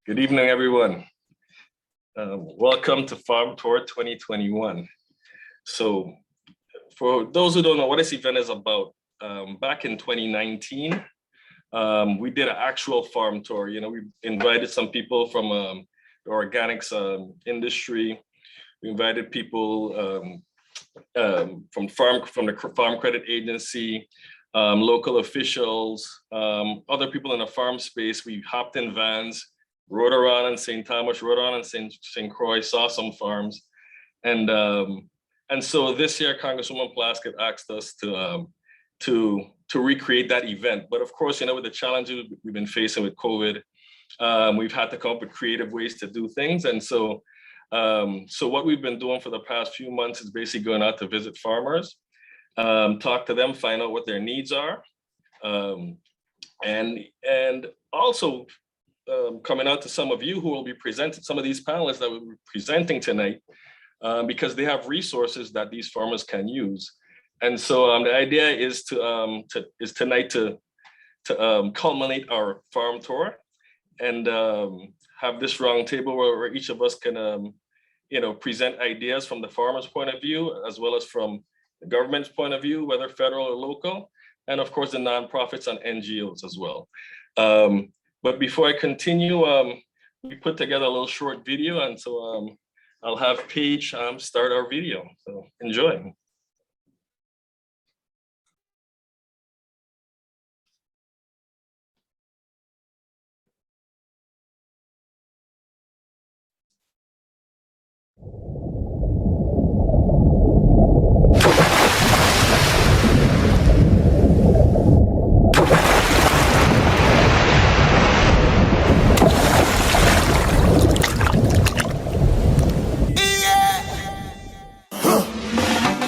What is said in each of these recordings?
Good evening, everyone. Welcome to Farm Tour 2021. So for those who don't know what this event is about, back in 2019, we did an actual farm tour. You know, we invited some people from the organics industry. We invited people from the Farm Credit Agency, local officials, other people in the farm space. We hopped in vans, rode around in St. Thomas, rode around in St. Croix, saw some farms. And so this year, Congresswoman Plaskett asked us to recreate that event. But of course, you know, with the challenges we've been facing with COVID, we've had to come up with creative ways to do things. And so what we've been doing for the past few months is basically going out to visit farmers, talk to them, find out what their needs are, and also coming out to some of you who will be presenting, some of these panelists that will be presenting tonight, because they have resources that these farmers can use. And so the idea is tonight to culminate our farm tour and have this round table where each of us can present ideas from the farmer's point of view, as well as from the government's point of view, whether federal or local, and of course the nonprofits and NGOs as well. But before I continue, we put together a little short video, and so I'll have Paige start our video. So enjoy.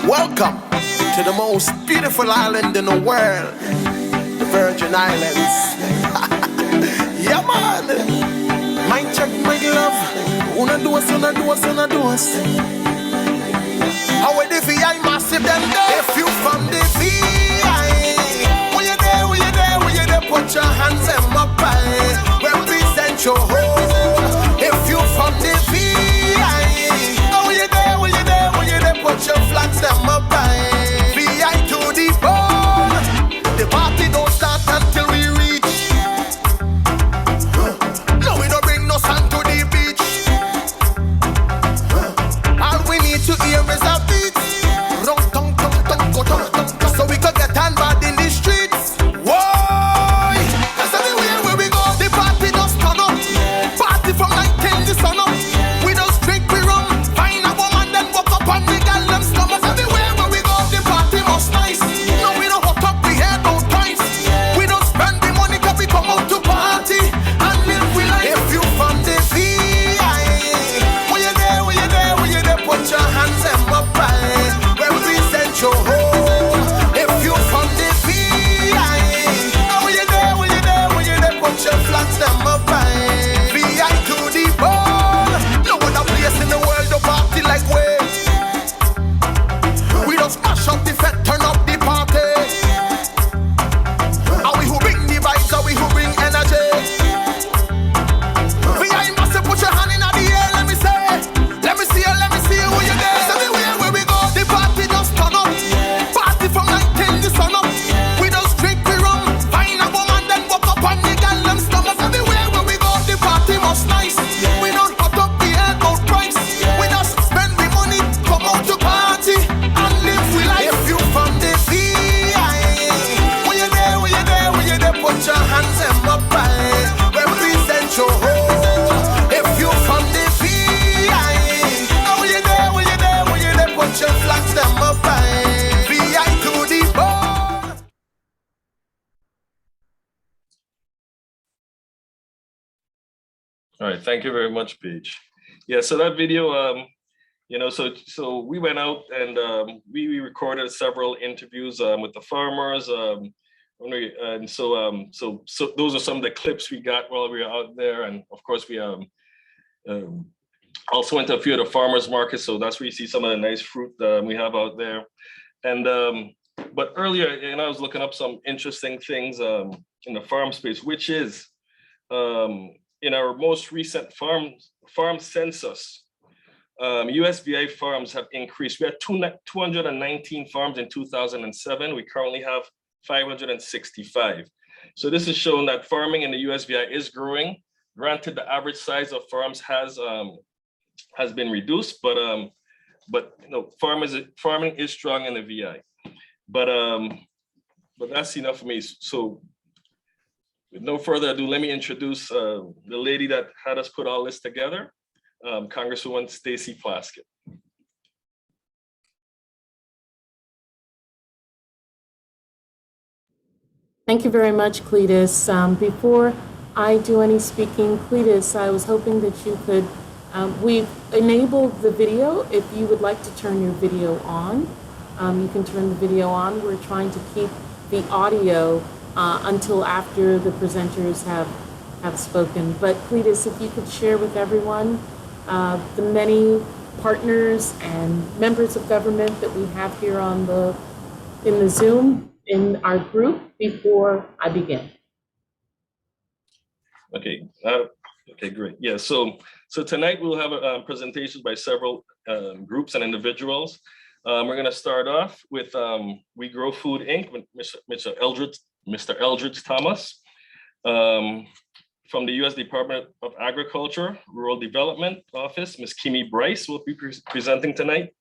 Welcome to the most beautiful island in the world, the Virgin Islands. Yeah, man. Mind check, my love. Una dos. How are the VI massive them there? If you from the VI, will you there, put your hands in my pie. Represent your home. If you from the VI, will you there, put your flags them up by VI to the ball. The party don't start until we reach. No, we don't bring no sand to the beach. All we need to hear is a beat. So we could get on bad in the streets. Why? Cause everywhere where we go, the party don't turn up. Party from night till the sun up. We don't drink, we rum. Find a woman, then walk up on the gal them stomach. Everywhere where we go, the party must nice. No, we don't hot up, we head no price. We don't spend the money cause we come out to party and live we life. If you from the VI, will you there, put your hands in my pie. Represent your home. If you from the VI, will you there, put your flags them up pie. VI to the ball. No other place in the world to party like we. We don't smash up the fete, turn up the party. Are we who bring the vibes, are we who bring energy? VI massive, put your hand in the air, let me see you, will you there? Everywhere where we go, the party just turn up. Party from night till the sun up. We just drink, we rum. Find a woman, then walk up on the gal them stomach. Everywhere where we go, the party must nice. We don't hot up the head out price. We just spend the money, come out to party and live we life. If you from the VI, will you there, put your hands in my pie. Represent your home. If you from the VI, will you there, put your flags them up high. VI to the ball. All right, thank you very much, Paige. Yeah, so that video, so we went out and we recorded several interviews with the farmers. So those are some of the clips we got while we were out there, and of course we also went to a few of the farmers markets. So that's where you see some of the nice fruit we have out there. And but earlier, I was looking up some interesting things in the farm space, which is in our most recent farm census, USVI farms have increased. We had 219 farms in 2007. We currently have 565. So this is showing that farming in the USVI is growing. Granted, the average size of farms has been reduced, but farming is strong in the VI. But that's enough for me. So with no further ado, let me introduce the lady that had us put all this together, Congresswoman Stacey Plaskett. Thank you very much, Cletus. Before I do any speaking, Cletus, I was hoping that you could, we've enabled the video. If you would like to turn your video on, you can turn the video on. We're trying to keep the audio until after the presenters have spoken. But Cletus, if you could share with everyone the many partners and members of government that we have here in the Zoom in our group before I begin. Okay, okay, great. Yeah, so tonight we'll have presentations by several groups and individuals. We're gonna start off with We Grow Food Inc. with Mr. Eldridge Thomas from the U.S. Department of Agriculture, Rural Development Office. Ms. Kimi Bryce will be presenting tonight.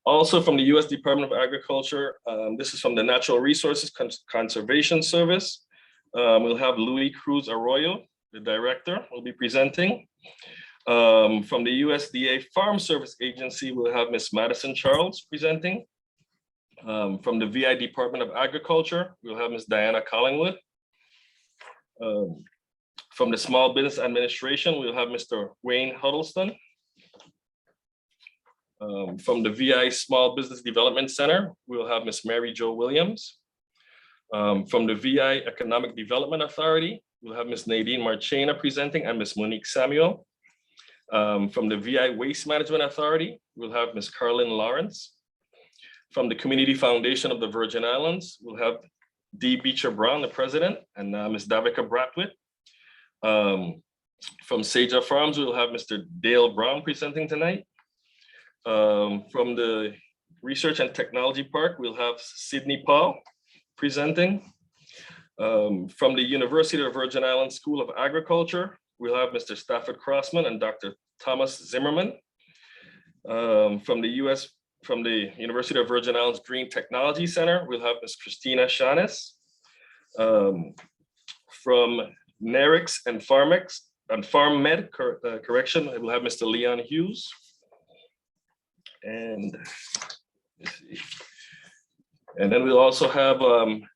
Also from the U.S. Department of Agriculture, this is from the Natural Resources Conservation Service. We'll have Louis Cruz Arroyo, the director, will be presenting. From the USDA Farm Service Agency, we'll have Ms. Madison Charles presenting. From the VI Department of Agriculture, we'll have Ms. Diana Collingwood. From the Small Business Administration, we'll have Mr. Wayne Huddleston. From the VI Small Business Development Center, we'll have Ms. Mary Jo Williams. From the VI Economic Development Authority, we'll have Ms. Nadine Marchena presenting and Ms. Monique Samuel. From the VI Waste Management Authority, we'll have Ms. Carlin Lawrence. From the Community Foundation of the Virgin Islands, we'll have D. Beecher Brown, the president, and Ms. Davika Bratwitt. From Saja Farms, we'll have Mr. Dale Brown presenting tonight. From the Research and Technology Park, we'll have Sydney Paul presenting. From the University of Virgin Islands School of Agriculture, we'll have Mr. Stafford Crossman and Dr. Thomas Zimmerman. From the University of Virgin Islands Green Technology Center, we'll have Ms. Christina Shanes. From NERIX and PharmMed, we'll have Mr. Leon Hughes. And then we'll also have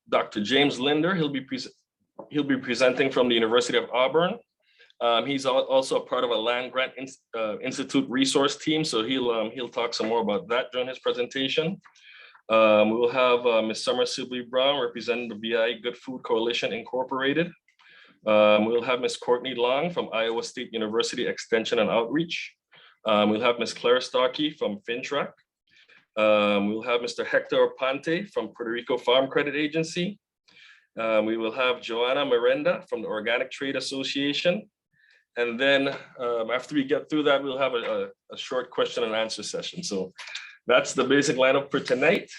Dr. James Linder. He'll be presenting from the University of Auburn. He's also a part of a land grant institute resource team, so he'll talk some more about that during his presentation. We'll have Ms. Summer Sibley Brown representing the VI Good Food Coalition Incorporated. We'll have Ms. Courtney Long from Iowa State University Extension and Outreach. We'll have Ms. Claire Starkey from FinTrack. We'll have Mr. Hector Pante from Puerto Rico Farm Credit Agency. We will have Joanna Miranda from the Organic Trade Association. And then after we get through that, we'll have a short question and answer session. So that's the basic lineup for tonight.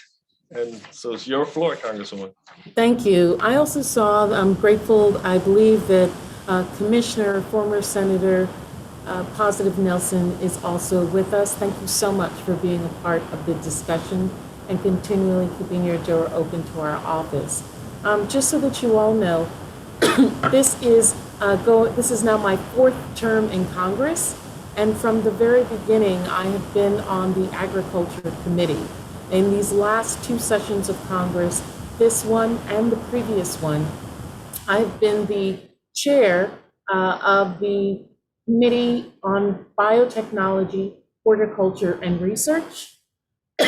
And so it's your floor, Congresswoman. Thank you. I also saw, I'm grateful, I believe that Commissioner, former Senator Positive Nelson is also with us. Thank you so much for being a part of the discussion and continually keeping your door open to our office. Just so that you all know, this is now my 4th term in Congress, and from the very beginning, I have been on the Agriculture Committee. In these last 2 sessions of Congress, this one and the previous one, I've been the chair of the Committee on Biotechnology, Horticulture, and Research.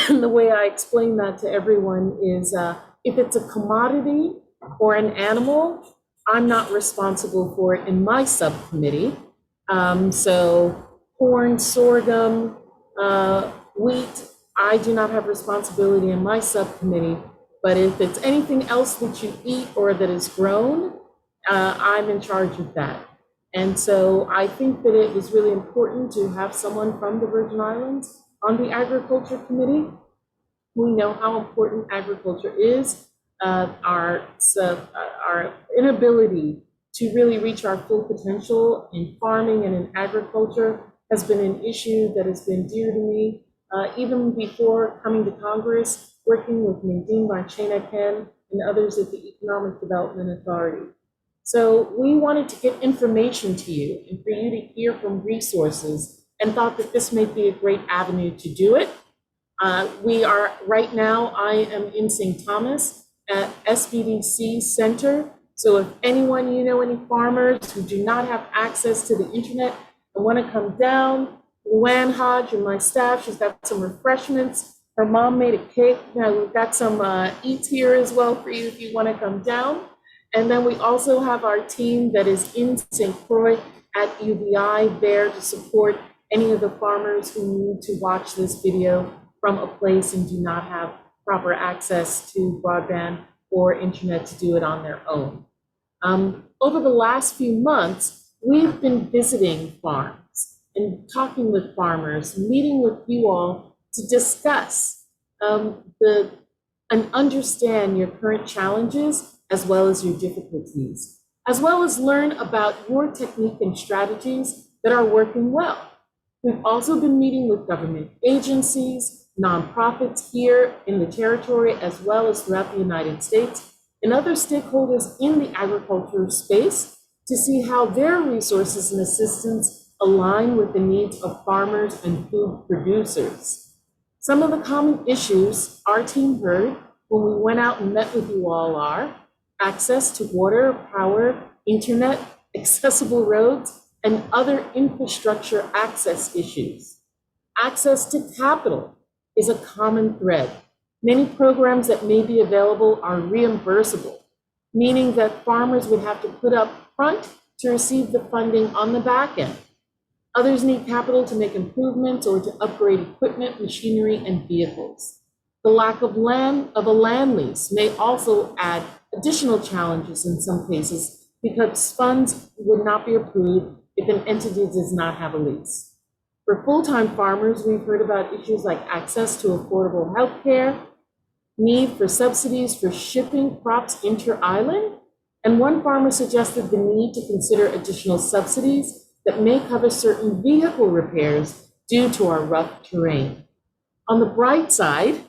The way I explain that to everyone is if it's a commodity or an animal, I'm not responsible for it in my subcommittee. So corn, sorghum, wheat, I do not have responsibility in my subcommittee, but if it's anything else that you eat or that is grown, I'm in charge of that. And so I think that it was really important to have someone from the Virgin Islands on the Agriculture Committee. We know how important agriculture is. Our inability to really reach our full potential in farming and in agriculture has been an issue that has been dear to me. Even before coming to Congress, working with Nadine Marchena-Ken and others at the Economic Development Authority. So we wanted to get information to you and for you to hear from resources, and thought that this may be a great avenue to do it. We are, right now, I am in St. Thomas at SBDC Center. So if anyone, you know, any farmers who do not have access to the internet and want to come down, Luann Hodge and my staff, she's got some refreshments. Her mom made a cake. Now we've got some eats here as well for you if you want to come down. And then we also have our team that is in St. Croix at UVI there to support any of the farmers who need to watch this video from a place and do not have proper access to broadband or internet to do it on their own. Over the last few months, we've been visiting farms and talking with farmers, meeting with you all to discuss and understand your current challenges as well as your difficulties, as well as learn about your technique and strategies that are working well. We've also been meeting with government agencies, nonprofits here in the territory, as well as throughout the United States, and other stakeholders in the agriculture space to see how their resources and assistance align with the needs of farmers and food producers. Some of the common issues our team heard when we went out and met with you all are access to water, power, internet, accessible roads, and other infrastructure access issues. Access to capital is a common thread. Many programs that may be available are reimbursable, meaning that farmers would have to put up front to receive the funding on the back end. Others need capital to make improvements or to upgrade equipment, machinery, and vehicles. The lack of a land lease may also add additional challenges in some cases because funds would not be approved if an entity does not have a lease. For full-time farmers, we've heard about issues like access to affordable health care, need for subsidies for shipping crops inter-island, and one farmer suggested the need to consider additional subsidies that may cover certain vehicle repairs due to our rough terrain. On the bright side,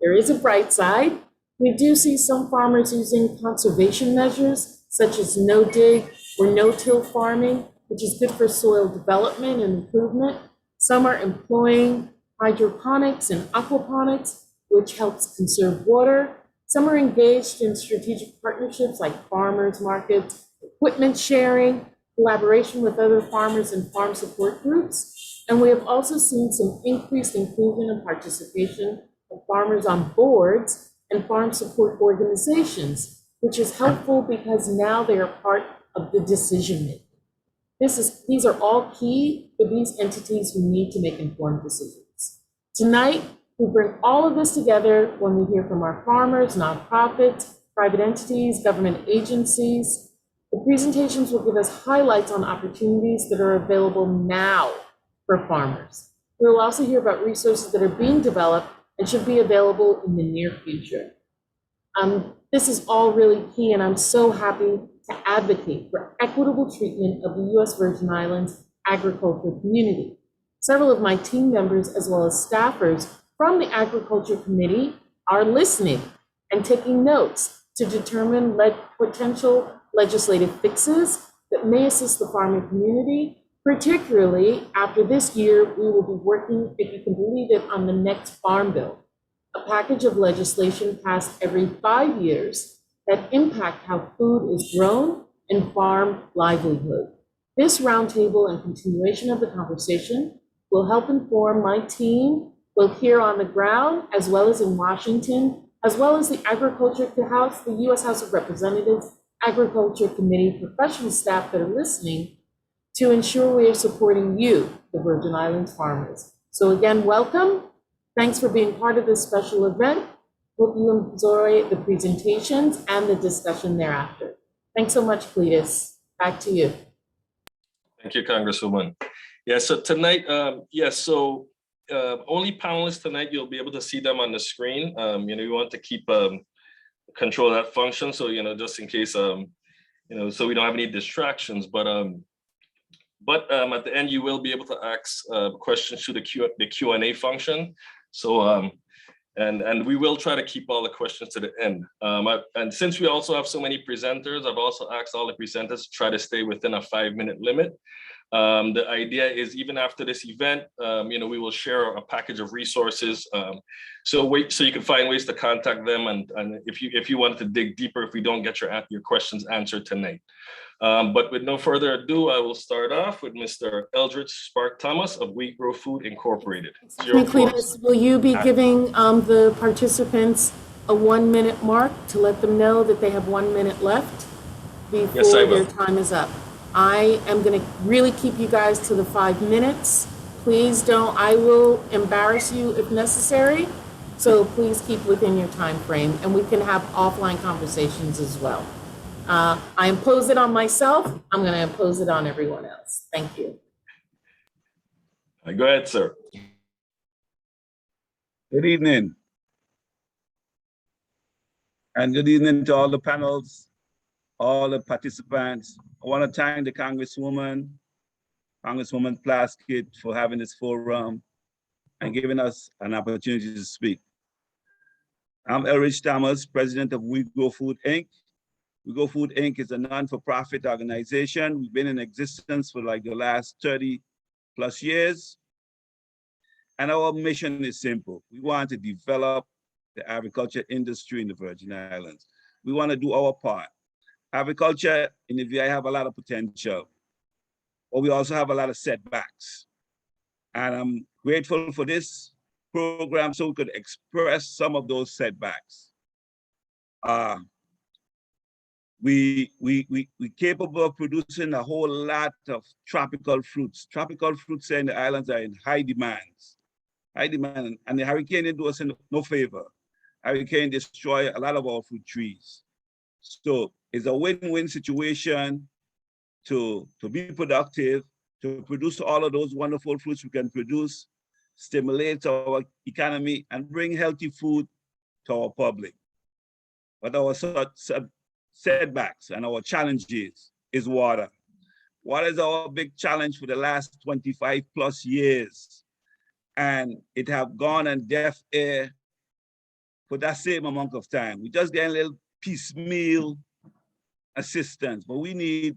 there is a bright side. We do see some farmers using conservation measures such as no-dig or no-till farming, which is good for soil development and improvement. Some are employing hydroponics and aquaponics, which helps conserve water. Some are engaged in strategic partnerships like farmers markets, equipment sharing, collaboration with other farmers and farm support groups. And we have also seen some increased inclusion and participation of farmers on boards and farm support organizations, which is helpful because now they are part of the decision making. These are all key for these entities who need to make informed decisions. Tonight, we bring all of this together when we hear from our farmers, nonprofits, private entities, government agencies. The presentations will give us highlights on opportunities that are available now for farmers. We will also hear about resources that are being developed and should be available in the near future. This is all really key, and I'm so happy to advocate for equitable treatment of the U.S. Virgin Islands agricultural community. Several of my team members, as well as staffers from the Agriculture Committee, are listening and taking notes to determine potential legislative fixes that may assist the farming community. Particularly after this year, we will be working, if you can believe it, on the next Farm Bill, a package of legislation passed every 5 years that impact how food is grown and farm livelihood. This roundtable and continuation of the conversation will help inform my team, both here on the ground, as well as in Washington, as well as the Agriculture House, the U.S. House of Representatives, Agriculture Committee professional staff that are listening, to ensure we are supporting you, the Virgin Islands farmers. So again, welcome. Thanks for being part of this special event. Hope you enjoy the presentations and the discussion thereafter. Thanks so much, Cletus. Back to you. Thank you, Congresswoman. Yeah, so tonight, only panelists tonight, you'll be able to see them on the screen. You want to keep control of that function. So, just in case, so we don't have any distractions, but at the end, you will be able to ask questions through the Q&A function. So, and we will try to keep all the questions to the end. And since we also have so many presenters, I've also asked all the presenters to try to stay within a 5-minute limit. The idea is even after this event, we will share a package of resources. So you can find ways to contact them. And if you want to dig deeper, if we don't get your questions answered tonight. But with no further ado, I will start off with Mr. Eldridge Spark Thomas of We Grow Food Incorporated. Cletus, will you be giving the participants a 1-minute mark to let them know that they have 1 minute left before their time is up? I am going to really keep you guys to the 5 minutes. Please don't, I will embarrass you if necessary. So please keep within your time frame, and we can have offline conversations as well. I impose it on myself. I'm going to impose it on everyone else. Thank you. Go ahead, sir. Good evening. And good evening to all the panels, all the participants. I want to thank the Congresswoman Plaskett, for having this forum and giving us an opportunity to speak. I'm Eldridge Thomas, president of We Grow Food, Inc. We Grow Food, Inc. is a non-for-profit organization. We've been in existence for like the last 30+ years. And our mission is simple. We want to develop the agriculture industry in the Virgin Islands. We want to do our part. Agriculture in the VI have a lot of potential, but we also have a lot of setbacks. And I'm grateful for this program so we could express some of those setbacks. We're capable of producing a whole lot of tropical fruits. Tropical fruits in the islands are in high demand, and the hurricane didn't do us no favor. Hurricane destroy a lot of our fruit trees. So it's a win-win situation to be productive, to produce all of those wonderful fruits we can produce, stimulate our economy, and bring healthy food to our public. But our setbacks and our challenges is water. Water is our big challenge for the last 25+ years. And it have gone on deaf ear for that same amount of time. We just get a little piecemeal assistance, but we need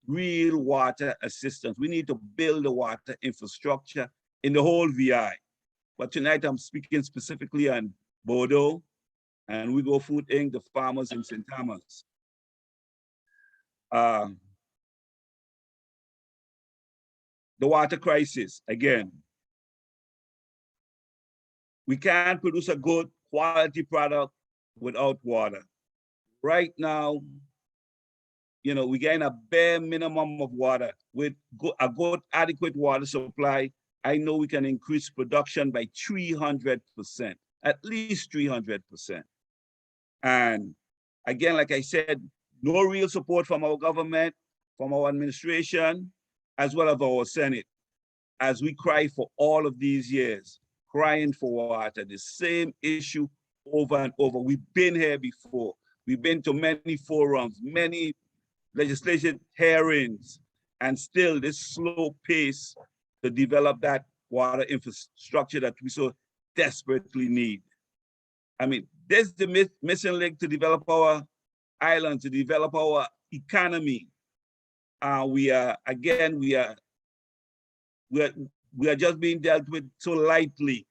real water assistance. We need to build the water infrastructure in the whole VI. But tonight I'm speaking specifically on Bordeaux and We Grow Food, Inc., the farmers in St. Thomas. The water crisis, again. We can't produce a good quality product without water. Right now, we're getting a bare minimum of water. With a good adequate water supply, I know we can increase production by 300%, at least 300%. And again, like I said, no real support from our government, from our administration, as well as our Senate, as we cry for all of these years, crying for water, the same issue over and over. We've been here before. We've been to many forums, many legislation hearings, and still this slow pace to develop that water infrastructure that we so desperately need. I mean, this is the missing link to develop our island, to develop our economy. We are just being dealt with so lightly.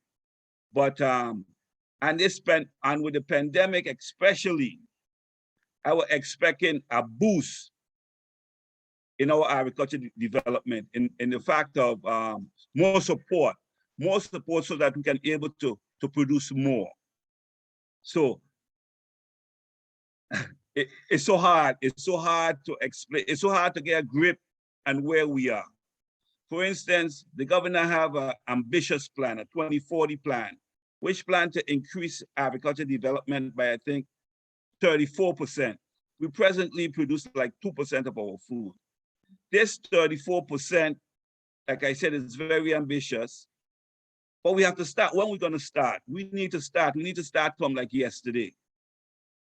But and with the pandemic especially, I was expecting a boost in our agriculture development, in the fact of more support so that we can be able to produce more. So it's so hard to explain, it's so hard to get a grip on where we are. For instance, the governor have an ambitious plan, a 2040 plan, which plan to increase agriculture development by, I think, 34%. We presently produce like 2% of our food. this 34%, like I said, is very ambitious. But we have to start. When we're going to start? We need to start. We need to start from like yesterday.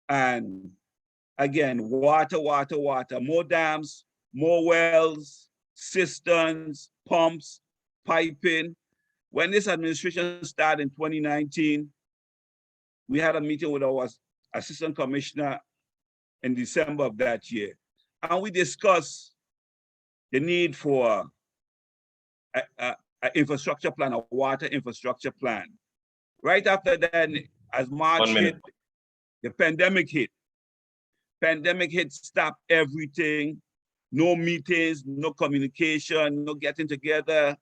And again, water, water, water, more dams, more wells, cisterns, pumps, piping. When this administration started in 2019, we had a meeting with our assistant commissioner in December of that year. And we discussed the need for an infrastructure plan, a water infrastructure plan. Right after that, as March hit, the pandemic hit. Pandemic hit, stopped everything. No meetings, no communication, no getting together.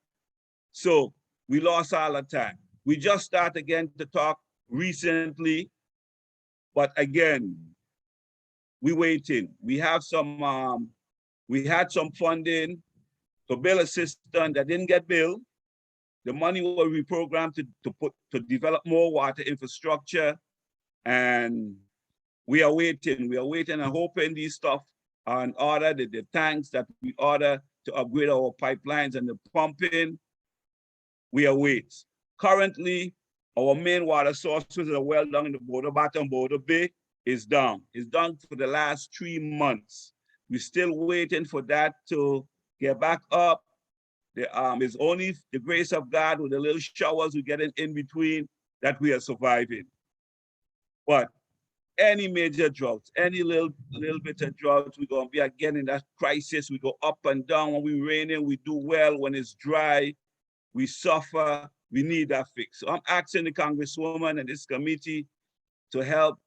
So we lost all the time. We just start again to talk recently, but again, we waiting. We have some, we had some funding to build a system that didn't get built. The money was reprogrammed to develop more water infrastructure, and we are waiting and hoping these stuff are in order, the tanks that we order to upgrade our pipelines and the pumping, we await. Currently, our main water sources are well down in the Border Bottom, Border Bay is down. It's down for the last 3 months. We're still waiting for that to get back up. It's only the grace of God with the little showers we get in between that we are surviving. But any major droughts, any little bit of droughts, we're gonna be again in that crisis. We go up and down. When we raining, we do well. When it's dry, we suffer. We need that fix. So I'm asking the Congresswoman and this committee to help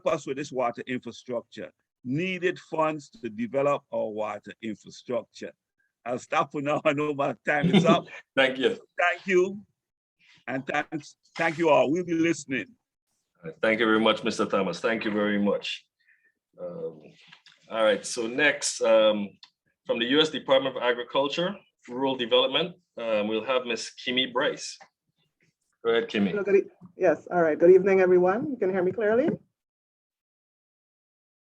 us with this water infrastructure. Needed funds to develop our water infrastructure. I'll stop for now. I know my time is up. Thank you. Thank you. And thank you all. We'll be listening. Thank you very much, Mr. Thomas. Thank you very much. All right, so next, from the U.S. Department of Agriculture, Rural Development, we'll have Ms. Kimmy Bryce. Go ahead, Kimmy. Hello, yes, all right. Good evening, everyone. You can hear me clearly?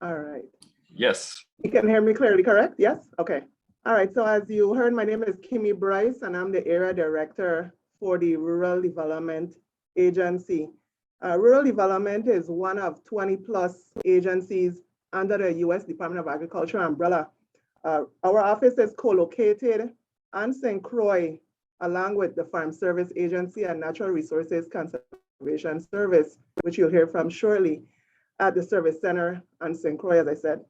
All right. Yes. You can hear me clearly, correct? Yes? Okay. All right, so as you heard, my name is Kimmy Bryce, and I'm the Area Director for the Rural Development Agency. Rural Development is one of 20+ agencies under the U.S. Department of Agriculture umbrella. Our office is co-located on St. Croix, along with the Farm Service Agency and Natural Resources Conservation Service, which you'll hear from shortly, at the Service Center on St. Croix, as I said.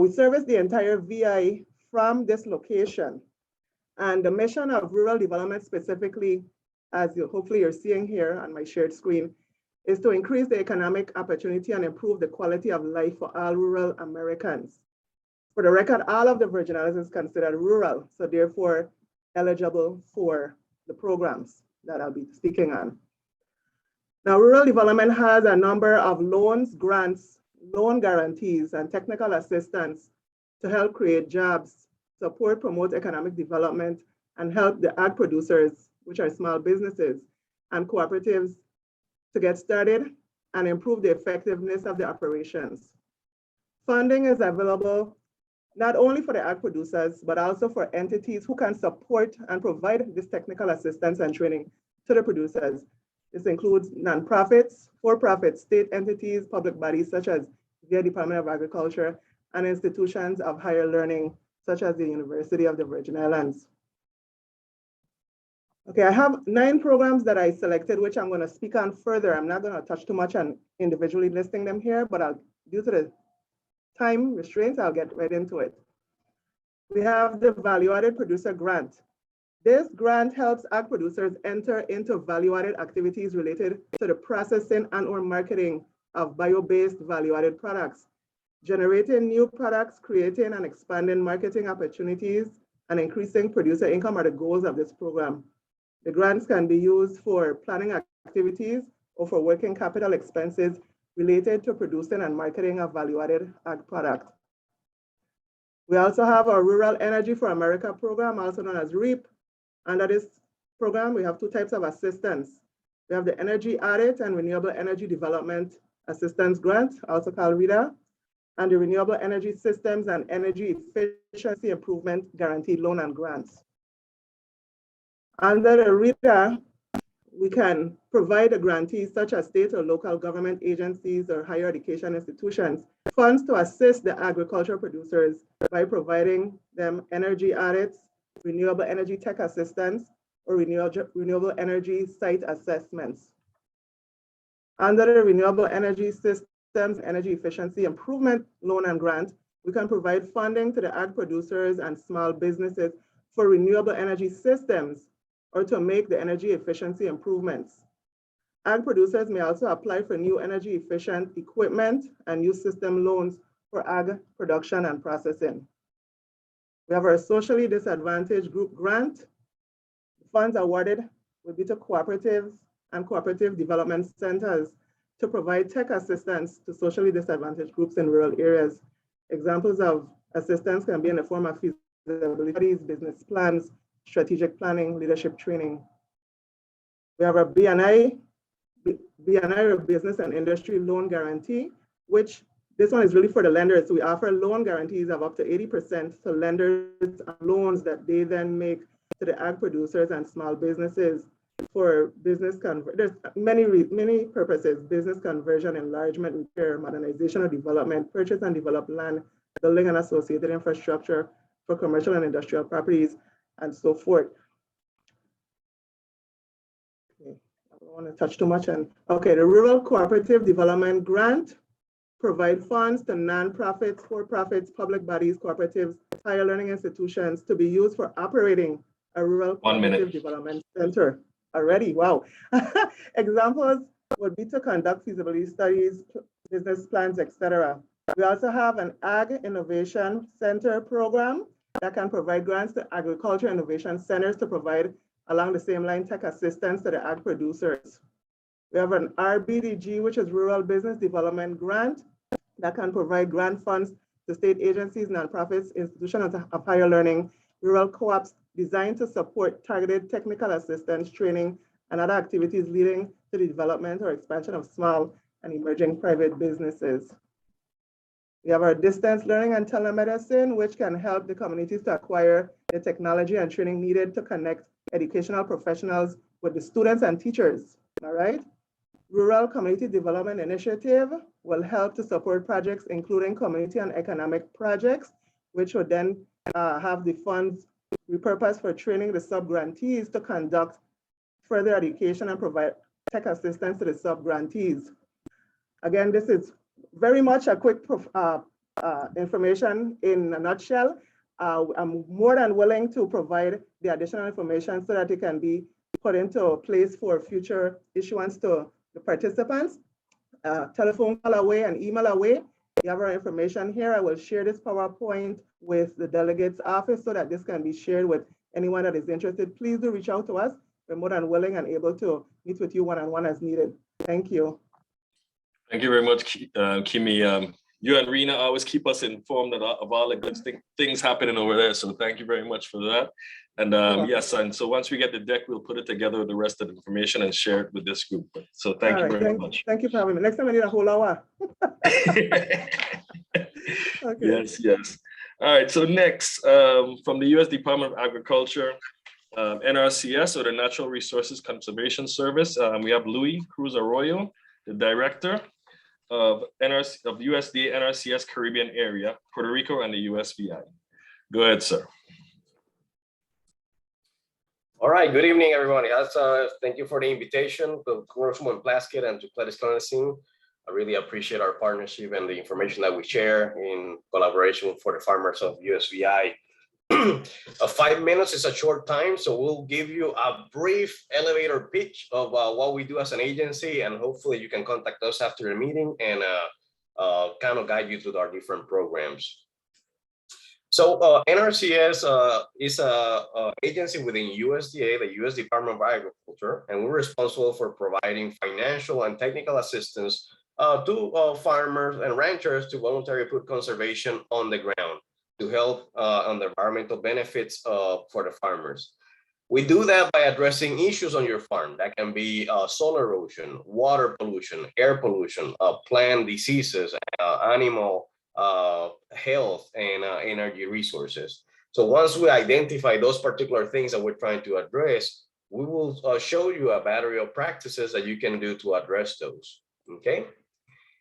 We service the entire VI from this location. And the mission of rural development specifically, as hopefully you're seeing here on my shared screen, is to increase the economic opportunity and improve the quality of life for all rural Americans. For the record, all of the Virgin Islands is considered rural, so therefore eligible for the programs that I'll be speaking on. Now, rural development has a number of loans, grants, loan guarantees, and technical assistance to help create jobs, support, promote economic development, and help the ag producers, which are small businesses and cooperatives, to get started and improve the effectiveness of the operations. Funding is available not only for the ag producers, but also for entities who can support and provide this technical assistance and training to the producers. This includes nonprofits, for-profit state entities, public bodies such as the Department of Agriculture, and institutions of higher learning, such as the University of the Virgin Islands. Okay, I have 9 programs that I selected, which I'm going to speak on further. I'm not going to touch too much on individually listing them here, but due to the time restraints, I'll get right into it. We have the Value-Added Producer Grant. This grant helps ag producers enter into value-added activities related to the processing and/or marketing of bio-based value-added products, generating new products, creating and expanding marketing opportunities, and increasing producer income are the goals of this program. The grants can be used for planning activities or for working capital expenses related to producing and marketing of value-added ag product. We also have our Rural Energy for America program, also known as REAP. Under this program, we have 2 types of assistance. We have the Energy Audit and Renewable Energy Development Assistance Grant, also called REDA, and the Renewable Energy Systems and Energy Efficiency Improvement Guaranteed Loan and Grants. Under the RETA, we can provide the grantees such as state or local government agencies or higher education institutions funds to assist the agricultural producers by providing them energy audits, renewable energy tech assistance, or renewable energy site assessments. Under the Renewable Energy Systems Energy Efficiency Improvement Loan and Grant, we can provide funding to the ag producers and small businesses for renewable energy systems or to make the energy efficiency improvements. Ag producers may also apply for new energy efficient equipment and new system loans for ag production and processing. We have our socially disadvantaged group grant. Funds awarded will be to cooperatives and cooperative development centers to provide tech assistance to socially disadvantaged groups in rural areas. Examples of assistance can be in the form of feasibility studies, business plans, strategic planning, leadership training. We have our BNI, or Business and Industry Loan Guarantee, which this one is really for the lenders. So we offer loan guarantees of up to 80% to lenders on loans that they then make to the ag producers and small businesses for business there's many purposes: business conversion, enlargement, repair, modernization or development, purchase and develop land, building and associated infrastructure for commercial and industrial properties, and so forth. Okay, I don't want to touch too much on. Okay, the Rural Cooperative Development Grant provide funds to nonprofits, for-profits, public bodies, cooperatives, higher learning institutions to be used for operating a rural cooperative development center. Already, wow. Examples would be to conduct feasibility studies, business plans, etc. We also have an Ag Innovation Center program that can provide grants to agriculture innovation centers to provide along the same line tech assistance to the ag producers. We have an RBDG, which is Rural Business Development Grant, that can provide grant funds to state agencies, nonprofits, institutions of higher learning, rural co-ops designed to support targeted technical assistance, training, and other activities leading to the development or expansion of small and emerging private businesses. We have our distance learning and telemedicine, which can help the communities to acquire the technology and training needed to connect educational professionals with the students and teachers, all right? Rural Community Development Initiative will help to support projects, including community and economic projects, which would then have the funds repurposed for training the sub-grantees to conduct further education and provide tech assistance to the sub-grantees. Again, this is very much a quick information in a nutshell. I'm more than willing to provide the additional information so that it can be put into place for future issuance to the participants. Telephone call away and email away. You have our information here. I will share this PowerPoint with the delegates office so that this can be shared with anyone that is interested. Please do reach out to us. We're more than willing and able to meet with you one-on-one as needed. Thank you. Thank you very much, Kimmy. You and Rena always keep us informed of all the good things happening over there. So thank you very much for that. And yes, and so once we get the deck, we'll put it together with the rest of the information and share it with this group. So thank you very much. Thank you for having me. Next time I need a whole hour. Okay. Yes, yes. All right, so next, from the U.S. Department of Agriculture, NRCS, or the Natural Resources Conservation Service, we have Luis Cruz Arroyo, the Director of USDA NRCS Caribbean Area, Puerto Rico, and the USVI. Go ahead, sir. All right, good evening, everybody. Thank you for the invitation to Congresswoman Plaskett and to Gladys Clemency. I really appreciate our partnership and the information that we share in collaboration for the farmers of USVI. 5 minutes is a short time, so we'll give you a brief elevator pitch of what we do as an agency, and hopefully you can contact us after the meeting and kind of guide you through our different programs. So NRCS is an agency within USDA, the U.S. Department of Agriculture, and we're responsible for providing financial and technical assistance to farmers and ranchers to voluntary food conservation on the ground to help on the environmental benefits for the farmers. We do that by addressing issues on your farm. That can be soil erosion, water pollution, air pollution, plant diseases, animal health, and energy resources. So once we identify those particular things that we're trying to address, we will show you a battery of practices that you can do to address those, okay?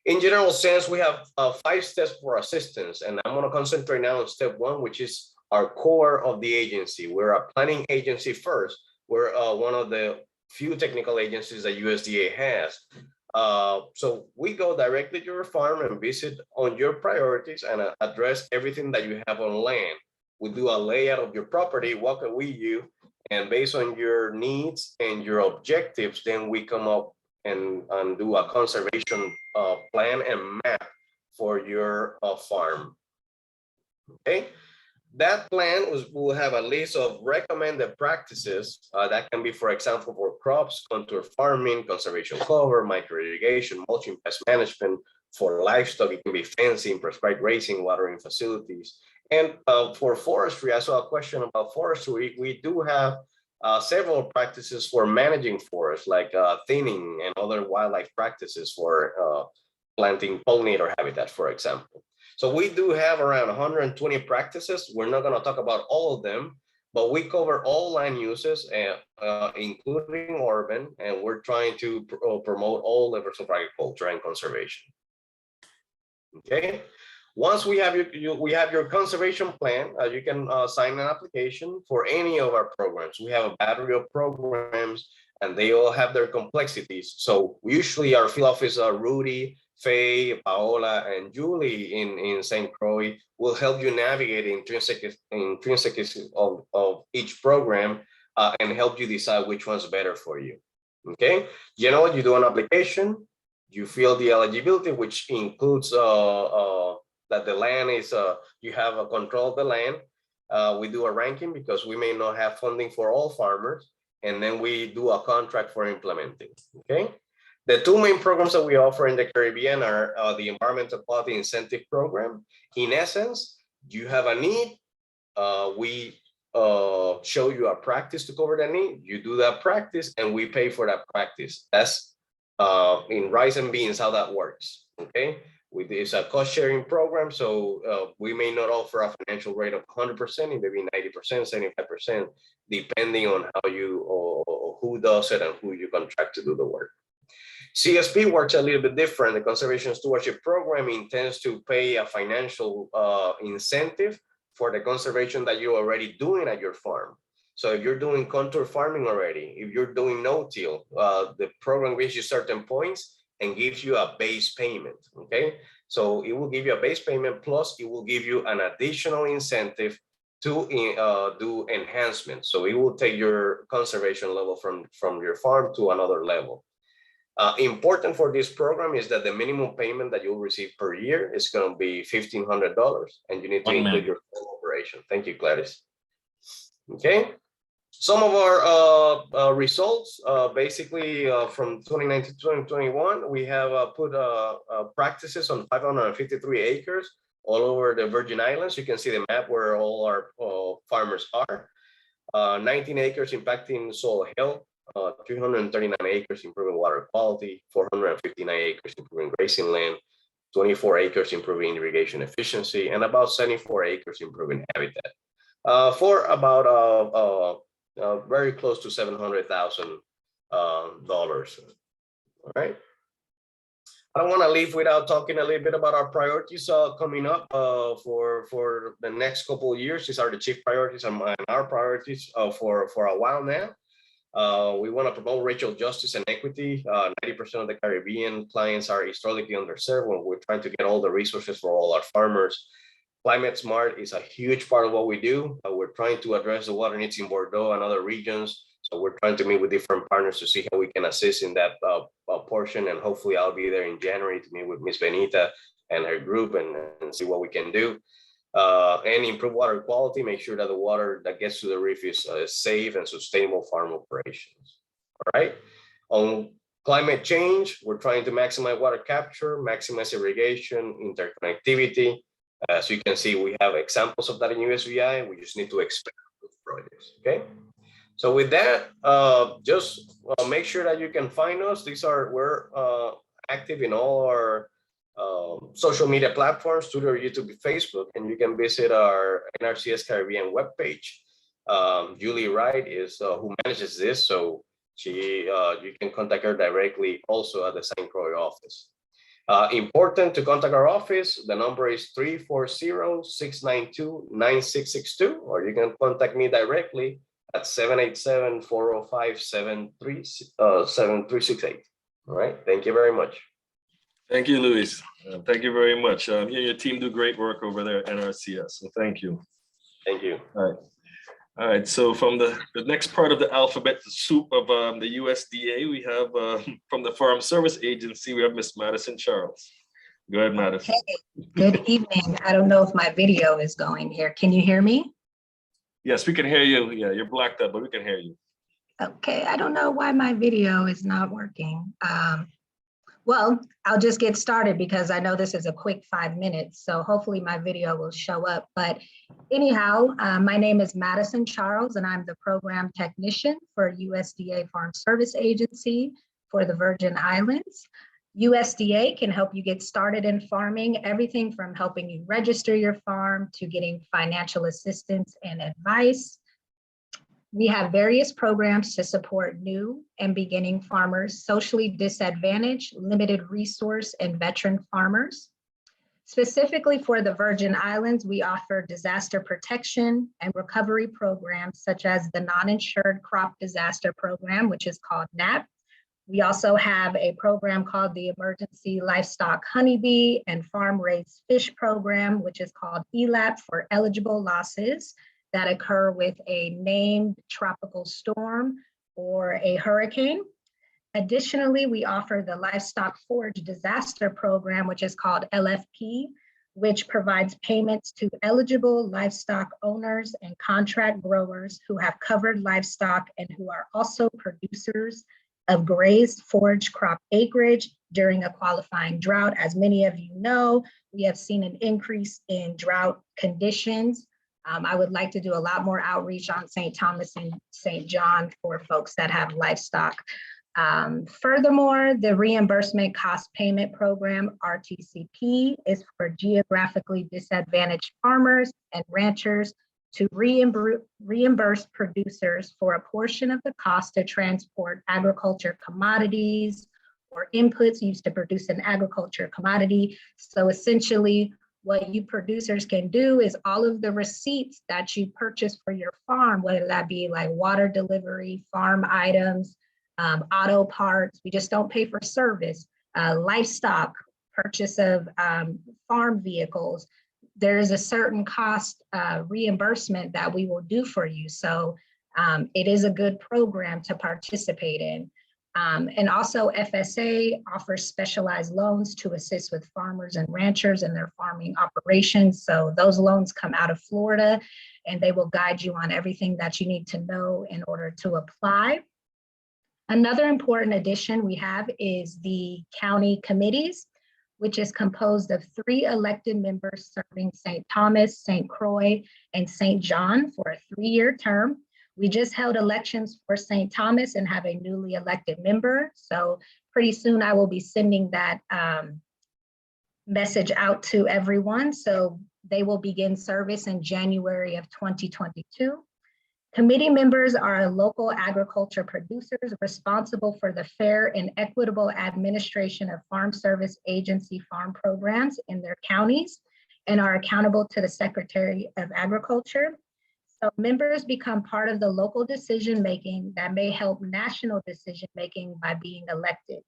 In general sense, we have 5 steps for assistance, and I'm going to concentrate now on step 1, which is our core of the agency. We're a planning agency first. We're one of the few technical agencies that USDA has. So we go directly to your farm and visit on your priorities and address everything that you have on land. We do a layout of your property, walk it with you, and based on your needs and your objectives, then we come up and do a conservation plan and map for your farm. Okay, that plan will have a list of recommended practices that can be, for example, for crops, contour farming, conservation cover, micro irrigation, mulching, pest management. For livestock, it can be fencing, prescribed grazing, watering facilities. And for forestry, I saw a question about forestry. We do have several practices for managing forests, like thinning and other wildlife practices for planting pollinator habitat, for example. So we do have around 120 practices. We're not going to talk about all of them, but we cover all land uses, including urban, and we're trying to promote all levels of agriculture and conservation. Okay. Once we have your conservation plan, you can sign an application for any of our programs. We have a battery of programs, and they all have their complexities. So usually our field office, Rudy, Faye, Paola, and Julie in St. Croix will help you navigate intrinsics of each program and help you decide which one's better for you. Okay, you know what? You do an application, you fill the eligibility, which includes that the land is, you have a control of the land. We do a ranking because we may not have funding for all farmers, and then we do a contract for implementing, okay? The 2 main programs that we offer in the Caribbean are the Environmental Quality Incentive Program. In essence, you have a need, we show you a practice to cover that need, you do that practice, and we pay for that practice. That's in rice and beans how that works, okay? It's a cost sharing program, so we may not offer a financial rate of 100%, it may be 90%, 75%, depending on how you or who does it and who you contract to do the work. CSP works a little bit different. The Conservation Stewardship Program intends to pay a financial incentive for the conservation that you're already doing at your farm. So if you're doing contour farming already, if you're doing no-till, the program gives you certain points and gives you a base payment, okay? So it will give you a base payment, plus it will give you an additional incentive to do enhancements. So it will take your conservation level from your farm to another level. Important for this program is that the minimum payment that you'll receive per year is going to be $1,500, and you need to include your full operation. Thank you, Gladys. Okay. Some of our results, basically from 2019 to 2021, we have put practices on 553 acres all over the Virgin Islands. You can see the map where all our farmers are. 19 acres impacting soil health, 339 acres improving water quality, 459 acres improving grazing land, 24 acres improving irrigation efficiency, and about 74 acres improving habitat. For about very close to $700,000. All right. I don't want to leave without talking a little bit about our priorities coming up for the next couple of years. These are the chief priorities and our priorities for a while now. We want to promote racial justice and equity. 90% of the Caribbean clients are historically underserved when we're trying to get all the resources for all our farmers. Climate Smart is a huge part of what we do. We're trying to address the water needs in Bordeaux and other regions. So we're trying to meet with different partners to see how we can assist in that portion. And hopefully I'll be there in January to meet with Ms. Benita and her group and see what we can do. And improve water quality, make sure that the water that gets to the reef is safe and sustainable farm operations. All right. On climate change, we're trying to maximize water capture, maximize irrigation, interconnectivity. As you can see, we have examples of that in USVI. We just need to expand those projects. Okay. So with that, just make sure that you can find us. We're active in all our social media platforms, Twitter, YouTube, Facebook, and you can visit our NRCS Caribbean webpage. Julie Wright is who manages this, so you can contact her directly also at the St. Croix office. Important to contact our office, the number is 340-692-9662, or you can contact me directly at 787-405-7368. All right, thank you very much. Thank you, Luis. Thank you very much. Your team do great work over there at NRCS, so thank you. Thank you. All right, so from the next part of the alphabet soup of the USDA, we have from the Farm Service Agency, we have Miss Madison Charles. Go ahead, Madison. Hey, good evening. I don't know if my video is going here. Can you hear me? Yes, we can hear you. Yeah, you're blacked out, but we can hear you. Okay, I don't know why my video is not working. Well, I'll just get started because I know this is a quick 5 minutes, so hopefully my video will show up. But anyhow, my name is Madison Charles, and I'm the program technician for USDA Farm Service Agency for the Virgin Islands. USDA can help you get started in farming, everything from helping you register your farm to getting financial assistance and advice. We have various programs to support new and beginning farmers, socially disadvantaged, limited resource, and veteran farmers. Specifically for the Virgin Islands, we offer disaster protection and recovery programs such as the Non-Insured Crop Disaster Program, which is called NAP. We also have a program called the Emergency Livestock Honeybee and Farm Raised Fish Program, which is called ELAP for eligible losses that occur with a named tropical storm or a hurricane. Additionally, we offer the Livestock Forage Disaster Program, which is called LFP, which provides payments to eligible livestock owners and contract growers who have covered livestock and who are also producers of grazed forage crop acreage during a qualifying drought. As many of you know, we have seen an increase in drought conditions. I would like to do a lot more outreach on St. Thomas and St. John for folks that have livestock. Furthermore, the Reimbursement Cost Payment Program, RTCP, is for geographically disadvantaged farmers and ranchers to reimburse producers for a portion of the cost to transport agriculture commodities or inputs used to produce an agriculture commodity. So essentially, what you producers can do is all of the receipts that you purchase for your farm, whether that be like water delivery, farm items, auto parts, we just don't pay for service, livestock, purchase of farm vehicles, there is a certain cost reimbursement that we will do for you. So it is a good program to participate in. And also FSA offers specialized loans to assist with farmers and ranchers in their farming operations. So those loans come out of Florida and they will guide you on everything that you need to know in order to apply. Another important addition we have is the county committees, which is composed of 3 elected members serving St. Thomas, St. Croix, and St. John for a 3-year term. We just held elections for St. Thomas and have a newly elected member. So pretty soon I will be sending that message out to everyone. So they will begin service in January of 2022. Committee members are local agriculture producers responsible for the fair and equitable administration of Farm Service Agency farm programs in their counties and are accountable to the Secretary of Agriculture. So members become part of the local decision-making that may help national decision-making by being elected.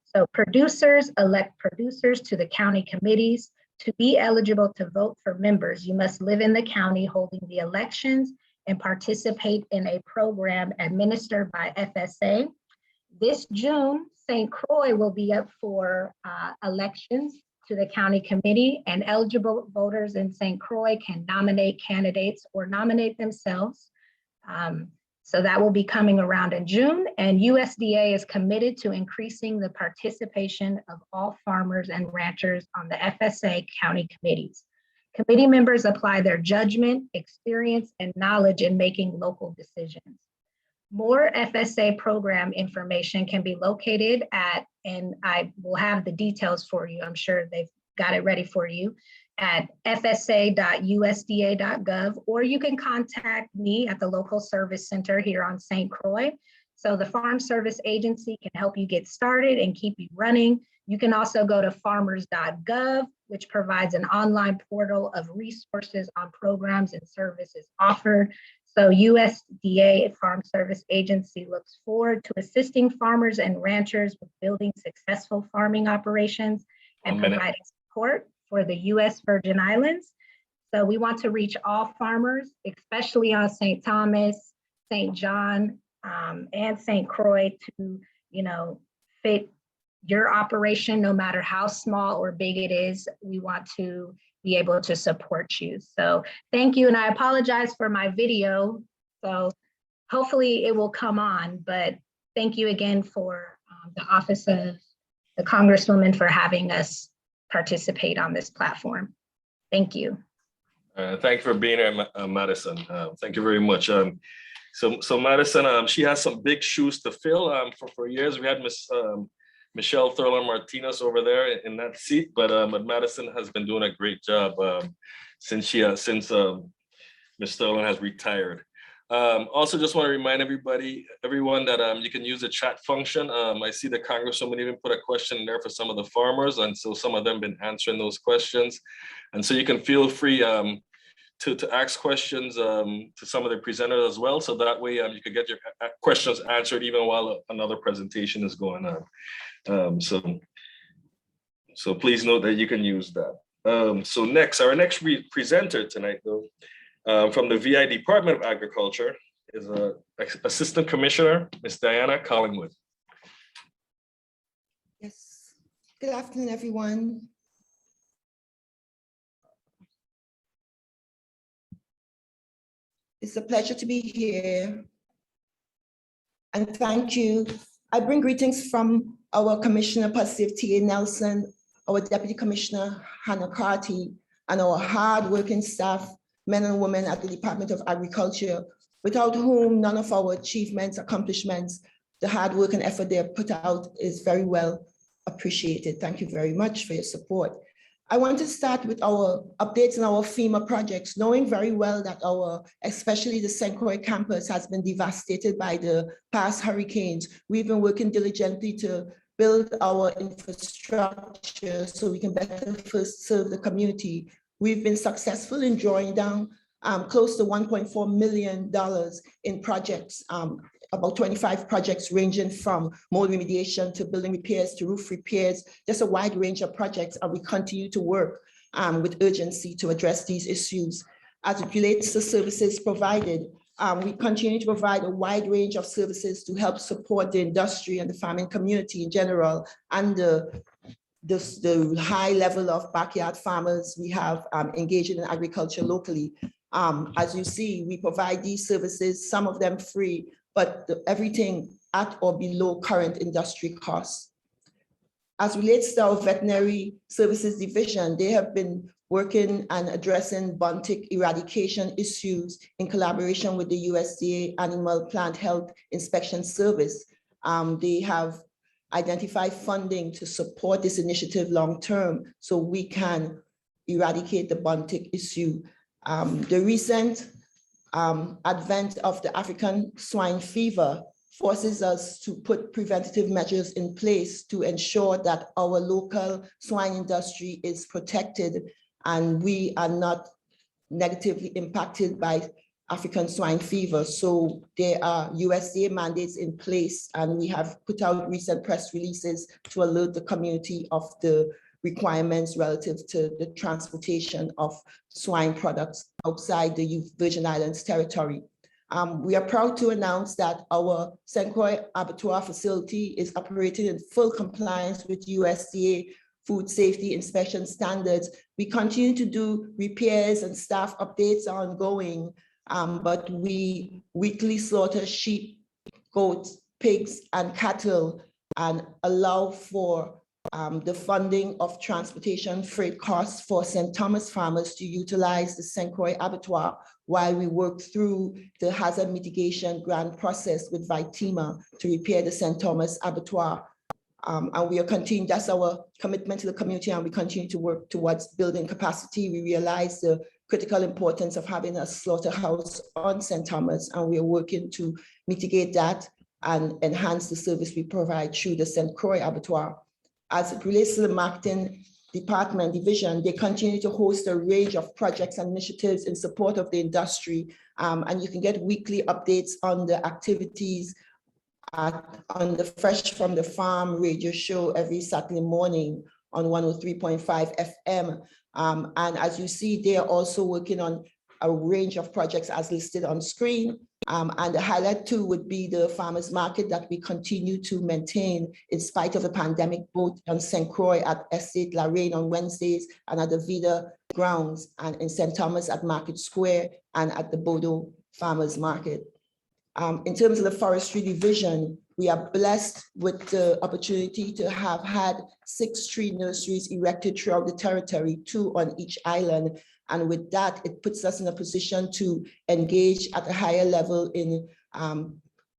So producers elect producers to the county committees. To be eligible to vote for members, you must live in the county holding the elections and participate in a program administered by FSA. This June, St. Croix will be up for elections to the county committee, and eligible voters in St. Croix can nominate candidates or nominate themselves. So that will be coming around in June, and USDA is committed to increasing the participation of all farmers and ranchers on the FSA county committees. Committee members apply their judgment, experience, and knowledge in making local decisions. More FSA program information can be located at, and I will have the details for you. I'm sure they've got it ready for you at fsa.usda.gov, or you can contact me at the local service center here on St. Croix. So the Farm Service Agency can help you get started and keep you running. You can also go to farmers.gov, which provides an online portal of resources on programs and services offered. So USDA Farm Service Agency looks forward to assisting farmers and ranchers with building successful farming operations and providing support for the US Virgin Islands. So we want to reach all farmers, especially on St. Thomas, St. John, and St. Croix to, fit your operation, no matter how small or big it is. We want to be able to support you. So thank you. And I apologize for my video. So hopefully it will come on, but thank you again for the Office of the Congresswoman for having us participate on this platform. Thank you. Thank you for being here, Madison. Thank you very much. So Madison, she has some big shoes to fill. For years, we had Michelle Thurland Martinez over there in that seat, but Madison has been doing a great job since Ms. Thurland has retired. Also, just want to remind everyone that you can use the chat function. I see the Congresswoman even put a question in there for some of the farmers, and so some of them been answering those questions. And so you can feel free to ask questions to some of the presenters as well. So that way you can get your questions answered even while another presentation is going on. So please note that you can use that. So our next presenter tonight, though, from the VI Department of Agriculture is Assistant Commissioner, Ms. Diana Collingwood. Yes, good afternoon, everyone. It's a pleasure to be here. And thank you. I bring greetings from our Commissioner Positive T.A. Nelson, our Deputy Commissioner Hannah Carty, and our hard-working staff, men and women at the Department of Agriculture, without whom none of our achievements, accomplishments, the hard work and effort they have put out is very well appreciated. Thank you very much for your support. I want to start with our updates on our FEMA projects, knowing very well that especially the St. Croix campus has been devastated by the past hurricanes. We've been working diligently to build our infrastructure so we can better first serve the community. We've been successful in drawing down close to $1.4 million in projects, about 25 projects ranging from mold remediation to building repairs to roof repairs, just a wide range of projects. And we continue to work with urgency to address these issues. As it relates to services provided, we continue to provide a wide range of services to help support the industry and the farming community in general, and the high level of backyard farmers we have engaging in agriculture locally. As you see, we provide these services, some of them free, but everything at or below current industry costs. As relates to our veterinary services division, they have been working and addressing bunt tick eradication issues in collaboration with the USDA Animal Plant Health Inspection Service. They have identified funding to support this initiative long-term so we can eradicate the bunt tick issue. The recent advent of the African swine fever forces us to put preventative measures in place to ensure that our local swine industry is protected and we are not negatively impacted by African swine fever. So there are USDA mandates in place, and we have put out recent press releases to alert the community of the requirements relative to the transportation of swine products outside the Virgin Islands territory. We are proud to announce that our St. Croix abattoir facility is operating in full compliance with USDA food safety inspection standards. We continue to do repairs and staff updates are ongoing, but we weekly slaughter sheep, goats, pigs, and cattle and allow for the funding of transportation freight costs for St. Thomas farmers to utilize the St. Croix abattoir while we work through the hazard mitigation grant process with Vitima to repair the St. Thomas abattoir. And we are continuing, that's our commitment to the community, and we continue to work towards building capacity. We realize the critical importance of having a slaughterhouse on St. Thomas, and we are working to mitigate that and enhance the service we provide through the St. Croix abattoir. As it relates to the marketing department division, they continue to host a range of projects and initiatives in support of the industry. And you can get weekly updates on the activities on the Fresh from the Farm radio show every Saturday morning on 103.5 FM. And as you see, they are also working on a range of projects as listed on screen. And the highlight too would be the farmers market that we continue to maintain in spite of the pandemic, both on St. Croix at Estate La Reine on Wednesdays and at the Vida grounds, and in St. Thomas at Market Square and at the Bodo Farmers Market. In terms of the forestry division, we are blessed with the opportunity to have had 6 tree nurseries erected throughout the territory, 2 on each island. And with that, it puts us in a position to engage at a higher level in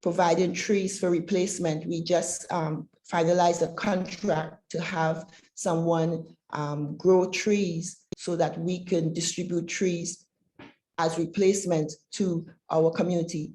providing trees for replacement. We just finalized a contract to have someone grow trees so that we can distribute trees as replacement to our community.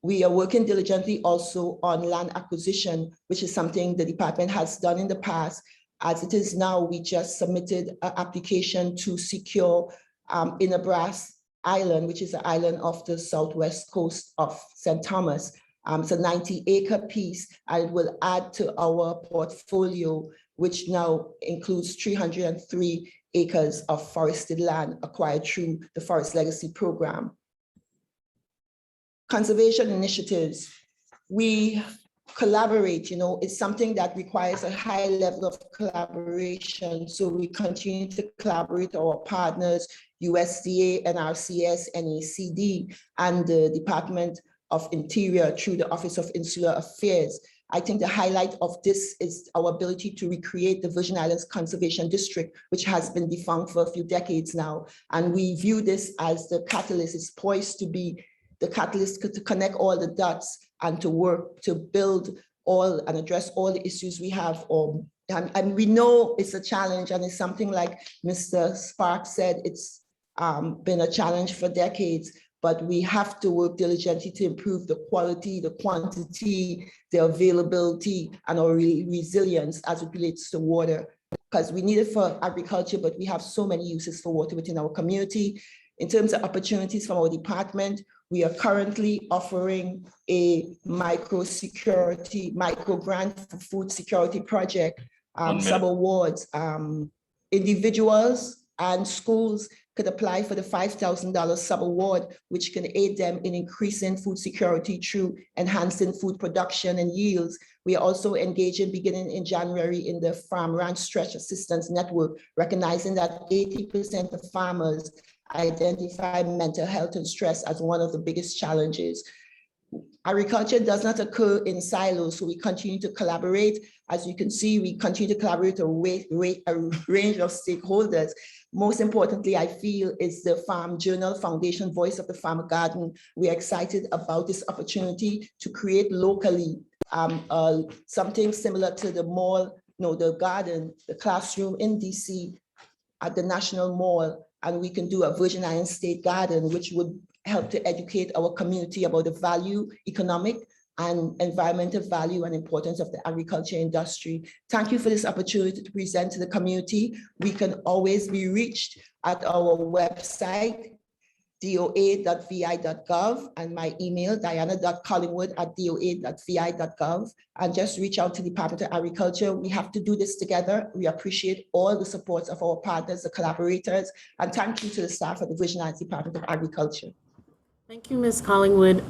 We are working diligently also on land acquisition, which is something the department has done in the past. As it is now, we just submitted an application to secure Inabras Island, which is the island off the southwest coast of St. Thomas. It's a 90-acre piece, and it will add to our portfolio, which now includes 303 acres of forested land acquired through the Forest Legacy Program. Conservation initiatives, we collaborate, it's something that requires a high level of collaboration. So we continue to collaborate with our partners, USDA, NRCS, NACD, and the Department of Interior through the Office of Insular Affairs. I think the highlight of this is our ability to recreate the Virgin Islands Conservation District, which has been defunct for a few decades now. And we view this as the catalyst. It's poised to be the catalyst to connect all the dots and to work to build all and address all the issues we have. And we know it's a challenge, and it's something like Mr. Sparks said, it's been a challenge for decades, but we have to work diligently to improve the quality, the quantity, the availability, and our resilience as it relates to water, because we need it for agriculture, but we have so many uses for water within our community. In terms of opportunities from our department, we are currently offering a micro grant for food security project, sub-awards. Individuals and schools could apply for the $5,000 sub-award, which can aid them in increasing food security through enhancing food production and yields. We are also engaging beginning in January in the Farm Ranch Stretch Assistance Network, recognizing that 80% of farmers identify mental health and stress as one of the biggest challenges. Agriculture does not occur in silos, so we continue to collaborate. As you can see, we continue to collaborate with a range of stakeholders. Most importantly, I feel, is the Farm Journal Foundation Voice of the Farmer Garden. We are excited about this opportunity to create locally something similar to the mall, the garden, the classroom in DC at the National Mall. And we can do a Virgin Islands State Garden, which would help to educate our community about the value, economic and environmental value and importance of the agriculture industry. Thank you for this opportunity to present to the community. We can always be reached at our website, doa.vi.gov, and my email, diana.collingwood@doa.vi.gov, and just reach out to the Department of Agriculture. We have to do this together. We appreciate all the support of our partners, the collaborators, and thank you to the staff at the Virgin Islands Department of Agriculture. Thank you, Ms. Collingwood.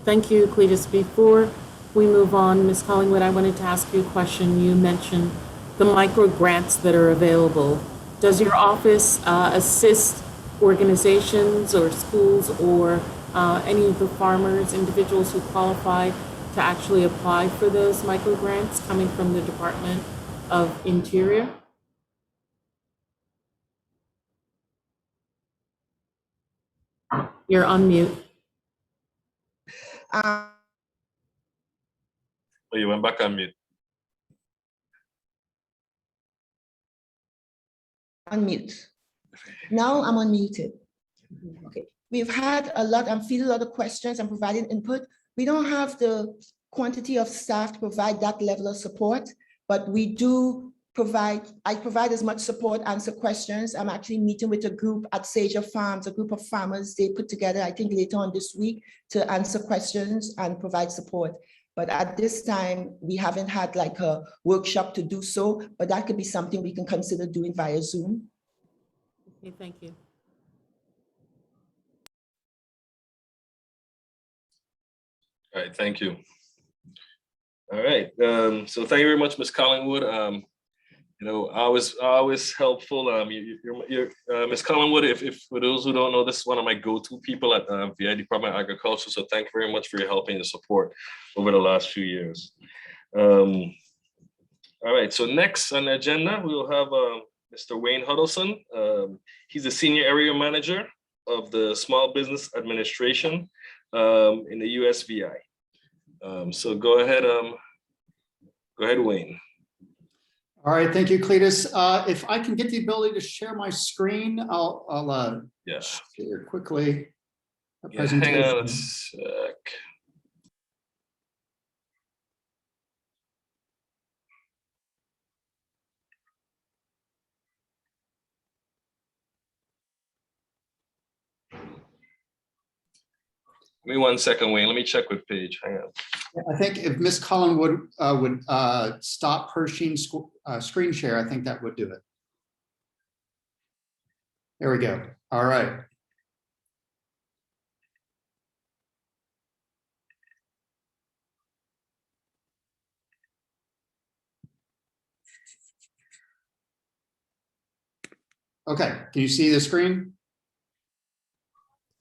Thank you, Cletus. Before we move on, Ms. Collingwood, I wanted to ask you a question. You mentioned the micro grants that are available. Does your office assist organizations or schools or any of the farmers, individuals who qualify to actually apply for those micro grants coming from the department? of Interior. You're on mute. Oh, you went back on mute. Unmute. Now I'm unmuted. Okay, we've had a lot, I'm feeling a lot of questions and providing input. We don't have the quantity of staff to provide that level of support, but we do provide, I provide as much support, answer questions. I'm actually meeting with a group at Sager Farms, a group of farmers they put together, I think later on this week, to answer questions and provide support. But at this time, we haven't had like a workshop to do so, but that could be something we can consider doing via Zoom. Okay, thank you. All right, thank you. All right, so thank you very much, Ms. Collingwood. You know, always helpful. Ms. Collingwood, if for those who don't know, this is one of my go-to people at VI Department of Agriculture. So thank you very much for your help and your support over the last few years. All right, so next on the agenda, we'll have Mr. Wayne Huddleston. He's the Senior Area Manager of the Small Business Administration in the USVI. So go ahead, Wayne. All right, thank you, Cletus. If I can get the ability to share my screen, I'll share quickly a presentation. Hang on a sec. Give me 1 second, Wayne. Let me check with Paige. Hang on. I think if Ms. Collingwood would stop her screen share, I think that would do it. There we go. All right. Okay, can you see the screen?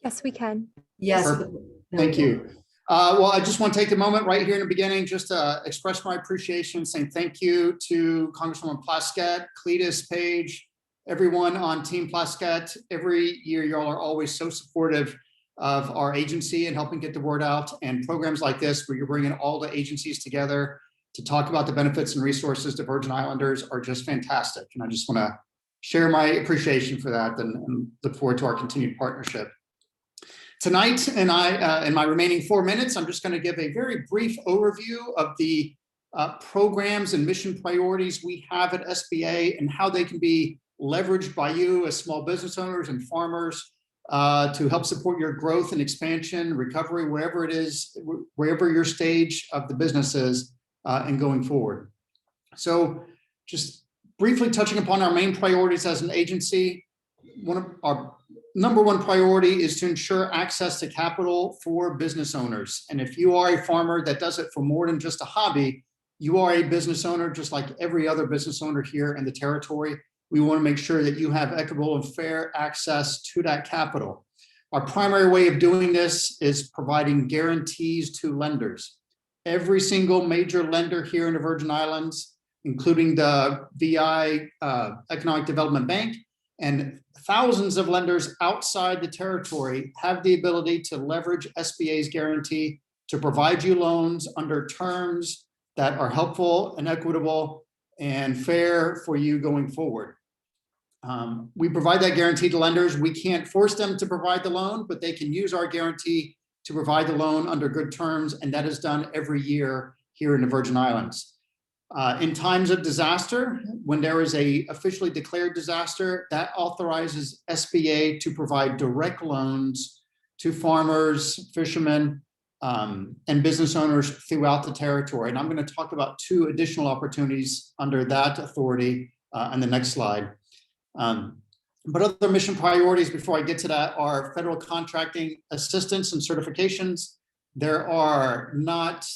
Yes, we can. Yes. Perfect. Thank you. Well, I just want to take a moment right here in the beginning just to express my appreciation, saying thank you to Congresswoman Plaskett, Cletus, Paige, everyone on Team Plaskett. Every year, y'all are always so supportive of our agency and helping get the word out, and programs like this where you're bringing all the agencies together to talk about the benefits and resources to Virgin Islanders are just fantastic. And I just want to share my appreciation for that and look forward to our continued partnership. Tonight, and in my remaining 4 minutes, I'm just going to give a very brief overview of the programs and mission priorities we have at SBA and how they can be leveraged by you as small business owners and farmers to help support your growth and expansion, recovery, wherever it is, wherever your stage of the business is, and going forward. So just briefly touching upon our main priorities as an agency, one of our number one priority is to ensure access to capital for business owners. And if you are a farmer that does it for more than just a hobby, you are a business owner just like every other business owner here in the territory. We want to make sure that you have equitable and fair access to that capital. Our primary way of doing this is providing guarantees to lenders. Every single major lender here in the Virgin Islands, including the VI Economic Development Bank, and thousands of lenders outside the territory have the ability to leverage SBA's guarantee to provide you loans under terms that are helpful and equitable and fair for you going forward. We provide that guarantee to lenders. We can't force them to provide the loan, but they can use our guarantee to provide the loan under good terms, and that is done every year here in the Virgin Islands. In times of disaster, when there is a officially declared disaster, that authorizes SBA to provide direct loans to farmers, fishermen, and business owners throughout the territory. And I'm going to talk about 2 additional opportunities under that authority on the next slide. But other mission priorities before I get to that are federal contracting assistance and certifications. There are not,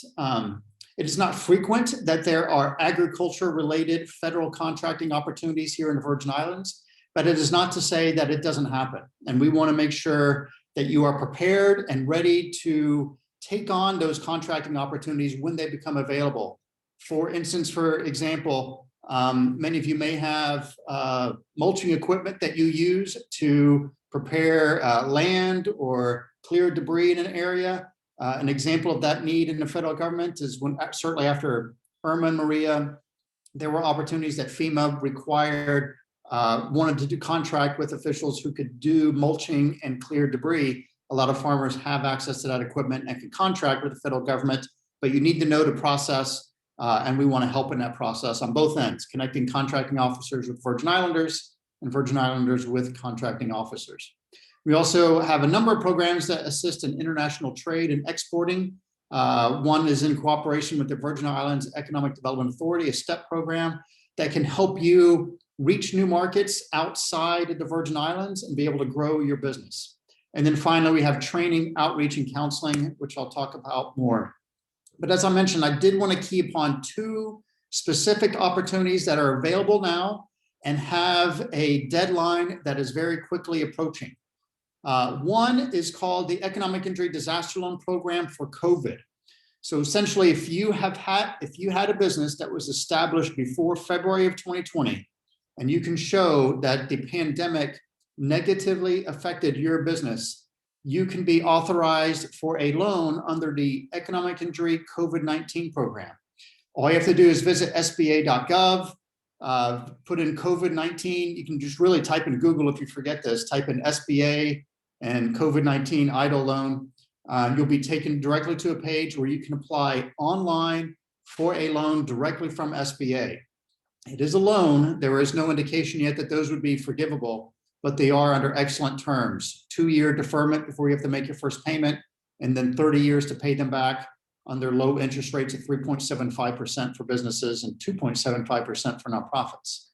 it is not frequent that there are agriculture-related federal contracting opportunities here in the Virgin Islands, but it is not to say that it doesn't happen. And we want to make sure that you are prepared and ready to take on those contracting opportunities when they become available. For instance, for example, Many of you may have mulching equipment that you use to prepare land or clear debris in an area. An example of that need in the federal government is when, certainly after Irma and Maria, there were opportunities that FEMA required, wanted to do contract with officials who could do mulching and clear debris. A lot of farmers have access to that equipment and can contract with the federal government, but you need to know the process, and we want to help in that process on both ends, connecting contracting officers with Virgin Islanders and Virgin Islanders with contracting officers. We also have a number of programs that assist in international trade and exporting. One is in cooperation with the Virgin Islands Economic Development Authority, a STEP program that can help you reach new markets outside of the Virgin Islands and be able to grow your business. And then finally, we have training, outreach, and counseling, which I'll talk about more. But as I mentioned, I did want to key upon two specific opportunities that are available now and have a deadline that is very quickly approaching. One is called the Economic Injury Disaster Loan Program for COVID. So essentially, if you had a business that was established before February of 2020, and you can show that the pandemic negatively affected your business, you can be authorized for a loan under the Economic Injury COVID-19 program. All you have to do is visit sba.gov, put in COVID-19. You can just really type in Google if you forget this, type in SBA and COVID-19 EIDL loan. You'll be taken directly to a page where you can apply online for a loan directly from SBA. It is a loan. There is no indication yet that those would be forgivable, but they are under excellent terms. 2-year deferment before you have to make your first payment, and then 30 years to pay them back under low interest rates of 3.75% for businesses and 2.75% for nonprofits.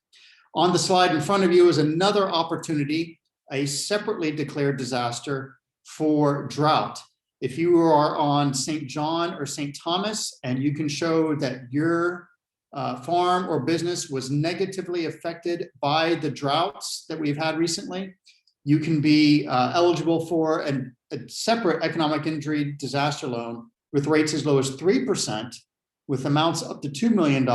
On the slide in front of you is another opportunity, a separately declared disaster for drought. If you are on St. John or St. Thomas and you can show that your farm or business was negatively affected by the droughts that we've had recently, you can be eligible for a separate economic injury disaster loan with rates as low as 3%, with amounts up to $2 million,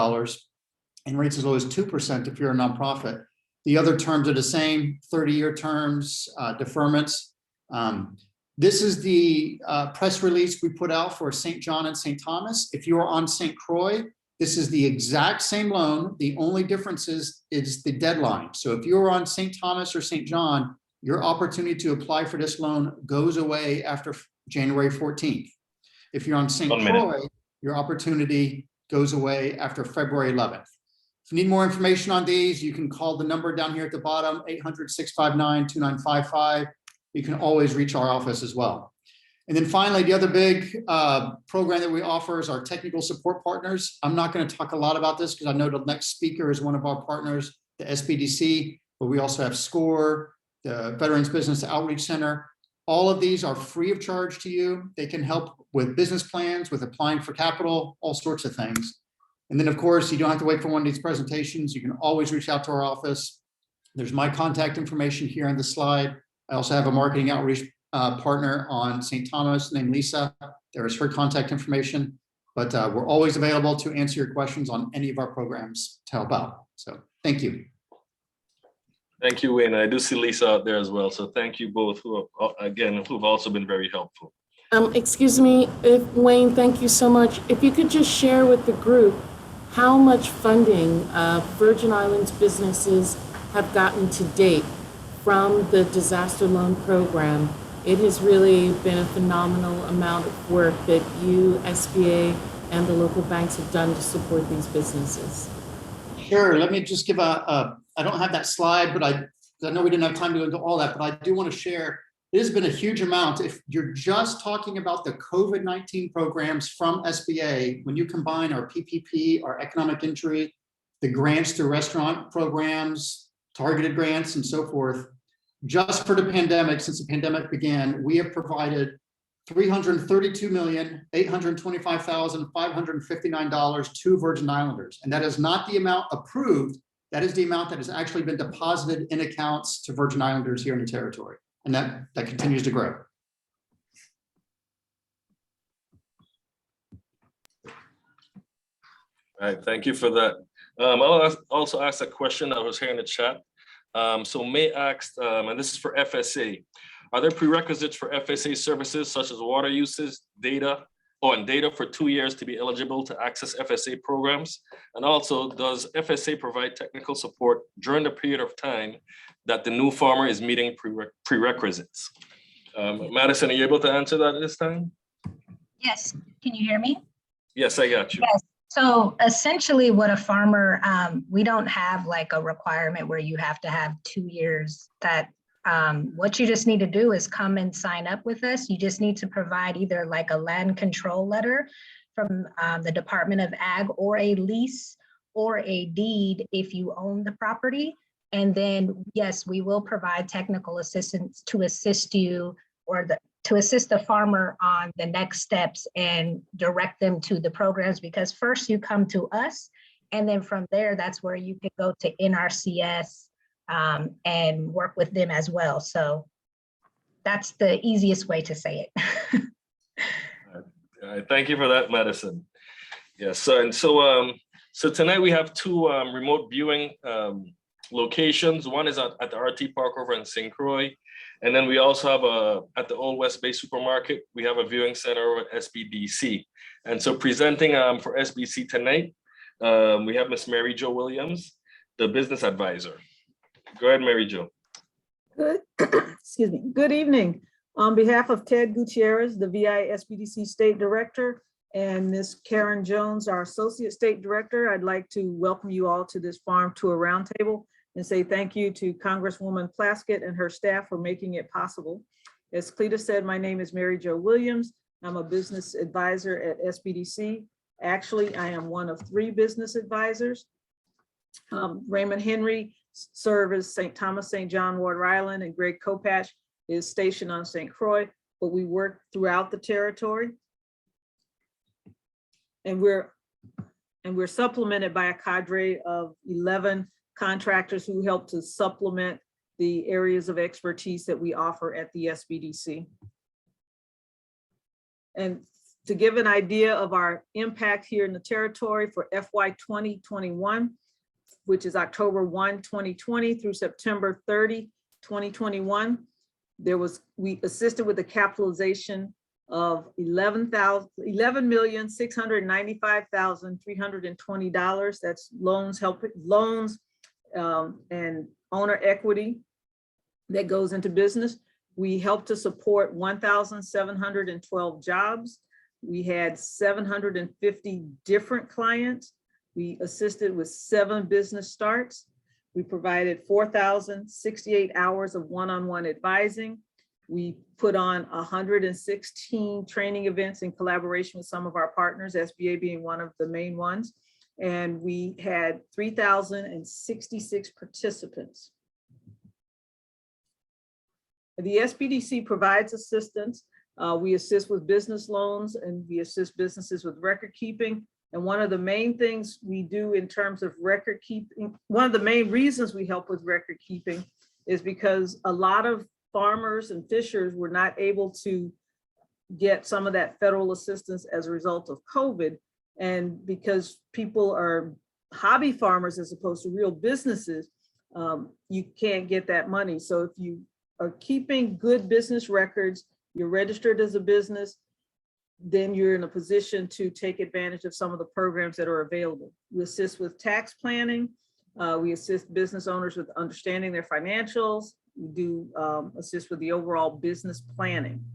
and rates as low as 2% if you're a nonprofit. The other terms are the same, 30-year terms, deferments. This is the press release we put out for St. John and St. Thomas. If you are on St. Croix, this is the exact same loan. The only difference is the deadline. So if you're on St. Thomas or St. John, your opportunity to apply for this loan goes away after January 14th. If you're on St. Croix, your opportunity goes away after February 11th. If you need more information on these, you can call the number down here at the bottom, 800-659-2955. You can always reach our office as well. And then finally, the other big program that we offer is our technical support partners. I'm not going to talk a lot about this because I know the next speaker is one of our partners, the SBDC, but we also have SCORE, the Veterans Business Outreach Center. All of these are free of charge to you. They can help with business plans, with applying for capital, all sorts of things. And then of course, you don't have to wait for one of these presentations. You can always reach out to our office. There's my contact information here on the slide. I also have a marketing outreach partner on St. Thomas named Lisa. There is her contact information, but we're always available to answer your questions on any of our programs to help out. So thank you. Thank you, Wayne. I do see Lisa out there as well. So thank you both who've also been very helpful. Excuse me, Wayne, thank you so much. If you could just share with the group how much funding Virgin Islands businesses have gotten to date from the disaster loan program. It has really been a phenomenal amount of work that you, SBA, and the local banks have done to support these businesses. Sure, let me just give I don't have that slide, but I know we didn't have time to go into all that, but I do want to share, it has been a huge amount. If you're just talking about the COVID-19 programs from SBA, when you combine our PPP, our economic injury, the grants to restaurant programs, targeted grants and so forth, just for the pandemic, since the pandemic began, we have provided $332,825,559 to Virgin Islanders. And that is not the amount approved. That is the amount that has actually been deposited in accounts to Virgin Islanders here in the territory. And that continues to grow. All right, thank you for that. Also ask a question that was here in the chat. So May asked, and this is for FSA, are there prerequisites for FSA services such as water usage, data, and data for 2 years to be eligible to access FSA programs? And also, does FSA provide technical support during the period of time that the new farmer is meeting prerequisites? Madison, are you able to answer that at this time? Yes, can you hear me? Yes, I got you. Yes. So essentially what a farmer, we don't have like a requirement where you have to have 2 years. That what you just need to do is come and sign up with us. You just need to provide either like a land control letter from the Department of Ag, or a lease or a deed if you own the property. And then, yes, we will provide technical assistance to assist you, or to assist the farmer on the next steps and direct them to the programs, because first you come to us, and then from there, that's where you can go to NRCS and work with them as well. So that's the easiest way to say it. All right, thank you for that, Madison. Yes, so tonight we have two remote viewing locations. One is at the RT Park over in St. Croix. And then we also have at the Old West Bay Supermarket, we have a viewing center over at SBDC. And so presenting for SBC tonight, we have Miss Mary Jo Williams, the business advisor. Go ahead, Mary Jo. Good, excuse me. Good evening. On behalf of Ted Gutierrez, the VI SBDC State Director, and Ms. Karen Jones, our Associate State Director, I'd like to welcome you all to this Farm Tour Roundtable and say thank you to Congresswoman Plaskett and her staff for making it possible. As Cleta said, my name is Mary Jo Williams. I'm a business advisor at SBDC. Actually, I am one of 3 business advisors. Raymond Henry serves as St. Thomas, St. John, Ward Island, and Greg Kopach is stationed on St. Croix, but we work throughout the territory. And we're supplemented by a cadre of 11 contractors who help to supplement the areas of expertise that we offer at the SBDC. And to give an idea of our impact here in the territory for FY 2021, which is October 1, 2020 through September 30, 2021, we assisted with the capitalization of $11,695,320. That's loans and owner equity that goes into business. We helped to support 1,712 jobs. We had 750 different clients. We assisted with 7 business starts. We provided 4,068 hours of one-on-one advising. We put on 116 training events in collaboration with some of our partners, SBA being one of the main ones. And we had 3,066 participants. The SBDC provides assistance. We assist with business loans, and we assist businesses with record keeping. And one of the main things we do in terms of record keeping, one of the main reasons we help with record keeping is because a lot of farmers and fishers were not able to get some of that federal assistance as a result of COVID. And because people are hobby farmers as opposed to real businesses, you can't get that money. So if you are keeping good business records, you're registered as a business, then you're in a position to take advantage of some of the programs that are available. We assist with tax planning. We assist business owners with understanding their financials. We do assist with the overall business planning.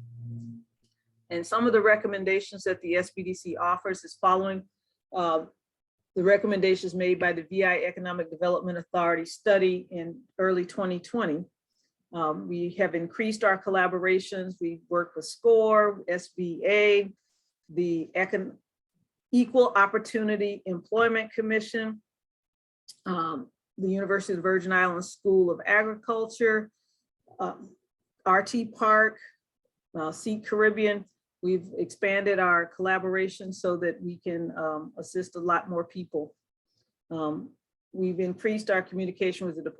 And some of the recommendations that the SBDC offers is following the recommendations made by the VI Economic Development Authority study in early 2020. We have increased our collaborations. We work with SCORE, SBA, the Equal Opportunity Employment Commission, the University of the Virgin Islands School of Agriculture, RT Park, Seed Caribbean. We've expanded our collaboration so that we can assist a lot more people. We've increased our communication with the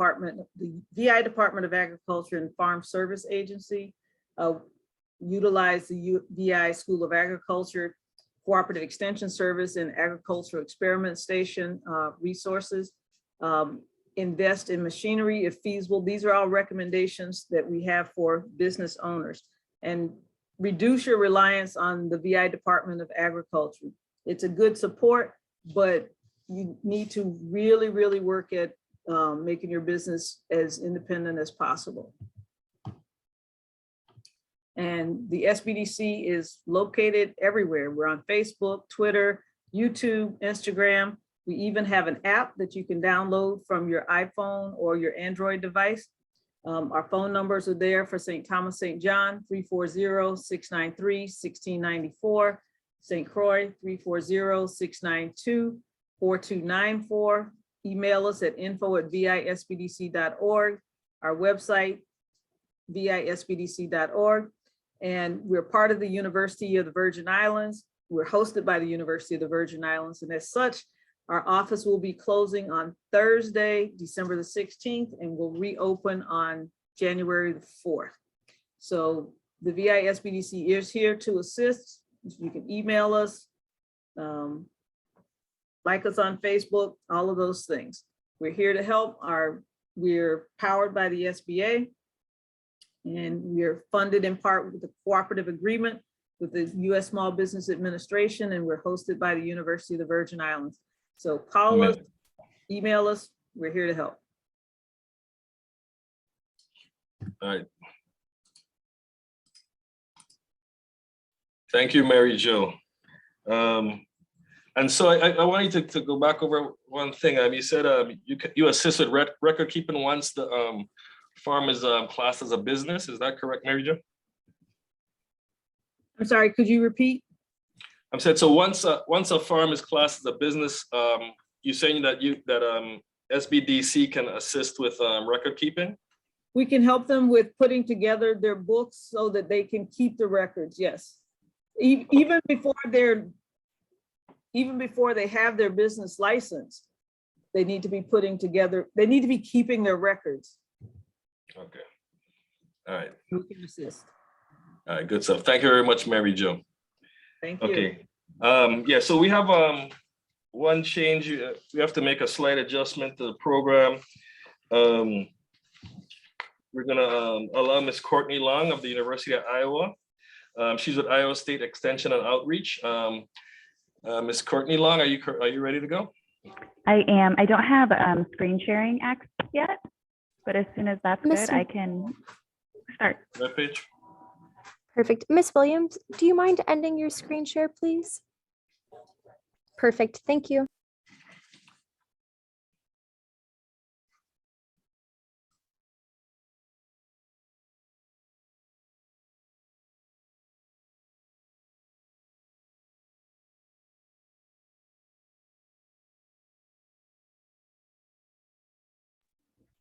VI Department of Agriculture and Farm Service Agency, utilize the VI School of Agriculture Cooperative Extension Service and Agricultural Experiment Station resources. Invest in machinery if feasible. These are all recommendations that we have for business owners. And reduce your reliance on the VI Department of Agriculture. It's a good support, but you need to really, really work at making your business as independent as possible. And the SBDC is located everywhere. We're on Facebook, Twitter, YouTube, Instagram. We even have an app that you can download from your iPhone or your Android device. Our phone numbers are there for St. Thomas St. John, 340-693-1694, St. Croix, 340-692-4294. Email us at info@visbdc.org, our website, visbdc.org. And we're part of the University of the Virgin Islands. We're hosted by the University of the Virgin Islands. And as such, our office will be closing on Thursday, December the 16th, and will reopen on January the 4th. So the VISBDC is here to assist. You can email us, like us on Facebook, all of those things. We're here to help. We're powered by the SBA, and we're funded in part with the cooperative agreement with the U.S. Small Business Administration, and we're hosted by the University of the Virgin Islands. So call us, email us, we're here to help. All right. Thank you, Mary Jo. And so I want you to go back over one thing. You said you assist with record keeping once the farm is classed as a business. Is that correct, Mary Jo? I'm sorry, could you repeat? I'm saying, so once a farm is classed as a business, you're saying that SBDC can assist with record keeping? We can help them with putting together their books so that they can keep the records, yes. Even before they have their business license, they need to be putting together, they need to be keeping their records. Okay. All right. We can assist. All right, good stuff. Thank you very much, Mary Jo. Thank you. Okay. Yeah, so we have one change. We have to make a slight adjustment to the program. We're gonna allow Ms. Courtney Long of the University of Iowa. She's with Iowa State Extension and Outreach. Ms. Courtney Long, are you ready to go? I am. I don't have screen sharing access yet, but as soon as that's good, I can start. Web page. Perfect. Ms. Williams, do you mind ending your screen share, please? Perfect. Thank you.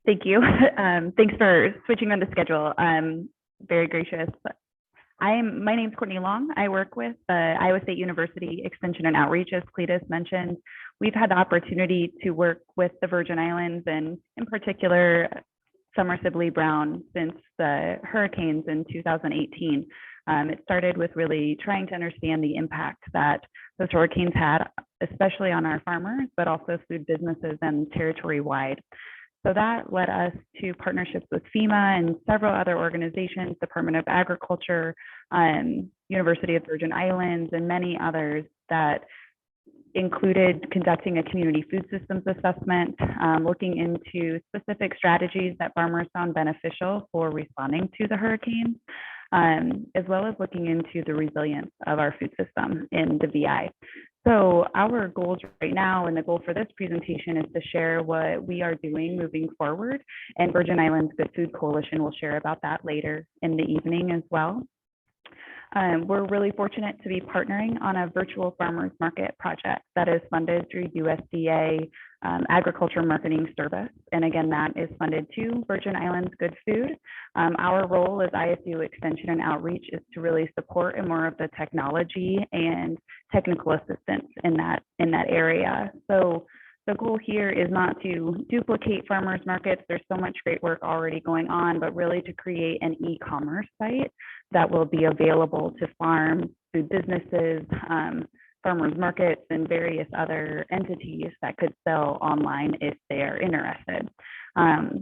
Thank you. Thanks for switching on the schedule. Very gracious. My name's Courtney Long. I work with Iowa State University Extension and Outreach, as Cletus mentioned. We've had the opportunity to work with the Virgin Islands and in particular, Summer Sibley Brown since the hurricanes in 2018. It started with really trying to understand the impact that those hurricanes had, especially on our farmers, but also food businesses and territory-wide. So that led us to partnerships with FEMA and several other organizations, Department of Agriculture, University of Virgin Islands, and many others that included conducting a community food systems assessment, looking into specific strategies that farmers found beneficial for responding to the hurricanes, as well as looking into the resilience of our food system in the VI. So our goals right now, and the goal for this presentation, is to share what we are doing moving forward, and Virgin Islands Good Food Coalition will share about that later in the evening as well. We're really fortunate to be partnering on a virtual farmers market project that is funded through USDA Agriculture Marketing Service. And again, that is funded to Virgin Islands Good Food. Our role as ISU Extension and Outreach is to really support in more of the technology and technical assistance in that area. So the goal here is not to duplicate farmers markets. There's so much great work already going on, but really to create an e-commerce site that will be available to farms, food businesses, farmers markets and various other entities that could sell online if they are interested.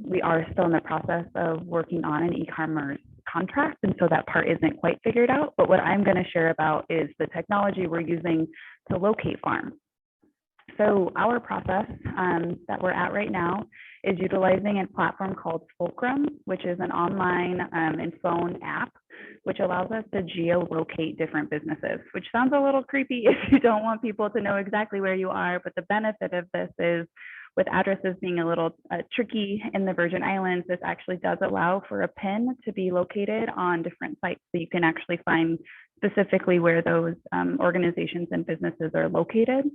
We are still in the process of working on an e-commerce contract, and so that part isn't quite figured out. But what I'm going to share about is the technology we're using to locate farms. So our process that we're at right now is utilizing a platform called Fulcrum, which is an online and phone app, which allows us to geolocate different businesses, which sounds a little creepy if you don't want people to know exactly where you are. But the benefit of this is, with addresses being a little tricky in the Virgin Islands, this actually does allow for a pin to be located on different sites. So you can actually find specifically where those organizations and businesses are located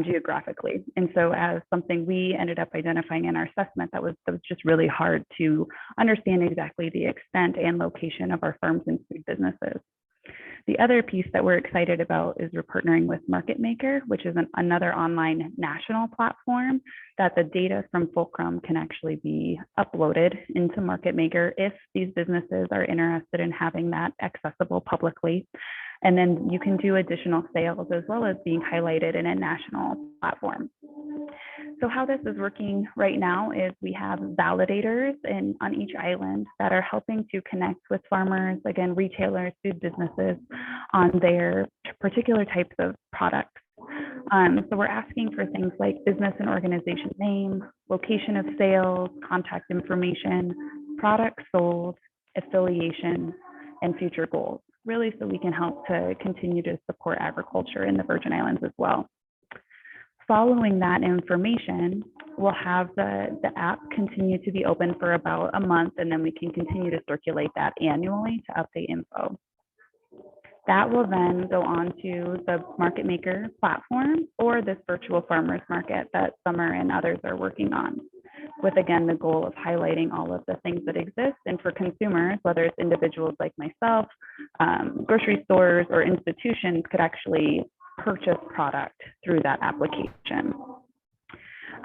geographically. And so as something we ended up identifying in our assessment, that was just really hard to understand exactly the extent and location of our farms and food businesses. The other piece that we're excited about is we're partnering with Market Maker, which is another online national platform that the data from Fulcrum can actually be uploaded into Market Maker if these businesses are interested in having that accessible publicly. And then you can do additional sales as well as being highlighted in a national platform. So how this is working right now is we have validators on each island that are helping to connect with farmers, again, retailers, food businesses on their particular types of products. So we're asking for things like business and organization name, location of sales, contact information, products sold, affiliation, and future goals, really so we can help to continue to support agriculture in the Virgin Islands as well. Following that information, we'll have the app continue to be open for about a month, and then we can continue to circulate that annually to update info. That will then go on to the Market Maker platform or this virtual farmers market that Summer and others are working on, with again the goal of highlighting all of the things that exist. And for consumers, whether it's individuals like myself, grocery stores or institutions could actually purchase product through that application.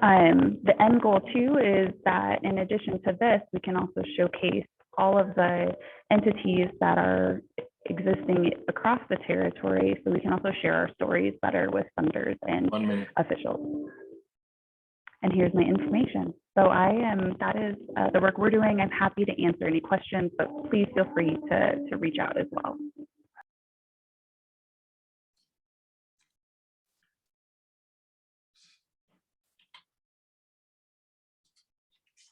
The end goal too is that in addition to this, we can also showcase all of the entities that are existing across the territory, so we can also share our stories better with funders and officials. And here's my information. So that is the work we're doing. I'm happy to answer any questions, but please feel free to reach out as well.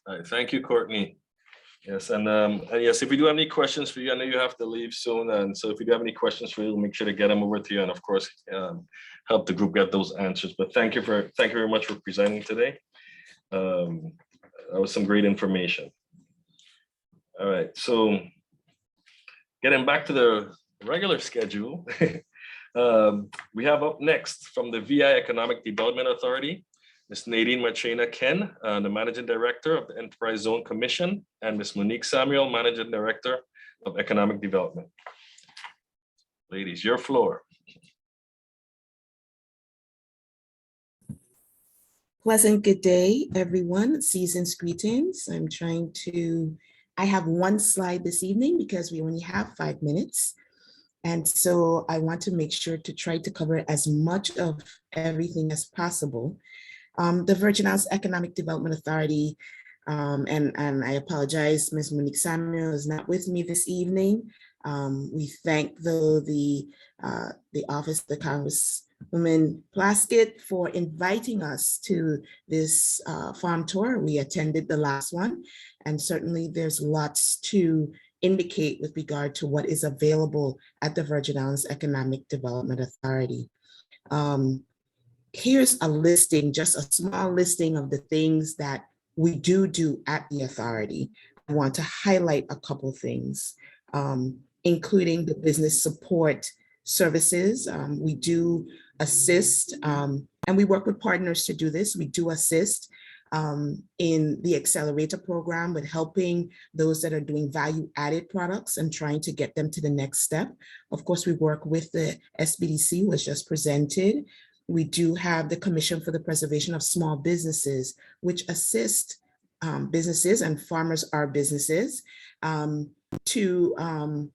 All right, thank you, Courtney. Yes, and yes, if we do have any questions for you, I know you have to leave soon, and so if you do have any questions for you, we'll make sure to get them over to you, and of course, help the group get those answers. But thank you very much for presenting today. That was some great information. All right, so getting back to the regular schedule, we have up next from the VI Economic Development Authority, Ms. Nadine Matrena Ken, the Managing Director of the Enterprise Zone Commission, and Ms. Monique Samuel, Managing Director of Economic Development. Ladies, your floor. Pleasant good day, everyone. Season's greetings. I have one slide this evening because we only have 5 minutes. And so I want to make sure to try to cover as much of everything as possible. The Virgin Islands Economic Development Authority, and I apologize, Ms. Monique Samuel is not with me this evening. We thank the office of the Congresswoman Plaskett for inviting us to this farm tour. We attended the last one, and certainly there's lots to indicate with regard to what is available at the Virgin Islands Economic Development Authority. Here's a listing, just a small listing of the things that we do at the authority. I want to highlight a couple things, including the business support services. We do assist, and we work with partners to do this. We do assist in the Accelerator program with helping those that are doing value-added products and trying to get them to the next step. Of course, we work with the SBDC, was just presented. We do have the Commission for the Preservation of Small Businesses, which assist businesses, and farmers are businesses, to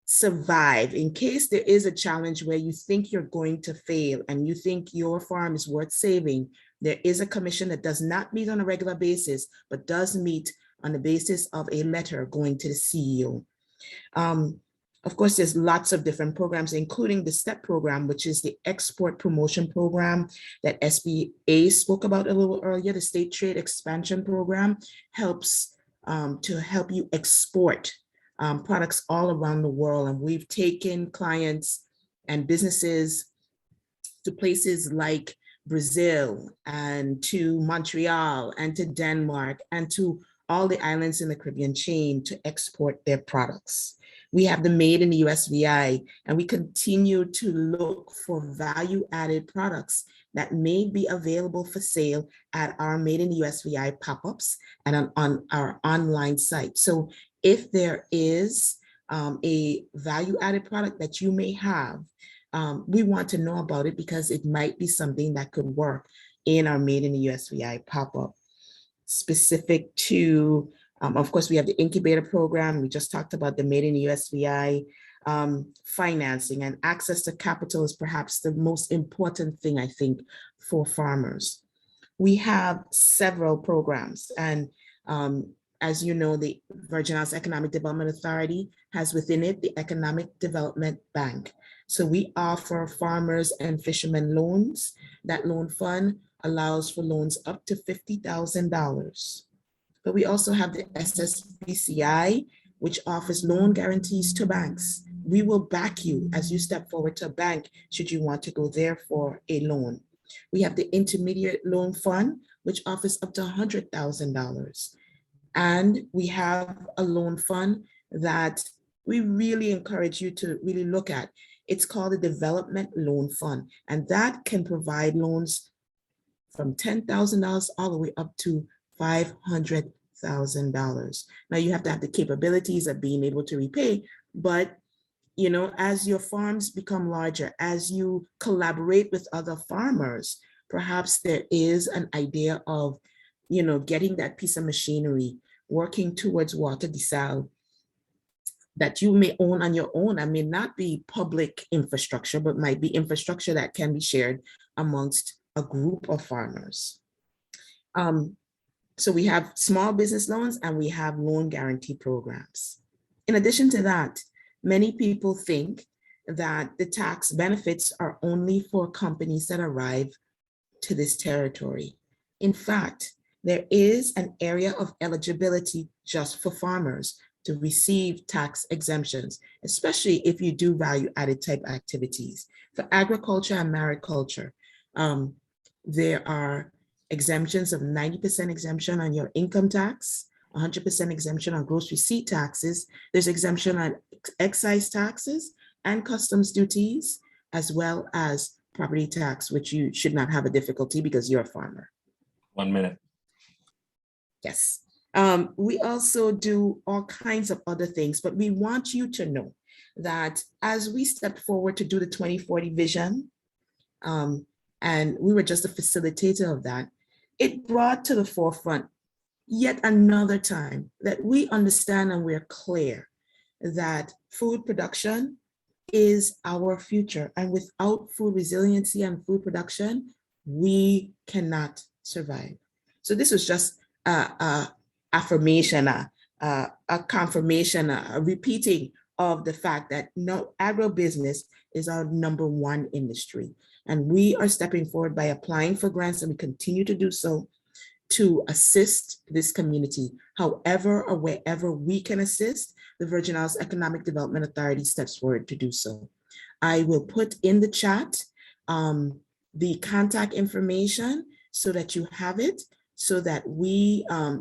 survive, in case there is a challenge where you think you're going to fail and you think your farm is worth saving, there is a commission that does not meet on a regular basis, but does meet on the basis of a letter going to the CEO. Of course, there's lots of different programs, including the STEP program, which is the export promotion program that SBA spoke about a little earlier. The State Trade Expansion Program helps to help you export products all around the world. And we've taken clients and businesses to places like Brazil and to Montreal and to Denmark and to all the islands in the Caribbean chain to export their products. We have the Made in the USVI, and we continue to look for value-added products that may be available for sale at our Made in the USVI pop-ups and on our online site. So if there is a value-added product that you may have, we want to know about it because it might be something that could work in our Made in the USVI pop-up. Specific to, of course, we have the incubator program. We just talked about the Made in the USVI. Financing and access to capital is perhaps the most important thing, I think, for farmers. We have several programs, and as you know, the Virgin Islands Economic Development Authority has within it the Economic Development Bank. So we offer farmers and fishermen loans. That loan fund allows for loans up to $50,000. But we also have the SSBCI, which offers loan guarantees to banks. We will back you as you step forward to a bank should you want to go there for a loan. We have the Intermediate Loan Fund, which offers up to $100,000. And we have a loan fund that we really encourage you to really look at. It's called the Development Loan Fund, and that can provide loans from $10,000 all the way up to $500,000. Now you have to have the capabilities of being able to repay, but you know, as your farms become larger, as you collaborate with other farmers, perhaps there is an idea of, you know, getting that piece of machinery, working towards water desal that you may own on your own. I may not be public infrastructure, but might be infrastructure that can be shared amongst a group of farmers. So we have small business loans and we have loan guarantee programs. In addition to that, many people think that the tax benefits are only for companies that arrive to this territory. In fact, there is an area of eligibility just for farmers to receive tax exemptions, especially if you do value-added type activities. For agriculture and mariculture, there are exemptions of 90% exemption on your income tax, 100% exemption on gross receipt taxes. There's exemption on excise taxes and customs duties, as well as property tax, which you should not have a difficulty because you're a farmer. 1 minute. Yes. We also do all kinds of other things, but we want you to know that as we step forward to do the 2040 vision, and we were just a facilitator of that, it brought to the forefront yet another time that we understand and we're clear that food production is our future. And without food resiliency and food production, we cannot survive. So this was just a affirmation, a confirmation, a repeating of the fact that no, agribusiness is our #1 industry. And we are stepping forward by applying for grants, and we continue to do so, to assist this community. However or wherever we can assist, the Virgin Islands Economic Development Authority steps forward to do so. I will put in the chat the contact information so that you have it, so that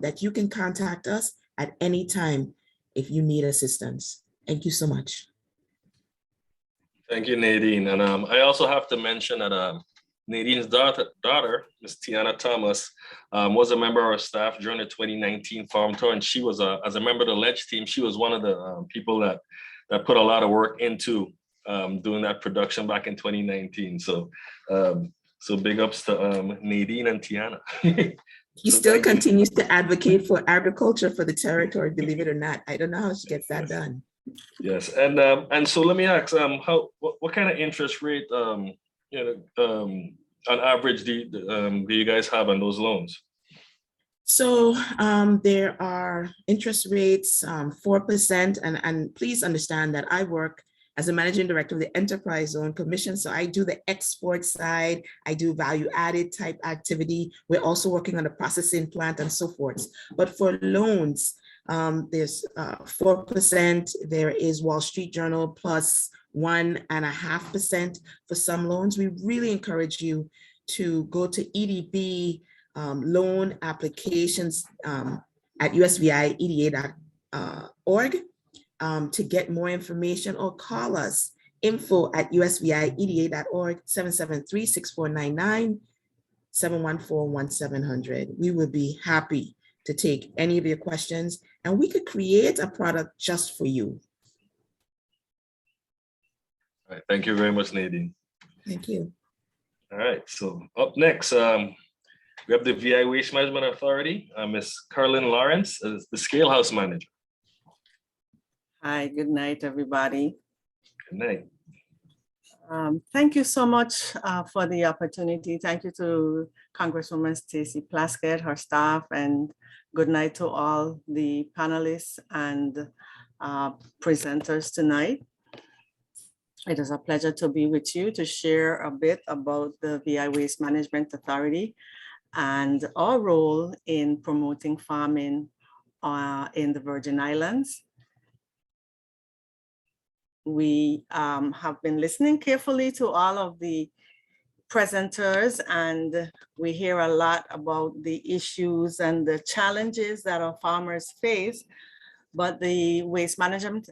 that you can contact us at any time if you need assistance. Thank you so much. Thank you, Nadine. And I also have to mention that Nadine's daughter, Ms. Tiana Thomas, was a member of our staff during the 2019 Farm Tour, and she was, as a member of the LEDGE team, she was one of the people that put a lot of work into doing that production back in 2019. So big ups to Nadine and Tiana. He still continues to advocate for agriculture for the territory, believe it or not. I don't know how she gets that done. Yes, and so let me ask, what kind of interest rate, on average do you guys have on those loans? So there are interest rates, 4%, and please understand that I work as a managing director of the Enterprise Zone Commission. So I do the export side, I do value added type activity. We're also working on the processing plant and so forth. But for loans, there's 4%. There is Wall Street Journal plus 1.5% for some loans. We really encourage you to go to EDB loan applications at usvieda.org to get more information, or call us info@usvieda.org, 773-6499, 714-1700. We would be happy to take any of your questions, and we could create a product just for you. All right, thank you very much, Nadine. Thank you. All right, so up next, we have the VI Waste Management Authority, Ms. Carolyn Lawrence, as the Scale House Manager. Hi, good night, everybody. Good night. Thank you so much for the opportunity. Thank you to Congresswoman Stacey Plaskett, her staff, and good night to all the panelists and presenters tonight. It is a pleasure to be with you to share a bit about the VI Waste Management Authority and our role in promoting farming in the Virgin Islands. We have been listening carefully to all of the presenters, and we hear a lot about the issues and the challenges that our farmers face. But the Waste Management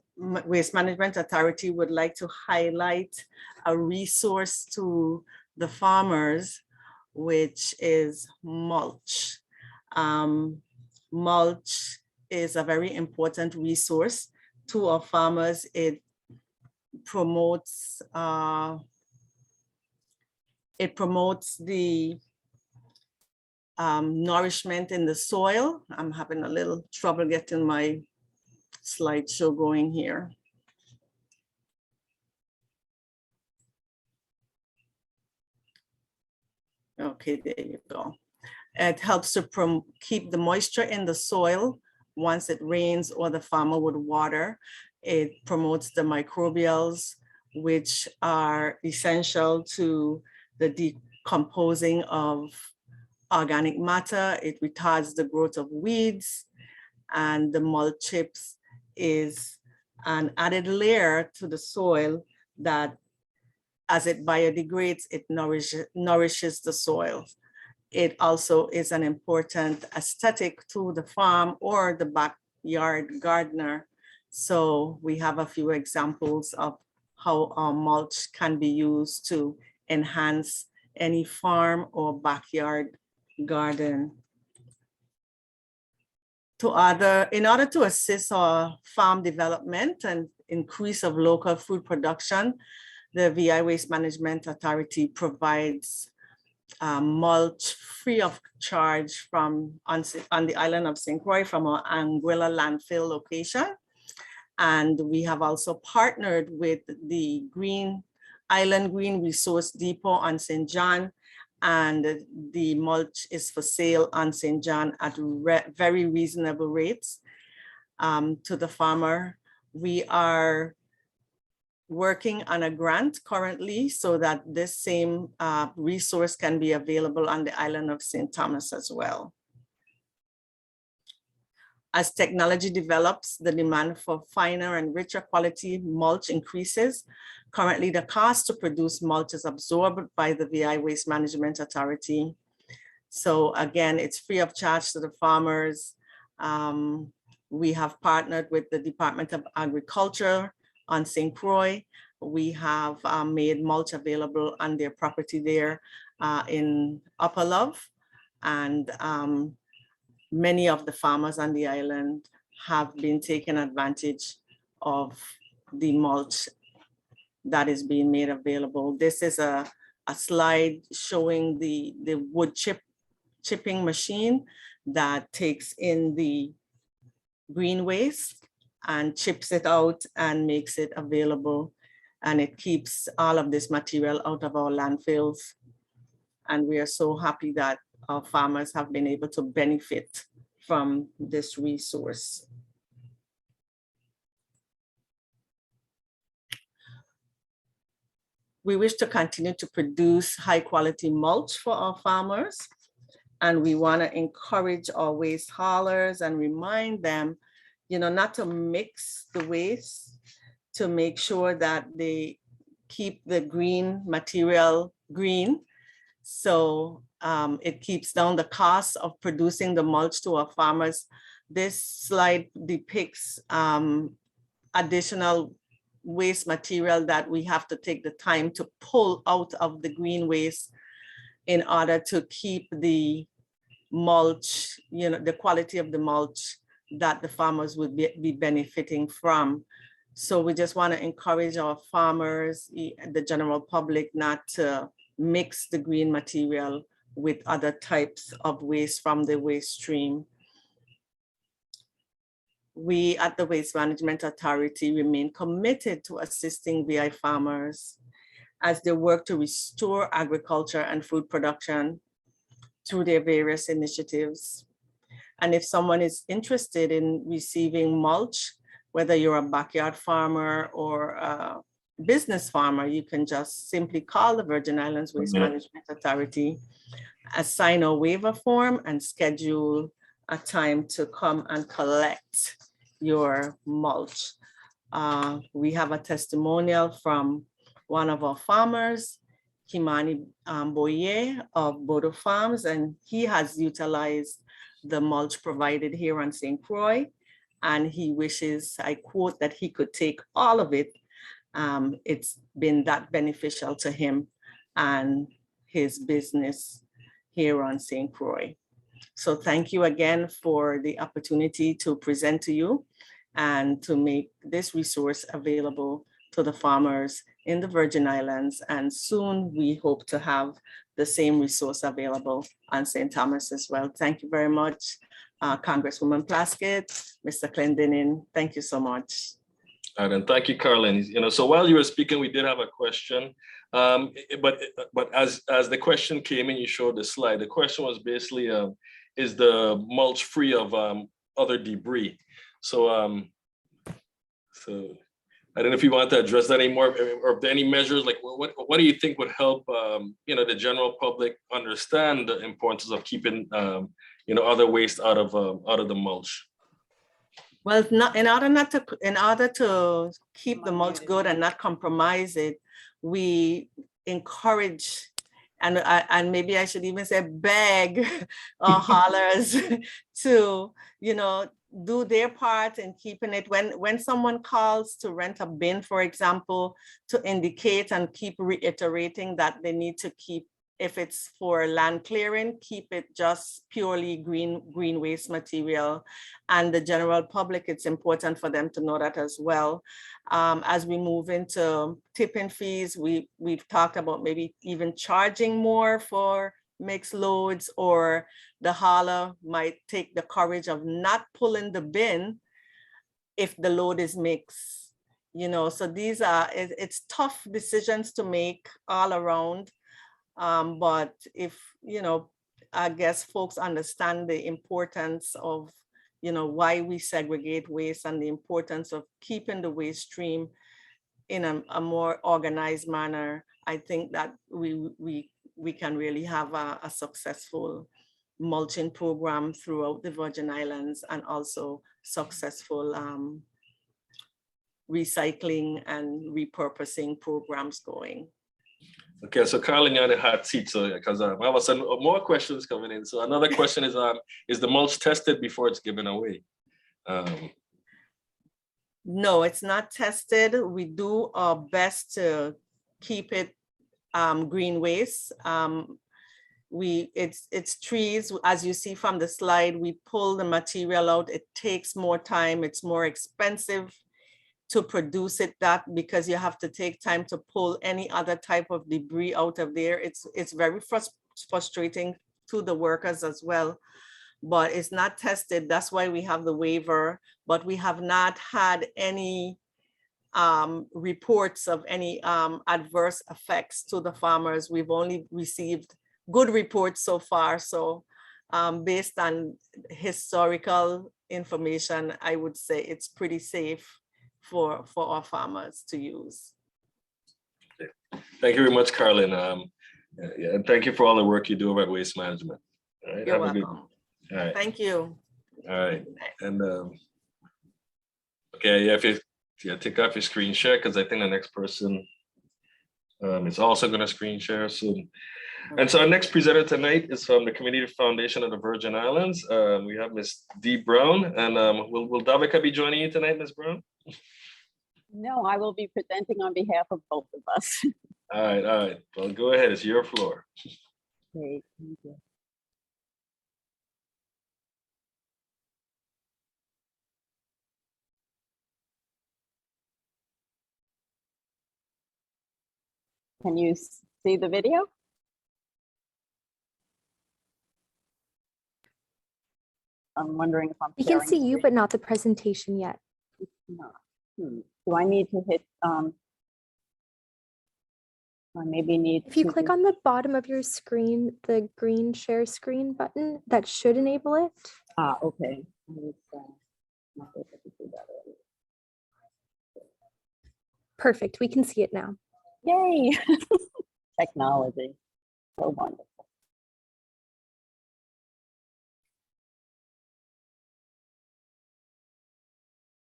Authority would like to highlight a resource to the farmers, which is mulch. Mulch is a very important resource to our farmers. It promotes the nourishment in the soil. I'm having a little trouble getting my slideshow going here. Okay, there you go. It helps to keep the moisture in the soil once it rains or the farmer would water. It promotes the microbials, which are essential to the decomposing of organic matter. It retards the growth of weeds, and the mulch chips is an added layer to the soil that, as it biodegrades, it nourishes the soil. It also is an important aesthetic to the farm or the backyard gardener. So we have a few examples of how our mulch can be used to enhance any farm or backyard garden. In order to assist our farm development and increase of local food production, the VI Waste Management Authority provides mulch free of charge on the island of St. Croix from our Anguilla landfill location. And we have also partnered with the Island Green Resource Depot on St. John, and the mulch is for sale on St. John at very reasonable rates to the farmer. We are working on a grant currently so that this same resource can be available on the island of St. Thomas as well. As technology develops, the demand for finer and richer quality mulch increases. Currently, the cost to produce mulch is absorbed by the VI Waste Management Authority. So again, it's free of charge to the farmers. We have partnered with the Department of Agriculture on St. Croix. We have made mulch available on their property there in Upper Love. And many of the farmers on the island have been taking advantage of the mulch that is being made available. This is a slide showing the wood chipping machine that takes in the green waste and chips it out and makes it available. And it keeps all of this material out of our landfills. And we are so happy that our farmers have been able to benefit from this resource. We wish to continue to produce high quality mulch for our farmers. And we want to encourage our waste haulers and remind them, not to mix the waste, to make sure that they keep the green material green. So it keeps down the cost of producing the mulch to our farmers. This slide depicts additional waste material that we have to take the time to pull out of the green waste in order to keep the mulch, the quality of the mulch that the farmers would be benefiting from. So we just want to encourage our farmers, the general public, not to mix the green material with other types of waste from the waste stream. We at the Waste Management Authority remain committed to assisting VI farmers as they work to restore agriculture and food production through their various initiatives. And if someone is interested in receiving mulch, whether you're a backyard farmer or a business farmer, you can just simply call the Virgin Islands Waste Management Authority, assign a waiver form, and schedule a time to come and collect your mulch. We have a testimonial from one of our farmers, Kimani Boye of Bodo Farms, and he has utilized the mulch provided here on St. Croix, and he wishes, I quote, that he could take all of it. It's been that beneficial to him and his business here on St. Croix. So thank you again for the opportunity to present to you and to make this resource available to the farmers in the Virgin Islands. And soon we hope to have the same resource available on St. Thomas as well. Thank you very much, Congresswoman Plaskett, Mr. Clendenin. Thank you so much. And thank you, Carlin. So while you were speaking, we did have a question. But as the question came in, you showed the slide. The question was basically, is the mulch free of other debris? So I don't know if you want to address that anymore, or if there are any measures, like what do you think would help the general public understand the importance of keeping other waste out of the mulch? Well, in order to keep the mulch good and not compromise it, we encourage, and maybe I should even say beg our haulers to, do their part in keeping it. When someone calls to rent a bin, for example, to indicate and keep reiterating that they need to keep, if it's for land clearing, keep it just purely green waste material. And the general public, it's important for them to know that as well. As we move into tipping fees, we've talked about maybe even charging more for mixed loads, or the hauler might take the courage of not pulling the bin if the load is mixed. So these it's tough decisions to make all around. But if, I guess folks understand the importance of, why we segregate waste and the importance of keeping the waste stream in a more organized manner, I think that we can really have a successful mulching program throughout the Virgin Islands, and also successful recycling and repurposing programs going. Okay, so Carlin, you're on the hot seat, so because I have some more questions coming in. So another question is the mulch tested before it's given away? No, it's not tested. We do our best to keep it green waste. It's trees, as you see from the slide, we pull the material out. It takes more time. It's more expensive to produce it because you have to take time to pull any other type of debris out of there. It's very frustrating to the workers as well. but it's not tested. That's why we have the waiver, but we have not had any reports of any adverse effects to the farmers. We've only received good reports so far. So based on historical information, I would say it's pretty safe for our farmers to use. Thank you very much, Carlin. Yeah, and thank you for all the work you do over at Waste Management. All right, You're have a good. welcome. All right. Thank you. All right, and okay, yeah, if you take off your screen share, because I think the next person is also going to screen share soon. And so our next presenter tonight is from the Community Foundation of the Virgin Islands. We have Ms. Dee Brown, and will Davika be joining you tonight, Ms. Brown? No, I will be presenting on behalf of both of us. All right, well, go ahead, it's your floor. Great, thank you. Can you see the video? I'm wondering if I'm We can sharing see you, screen. but not the presentation yet. It's not. Do I need to hit, I maybe need If you to- click on the bottom of your screen, the green share screen button, that should enable it. Ah, okay. I was, not able to do that earlier. Perfect, we can see it now. Yay! Technology, so wonderful.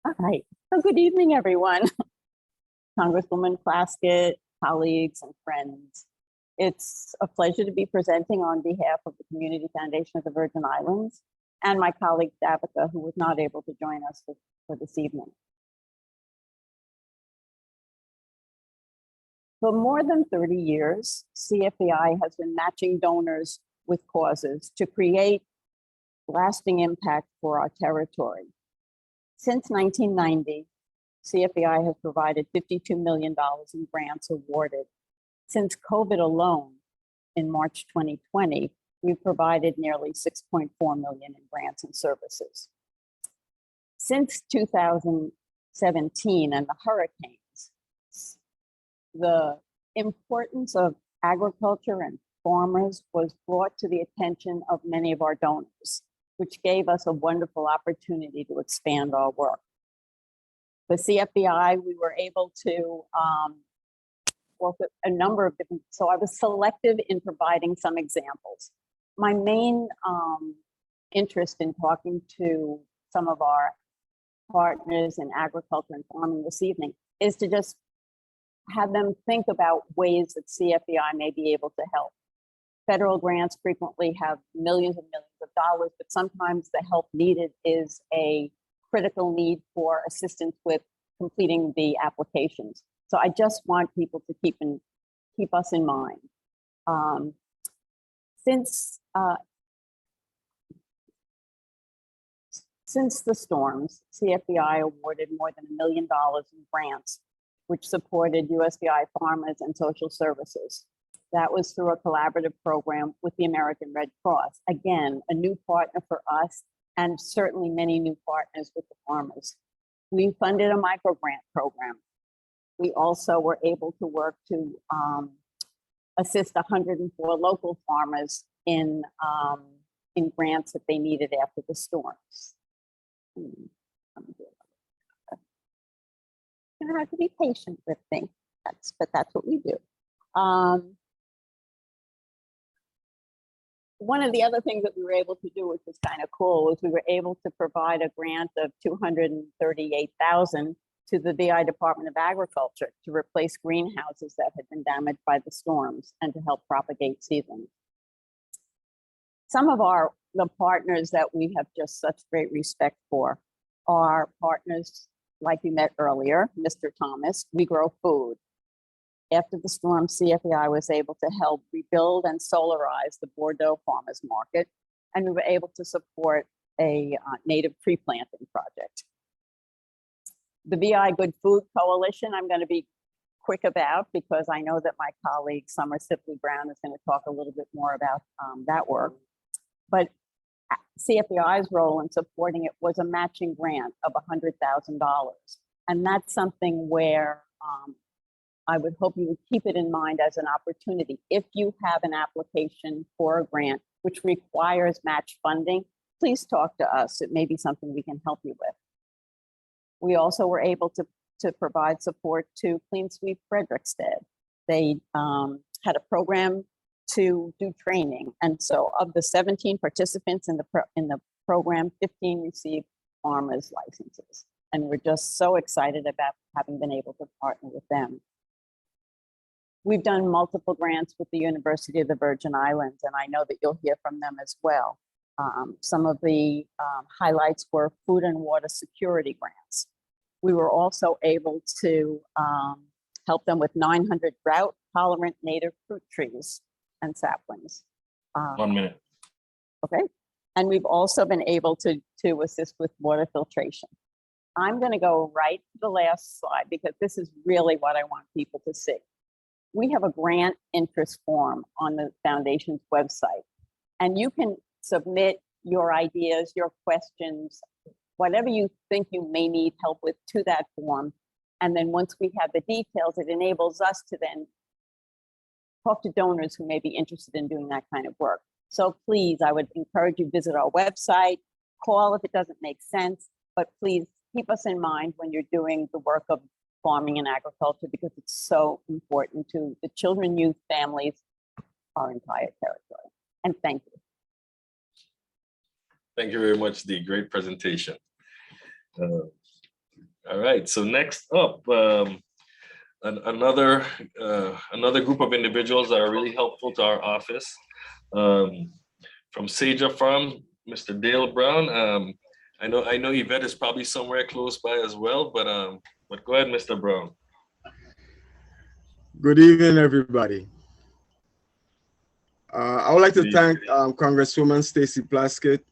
All right, so good evening, everyone. Congresswoman Plaskett, colleagues and friends. It's a pleasure to be presenting on behalf of the Community Foundation of the Virgin Islands and my colleague Davika, who was not able to join us for this evening. For more than 30 years, CFEI has been matching donors with causes to create lasting impact for our territory. Since 1990, CFEI has provided $52 million in grants awarded. Since COVID alone, in March 2020, we've provided nearly $6.4 million in grants and services. Since 2017 and the hurricanes, the importance of agriculture and farmers was brought to the attention of many of our donors, which gave us a wonderful opportunity to expand our work. The CFEI, we were able to work with a number of different, so I was selective in providing some examples. My main interest in talking to some of our partners in agriculture and farming this evening is to just have them think about ways that CFEI may be able to help. Federal grants frequently have millions and millions of dollars, but sometimes the help needed is a critical need for assistance with completing the applications. So I just want people to keep us in mind. Since the storms, CFEI awarded more than $1 million in grants, which supported USVI farmers and social services. That was through a collaborative program with the American Red Cross. Again, a new partner for us and certainly many new partners with the farmers. We funded a micro grant program. We also were able to work to assist 104 local farmers in grants that they needed after the storms. You're gonna have to be patient with me, but that's what we do. One of the other things that we were able to do, which was kind of cool, was we were able to provide a grant of $238,000 to the VI Department of Agriculture to replace greenhouses that had been damaged by the storms and to help propagate seedlings. Some of the partners that we have just such great respect for are partners like you met earlier, Mr. Thomas, We Grow Food. After the storm, CFEI was able to help rebuild and solarize the Bordeaux Farmers Market, and we were able to support a native tree planting project. The VI Good Food Coalition, I'm going to be quick about because I know that my colleague Summer Sipley Brown is going to talk a little bit more about that work. But CFEI's role in supporting it was a matching grant of $100,000. And that's something where I would hope you would keep it in mind as an opportunity. If you have an application for a grant which requires match funding, please talk to us. It may be something we can help you with. We also were able to provide support to Clean Sweep Frederiksted. They had a program to do training. And so of the 17 participants in the program, 15 received farmers licenses. And we're just so excited about having been able to partner with them. We've done multiple grants with the University of the Virgin Islands, and I know that you'll hear from them as well. Some of the highlights were food and water security grants. We were also able to help them with 900 drought-tolerant native fruit trees and saplings. 1 minute. Okay. And we've also been able to assist with water filtration. I'm going to go right to the last slide because this is really what I want people to see. We have a grant interest form on the foundation's website, and you can submit your ideas, your questions, whatever you think you may need help with to that form. And then once we have the details, it enables us to then talk to donors who may be interested in doing that kind of work. So please, I would encourage you to visit our website, call if it doesn't make sense, but please keep us in mind when you're doing the work of farming and agriculture because it's so important to the children, youth, families, our entire territory. And thank you. Thank you very much, Dee. Great presentation. All right, so next up, another group of individuals that are really helpful to our office. From Saja Farm, Mr. Dale Brown. I know Yvette is probably somewhere close by as well, but go ahead, Mr. Brown. Good evening, everybody. I would like to thank Congresswoman Stacey Plaskett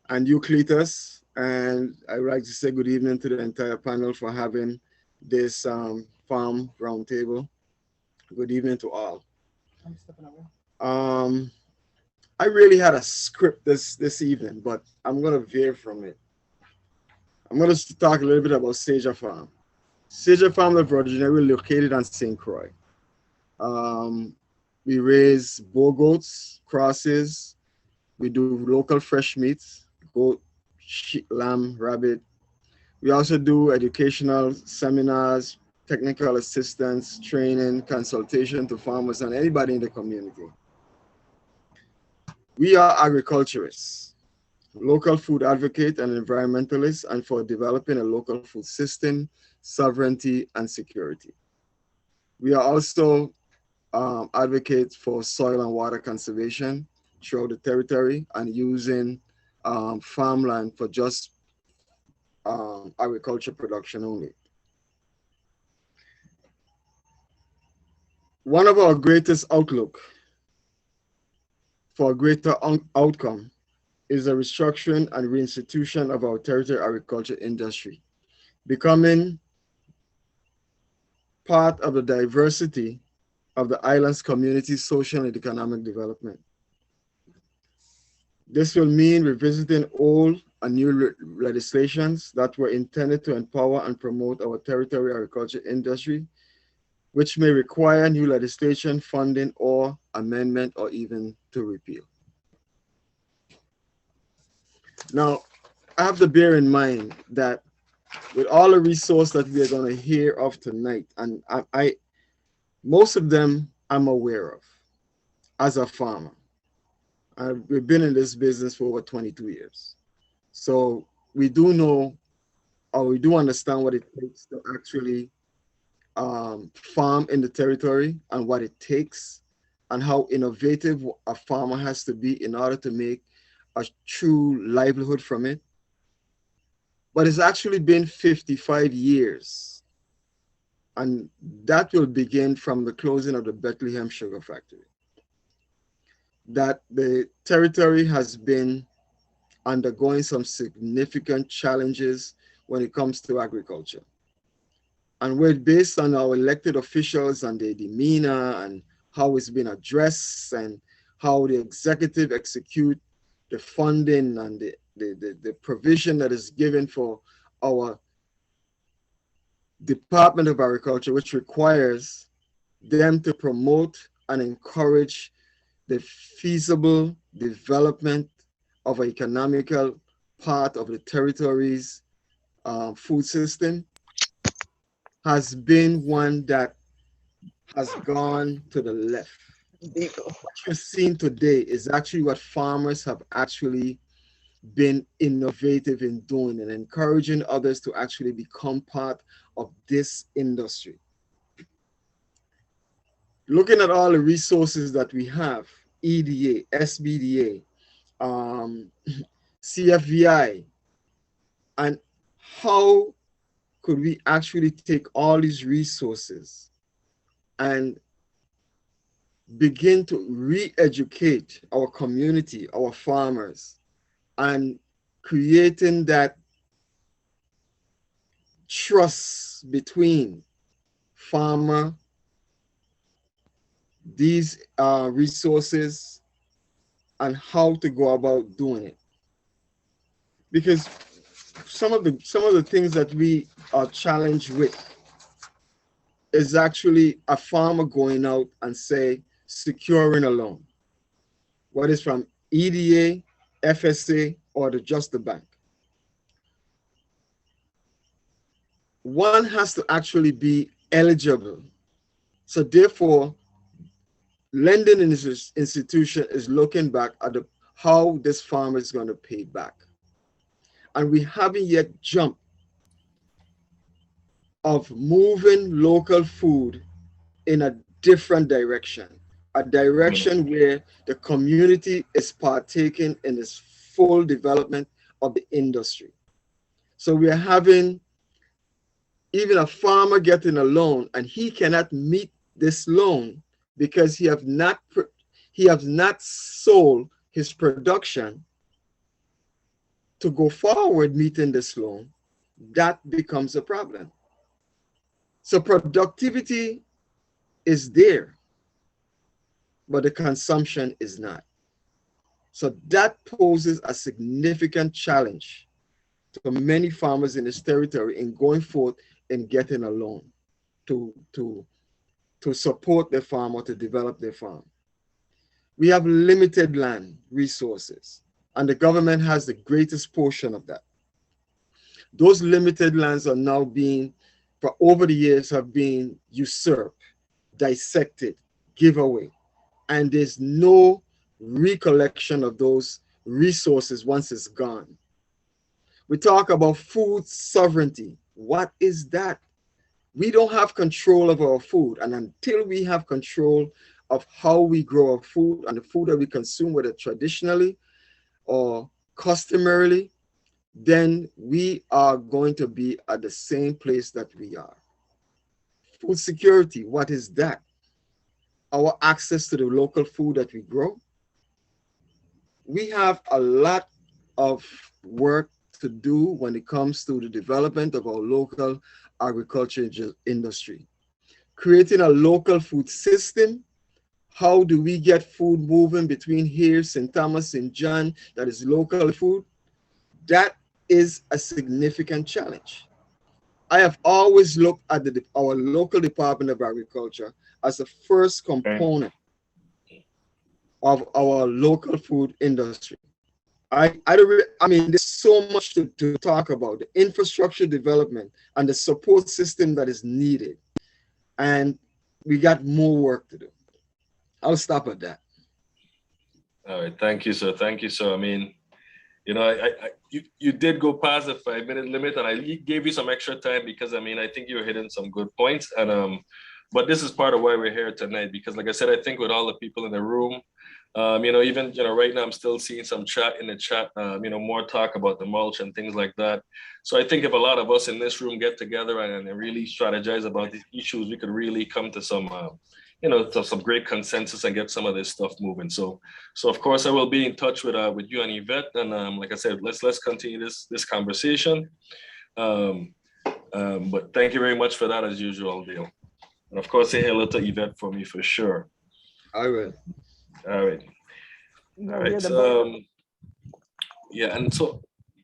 and you, Cletus, and I would like to say good evening to the entire panel for having this farm roundtable. Good evening to all. I really had a script this evening, but I'm gonna veer from it. I'm gonna talk a little bit about Saja Farm. Saja Farm, the Virginia, we're located on St. Croix. We raise bull goats, crosses. We do local fresh meats, goat, sheep, lamb, rabbit. We also do educational seminars, technical assistance, training, consultation to farmers and anybody in the community. We are agriculturists, local food advocate and environmentalists, and for developing a local food system, sovereignty, and security. We are also advocates for soil and water conservation throughout the territory and using farmland for just agriculture production only. One of our greatest outlook for a greater outcome is the restructuring and reinstitution of our territory agriculture industry, becoming part of the diversity of the island's community, social and economic development. This will mean revisiting old and new legislations that were intended to empower and promote our territory agriculture industry, which may require new legislation, funding, or amendment, or even to repeal. Now, I have to bear in mind that with all the resources that we are going to hear of tonight, and most of them I'm aware of as a farmer. We've been in this business for over 22 years. So we do know, or we do understand what it takes to actually farm in the territory and what it takes and how innovative a farmer has to be in order to make a true livelihood from it. But it's actually been 55 years. And that will begin from the closing of the Bethlehem Sugar Factory. That the territory has been undergoing some significant challenges when it comes to agriculture. And we're based on our elected officials and their demeanor and how it's been addressed and how the executive execute the funding and the provision that is given for our Department of Agriculture, which requires them to promote and encourage the feasible development of an economical part of the territory's food system, has been one that has gone to the left. What you've seen today is actually what farmers have actually been innovative in doing and encouraging others to actually become part of this industry. Looking at all the resources that we have, EDA, SBDA, CFVI, and how could we actually take all these resources and begin to re-educate our community, our farmers, and creating that trust between farmer, these resources, and how to go about doing it. Because some of the things that we are challenged with is actually a farmer going out and say securing a loan, whether it's from EDA, FSA, or just the bank. One has to actually be eligible. So therefore, lending institution is looking back at how this farmer is going to pay back. And we haven't yet jumped of moving local food in a different direction, a direction where the community is partaking in this full development of the industry. So we are having even a farmer getting a loan, and he cannot meet this loan because he has not sold his production to go forward meeting this loan. That becomes a problem. So productivity is there, but the consumption is not. So that poses a significant challenge to many farmers in this territory in going forth and getting a loan to support their farm or to develop their farm. We have limited land resources, and the government has the greatest portion of that. Those limited lands are now being, for over the years, have been usurped, dissected, give away, and there's no recollection of those resources once it's gone. We talk about food sovereignty. What is that? We don't have control of our food, and until we have control of how we grow our food and the food that we consume, whether traditionally or customarily, then we are going to be at the same place that we are. Food security, what is that? Our access to the local food that we grow. We have a lot of work to do when it comes to the development of our local agriculture industry. Creating a local food system. How do we get food moving between here, St. Thomas, St. John, that is local food? That is a significant challenge. I have always looked at our local Department of Agriculture as the first component of our local food industry. I mean, there's so much to talk about, the infrastructure development and the support system that is needed. And we got more work to do. I'll stop at that. All right, thank you, sir. Thank you, sir. I mean, you know, you did go past the 5-minute limit, and I gave you some extra time because, I mean, I think you were hitting some good points. And but this is part of why we're here tonight, because like I said, I think with all the people in the room, you know, even, you know, right now I'm still seeing some chat in the chat, you know, more talk about the mulch and things like that. So I think if a lot of us in this room get together and really strategize about these issues, we could really come to some, you know, to some great consensus and get some of this stuff moving. So of course I will be in touch with you and Yvette, and like I said, let's continue this conversation. But thank you very much for that, as usual, Dale. And of course, say hello to Yvette for me for sure. I will. All right. All right. You're the So Yeah, and so,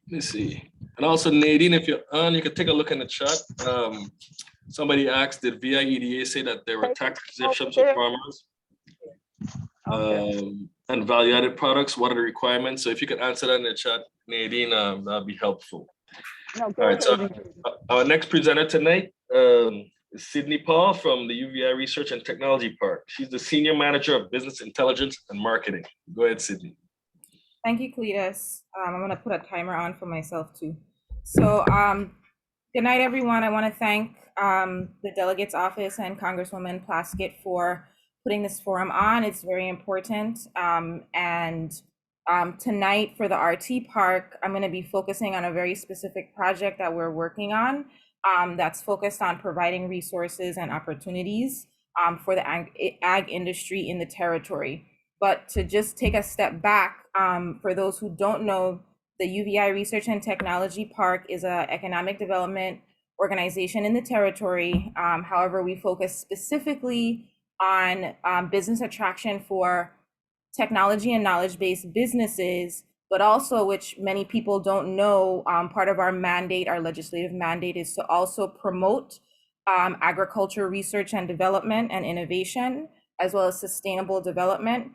let me see. And also Nadine, if you're on, you can take a look in the chat. Somebody asked, did VIEDA say that there were tax exemptions for farmers? And value-added products, what are the requirements? So if you could answer that in the chat, Nadine, that'd be helpful. No, All right, so our next presenter tonight is Sydney Paul from the UVI Research and Technology Park. She's the Senior Manager of Business Intelligence and Marketing. Go ahead, Sydney. Thank you, Cletus. I'm gonna put a timer on for myself too. So good night, everyone. I wanna thank the Delegates Office and Congresswoman Plaskett for putting this forum on. It's very important. Tonight for the RT Park, I'm gonna be focusing on a very specific project that we're working on that's focused on providing resources and opportunities for the ag industry in the territory. But to just take a step back, for those who don't know, the UVI Research and Technology Park is an economic development organization in the territory. However, we focus specifically on business attraction for technology and knowledge-based businesses, but also, which many people don't know, part of our mandate, our legislative mandate, is to also promote agriculture research and development and innovation, as well as sustainable development,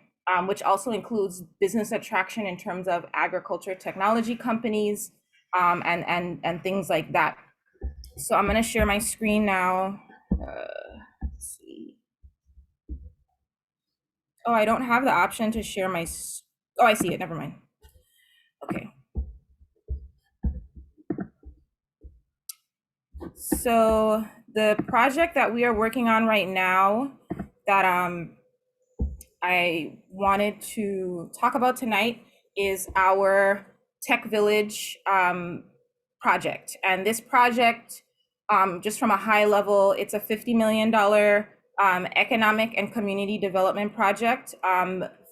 which also includes business attraction in terms of agriculture technology companies and things like that. So I'm gonna share my screen now. Let's see. Oh, I don't have the option to share my, oh, I see it, never mind. Okay. So the project that we are working on right now that I wanted to talk about tonight is our Tech Village project. And this project, just from a high level, it's a $50 million economic and community development project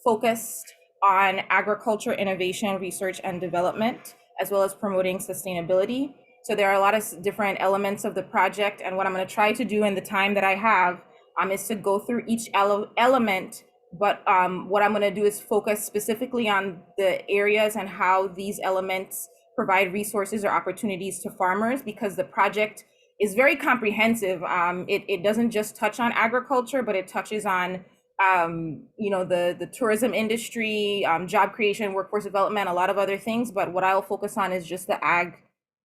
focused on agriculture, innovation, research, and development, as well as promoting sustainability. So there are a lot of different elements of the project. And what I'm going to try to do in the time that I have is to go through each element. But what I'm going to do is focus specifically on the areas and how these elements provide resources or opportunities to farmers, because the project is very comprehensive. It doesn't just touch on agriculture, but it touches on the tourism industry, job creation, workforce development, a lot of other things. But what I'll focus on is just the ag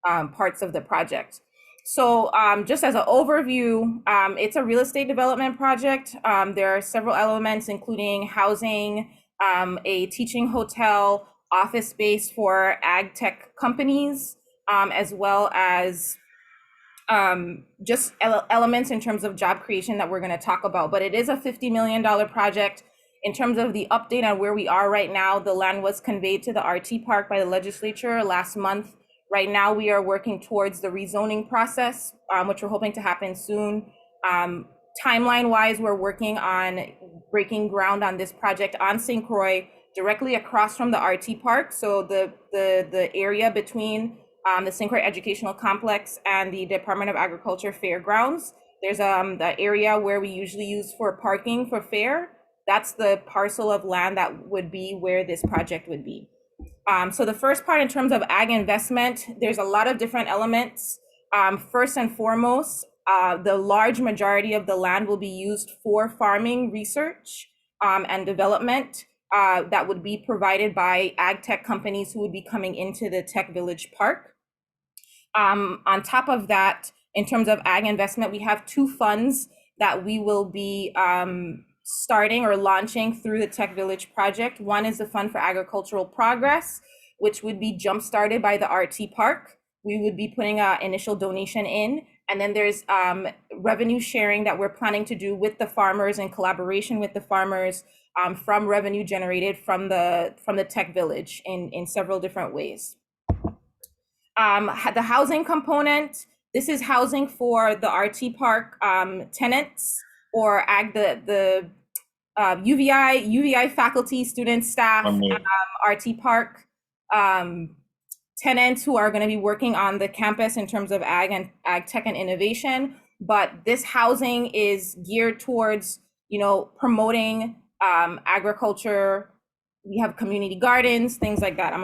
parts of the project. So just as an overview, it's a real estate development project. There are several elements, including housing, a teaching hotel, office space for ag tech companies, as well as just elements in terms of job creation that we're going to talk about. But it is a $50 million project. In terms of the update on where we are right now, the land was conveyed to the RT Park by the legislature last month. Right now, we are working towards the rezoning process, which we're hoping to happen soon. Timeline-wise, we're working on breaking ground on this project on St. Croix, directly across from the RT Park. So the area between the St. Croix Educational Complex and the Department of Agriculture Fairgrounds. There's the area where we usually use for parking for fair. That's the parcel of land that would be where this project would be. So the first part, in terms of ag investment, there's a lot of different elements. First and foremost, the large majority of the land will be used for farming research and development that would be provided by ag tech companies who would be coming into the Tech Village Park. On top of that, in terms of ag investment, we have two funds that we will be starting or launching through the Tech Village project. One is the Fund for Agricultural Progress, which would be jump-started by the RT Park. We would be putting an initial donation in. And then there's revenue sharing that we're planning to do with the farmers, in collaboration with the farmers, from revenue generated from the Tech Village in several different ways. The housing component, this is housing for the RT Park tenants, or the UVI faculty, students, staff, RT Park tenants who are going to be working on the campus in terms of ag tech and innovation. But this housing is geared towards, promoting agriculture we have community gardens, things like that. I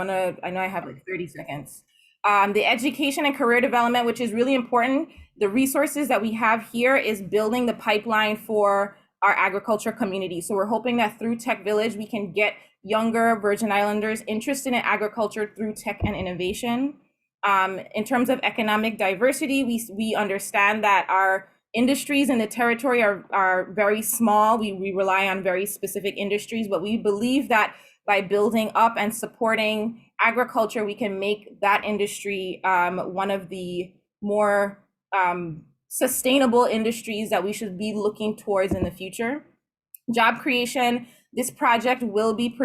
know I have like 30 seconds. The education and career development, which is really important. The resources that we have here is building the pipeline for our agriculture community. So we're hoping that through Tech Village, we can get younger Virgin Islanders interested in agriculture through tech and innovation. In terms of economic diversity, we understand that our industries in the territory are very small. We rely on very specific industries, but we believe that by building up and supporting agriculture, we can make that industry one of the more sustainable industries that we should be looking towards in the future. Job creation. This project will be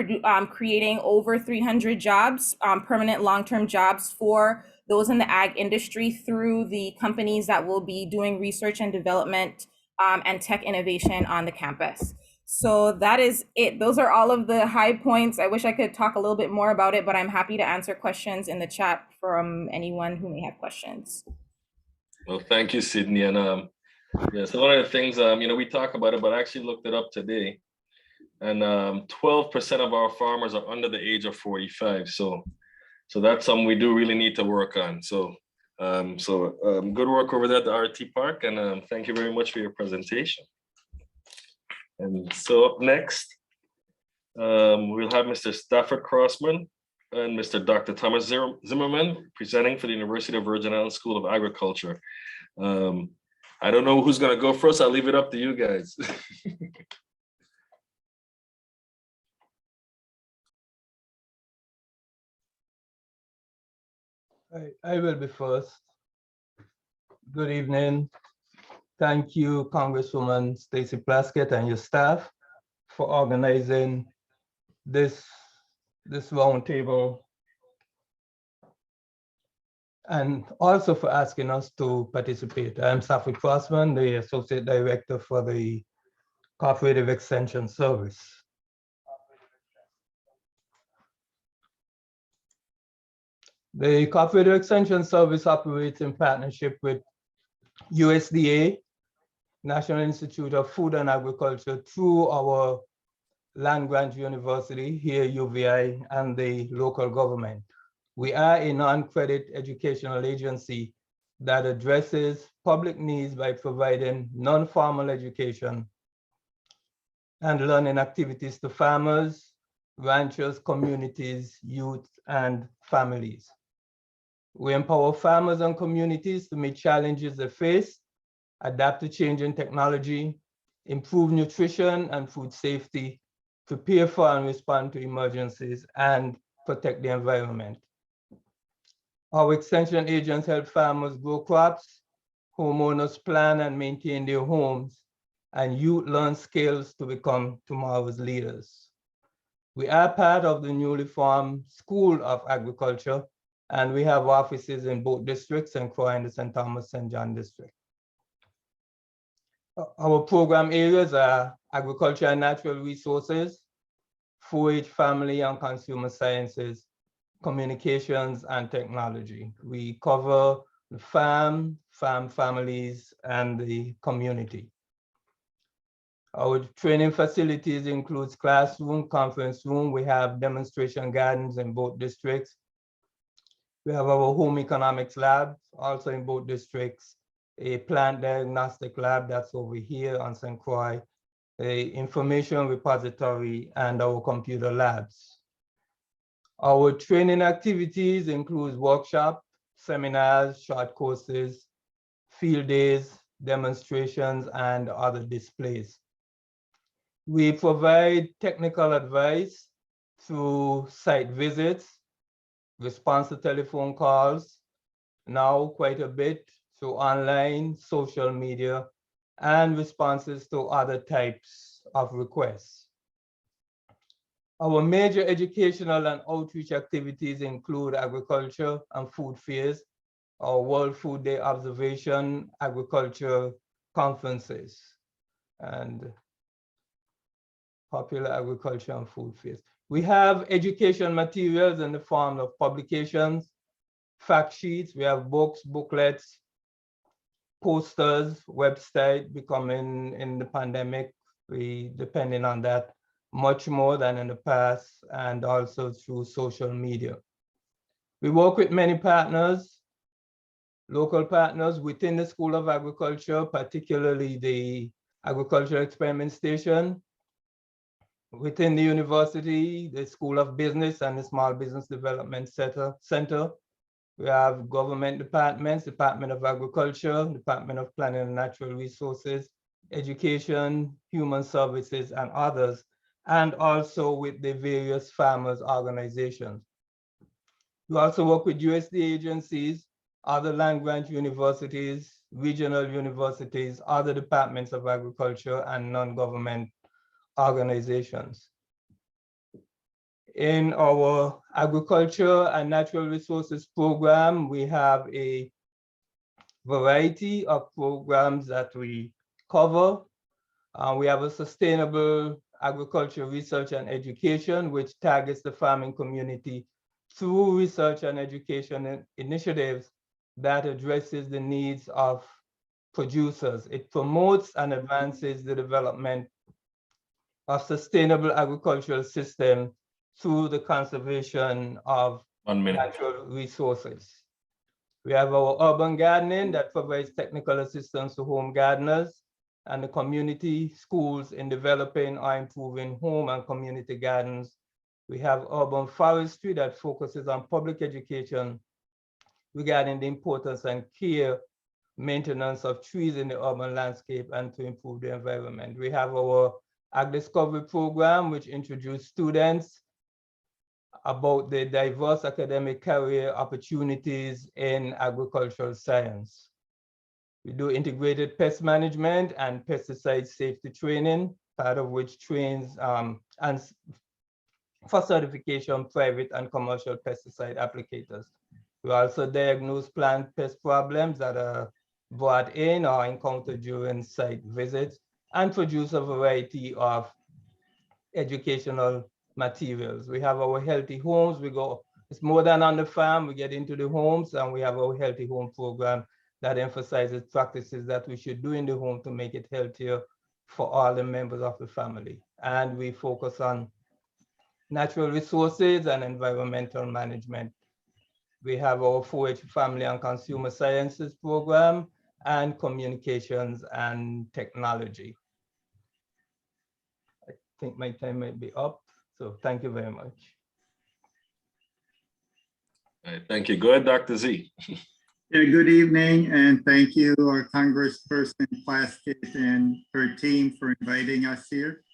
creating over 300 jobs, permanent long-term jobs for those in the ag industry through the companies that will be doing research and development and tech innovation on the campus. So that is it. Those are all of the high points. I wish I could talk a little bit more about it, but I'm happy to answer questions in the chat from anyone who may have questions. Well, thank you, Sydney. And yeah, so one of the things, we talk about it, but I actually looked it up today. And 12% of our farmers are under the age of 45. So that's something we do really need to work on. So good work over there at the RT Park. And thank you very much for your presentation. And so up next, we'll have Mr. Stafford Crossman and Mr. Dr. Thomas Zimmerman presenting for the University of Virgin Islands School of Agriculture. I don't know who's gonna go first. I'll leave it up to you guys. I will be first. Good evening. Thank you, Congresswoman Stacey Plaskett and your staff for organizing this roundtable and also for asking us to participate. I'm Stafford Crossman, the Associate Director for the Cooperative Extension Service. The Cooperative Extension Service operates in partnership with USDA, National Institute of Food and Agriculture, through our land-grant university here, UVI, and the local government. We are a non-credit educational agency that addresses public needs by providing non-formal education and learning activities to farmers, ranchers, communities, youth, and families. We empower farmers and communities to meet challenges they face, adapt to changing technology, improve nutrition and food safety, prepare for and respond to emergencies, and protect the environment. Our extension agents help farmers grow crops, homeowners plan and maintain their homes, and youth learn skills to become tomorrow's leaders. We are part of the newly formed School of Agriculture, and we have offices in both districts, St. Croix and the St. Thomas St. John district. Our program areas are agriculture and natural resources, 4-H family and consumer sciences, communications, and technology. We cover the farm families, and the community. Our training facilities includes classroom, conference room. We have demonstration gardens in both districts. We have our home economics lab, also in both districts, a plant diagnostic lab that's over here on St. Croix, a information repository, and our computer labs. Our training activities include workshops, seminars, short courses, field days, demonstrations, and other displays. We provide technical advice through site visits, response to telephone calls, now quite a bit through online, social media, and responses to other types of requests. Our major educational and outreach activities include agriculture and food fairs, our World Food Day observation, agriculture conferences, and popular agriculture and food fairs. We have education materials in the form of publications, fact sheets. We have books, booklets, posters, website. Becoming in the pandemic, depending on that, much more than in the past, and also through social media. We work with many partners, local partners within the School of Agriculture, particularly the Agricultural Experiment Station, within the university, the School of Business and the Small Business Development Center. We have government departments, Department of Agriculture, Department of Planning and Natural Resources, Education, Human Services, and others, and also with the various farmers organizations. We also work with USD agencies, other land-grant universities, regional universities, other departments of agriculture, and non-government organizations. In our agriculture and natural resources program, we have a variety of programs that we cover. We have a sustainable agriculture research and education, which targets the farming community through research and education initiatives that addresses the needs of producers. It promotes and advances the development of sustainable agricultural system through the conservation of natural resources. We have our urban gardening that provides technical assistance to home gardeners and the community schools in developing or improving home and community gardens. We have urban forestry that focuses on public education regarding the importance and care maintenance of trees in the urban landscape and to improve the environment. We have our Ag Discovery program, which introduces students about the diverse academic career opportunities in agricultural science. We do integrated pest management and pesticide safety training, part of which trains and for certification, private and commercial pesticide applicators. We also diagnose plant pest problems that are brought in or encountered during site visits and produce a variety of educational materials. We have our healthy homes. It's more than on the farm. We get into the homes and we have our healthy home program that emphasizes practices that we should do in the home to make it healthier for all the members of the family. And we focus on natural resources and environmental management. We have our 4-H Family and Consumer Sciences program and communications and technology. I think my time might be up. So thank you very much. All right, thank you. Go ahead, Dr. Z. Yeah, good evening, and thank you, our Congressperson Plaskett and her team for inviting us here.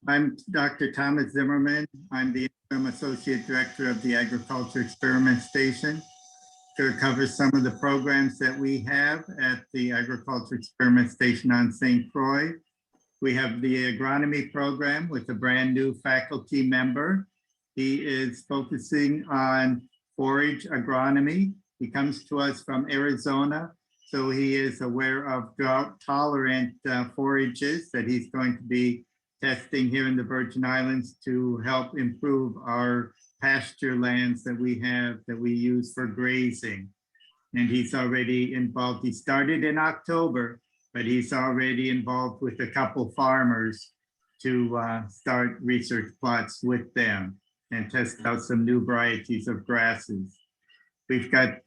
I'm Dr. Thomas Zimmerman. I'm the Interim Associate Director of the Agriculture Experiment Station. To cover some of the programs that we have at the Agriculture Experiment Station on St. Croix. We have the agronomy program with a brand new faculty member. He is focusing on forage agronomy. He comes to us from Arizona, so he is aware of drought-tolerant forages that he's going to be testing here in the Virgin Islands to help improve our pasture lands that we have that we use for grazing. And he's already involved. He started in October, but he's already involved with a couple farmers to start research plots with them and test out some new varieties of grasses. We've got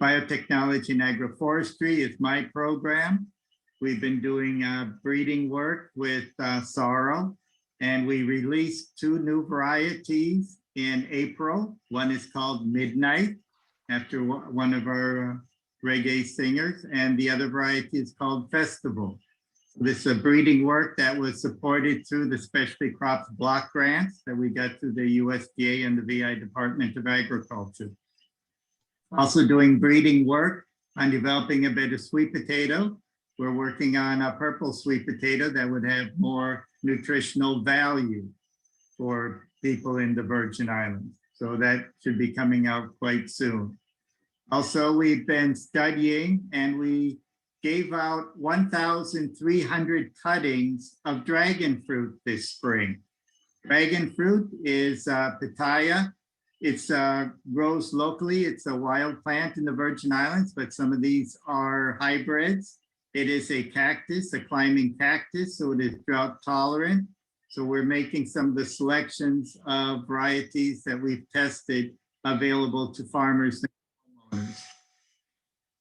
biotechnology and agroforestry is my program. We've been doing breeding work with sorrel, and we released 2 new varieties in April. One is called Midnight, after one of our reggae singers, and the other variety is called Festival. This is a breeding work that was supported through the Specialty Crops Block Grants that we got through the USDA and the VI Department of Agriculture. Also doing breeding work on developing a better sweet potato. We're working on a purple sweet potato that would have more nutritional value for people in the Virgin Islands. So that should be coming out quite soon. Also, we've been studying and we gave out 1,300 cuttings of dragon fruit this spring. Dragon fruit is pitaya. It's grows locally. It's a wild plant in the Virgin Islands, but some of these are hybrids. It is a cactus, a climbing cactus, so it is drought tolerant. So we're making some of the selections of varieties that we've tested available to farmers and homeowners.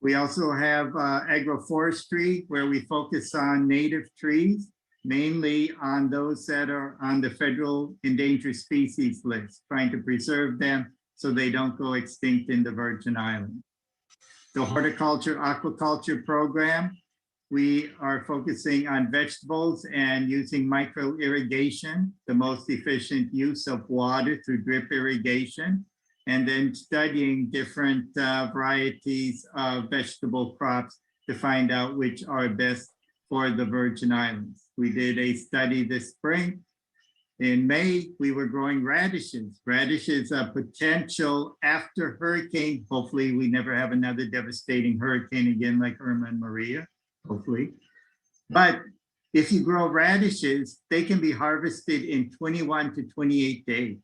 We also have agroforestry, where we focus on native trees, mainly on those that are on the federal endangered species list, trying to preserve them so they don't go extinct in the Virgin Islands. The horticulture aquaculture program, we are focusing on vegetables and using micro irrigation, the most efficient use of water through drip irrigation, and then studying different varieties of vegetable crops to find out which are best for the Virgin Islands. We did a study this spring. In May, we were growing radishes. Radishes are potential after hurricane. Hopefully we never have another devastating hurricane again like Irma and Maria, hopefully. But if you grow radishes, they can be harvested in 21 to 28 days.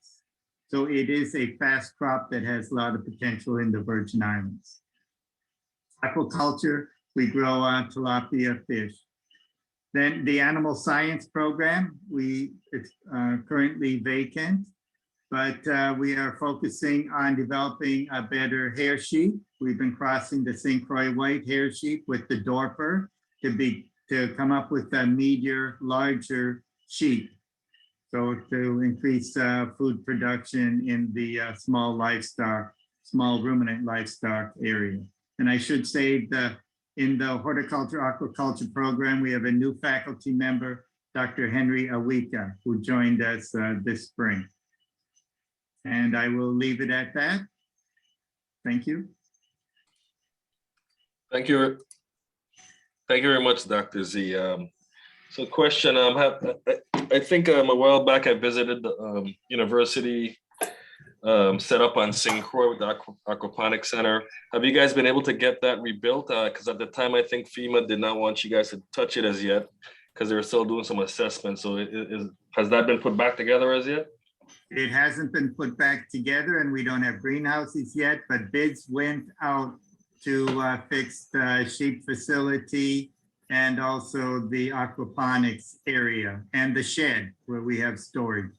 So it is a fast crop that has a lot of potential in the Virgin Islands. Aquaculture, we grow tilapia fish. Then the animal science program, it's currently vacant, but we are focusing on developing a better hair sheep. We've been crossing the St. Croix white hair sheep with the Dorper to come up with a meatier, larger sheep. So to increase food production in the small ruminant livestock area. And I should say that in the horticulture aquaculture program, we have a new faculty member, Dr. Henry Awika, who joined us this spring. And I will leave it at that. Thank you. Thank you. Thank you very much, Dr. Z. So question, I think a while back I visited the university set up on St. Croix with the Aquaponics Center. Have you guys been able to get that rebuilt? Because at the time, I think FEMA did not want you guys to touch it as yet because they were still doing some assessments. So has that been put back together as yet? It hasn't been put back together and we don't have greenhouses yet, but bids went out to fix the sheep facility and also the aquaponics area and the shed where we have storage.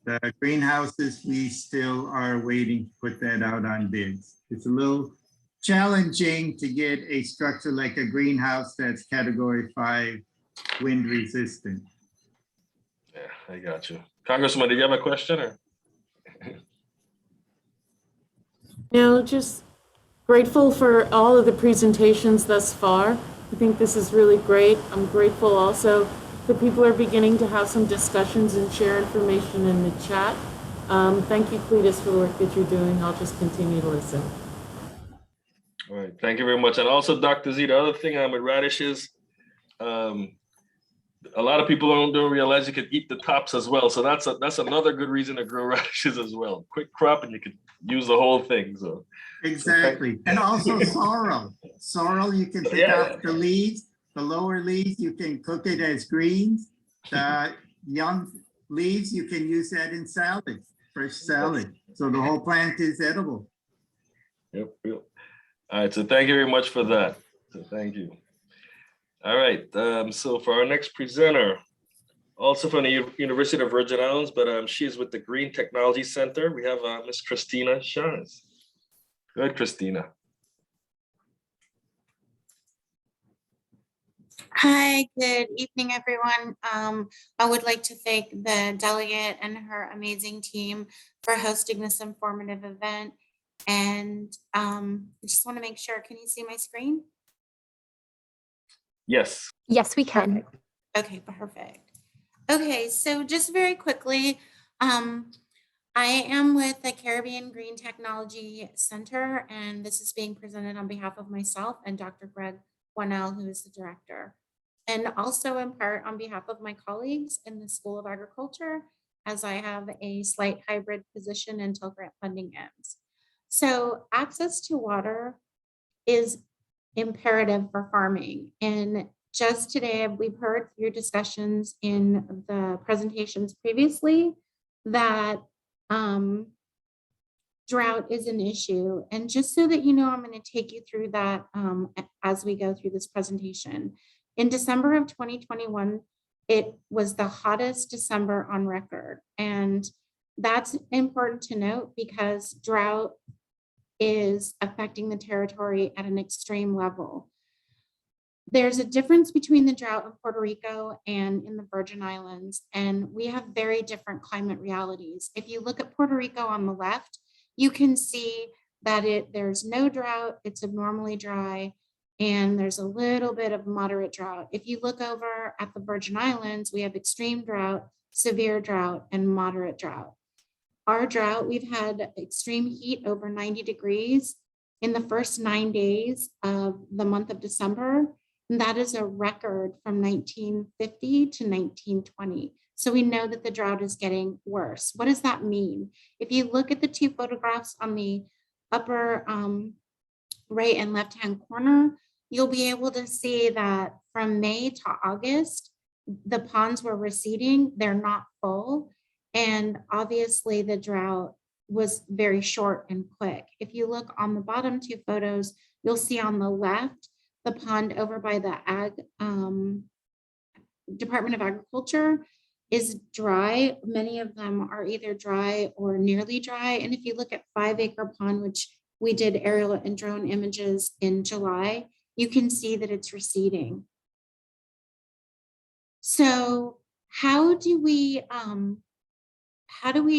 The greenhouses, we still are waiting to put that out on bids. It's a little challenging to get a structure like a greenhouse that's Category 5 wind resistant. Yeah, I got you. Congressman, did you have a question? Or? No, just grateful for all of the presentations thus far. I think this is really great. I'm grateful also that people are beginning to have some discussions and share information in the chat. Thank you, Cletus, for the work that you're doing. I'll just continue to listen. All right, thank you very much. And also, Dr. Z, the other thing with radishes, a lot of people don't realize you could eat the tops as well. So that's another good reason to grow radishes as well. Quick crop and you could use the whole thing. So exactly. And also sorrel. Sorrel, you can pick off the leaves. The lower leaves, you can cook it as greens. The young leaves, you can use that in salads, fresh salad. So the whole plant is edible. Yep. All right, so thank you very much for that. So thank you. All right, so for our next presenter, also from the University of Virgin Islands, but she is with the Green Technology Center. We have Ms. Christina Shines. Go ahead, Christina. Hi, good evening, everyone. I would like to thank the delegate and her amazing team for hosting this informative event. And I just want to make sure, can you see my screen? Yes. Yes, we can. Okay, perfect. Okay, so just very quickly, I am with the Caribbean Green Technology Center, and this is being presented on behalf of myself and Dr. Greg Guanel, who is the director, and also in part on behalf of my colleagues in the School of Agriculture, as I have a slight hybrid position until grant funding ends. So access to water is imperative for farming. And just today, we've heard through discussions in the presentations previously that drought is an issue. And just so that you know, I'm going to take you through that as we go through this presentation. In December of 2021, it was the hottest December on record. And that's important to note because drought is affecting the territory at an extreme level. There's a difference between the drought in Puerto Rico and in the Virgin Islands, and we have very different climate realities. If you look at Puerto Rico on the left, you can see that there's no drought, it's abnormally dry, and there's a little bit of moderate drought. If you look over at the Virgin Islands, we have extreme drought, severe drought, and moderate drought. Our drought, we've had extreme heat over 90 degrees in the first 9 days of the month of December. And that is a record from 1950 to 1920. So we know that the drought is getting worse. What does that mean? If you look at the two photographs on the upper right and left-hand corner, you'll be able to see that from May to August, the ponds were receding, they're not full. And obviously the drought was very short and quick. If you look on the bottom two photos, you'll see on the left, the pond over by the Department of Agriculture is dry. Many of them are either dry or nearly dry. And if you look at 5 Acre Pond, which we did aerial and drone images in July, you can see that it's receding. So how do we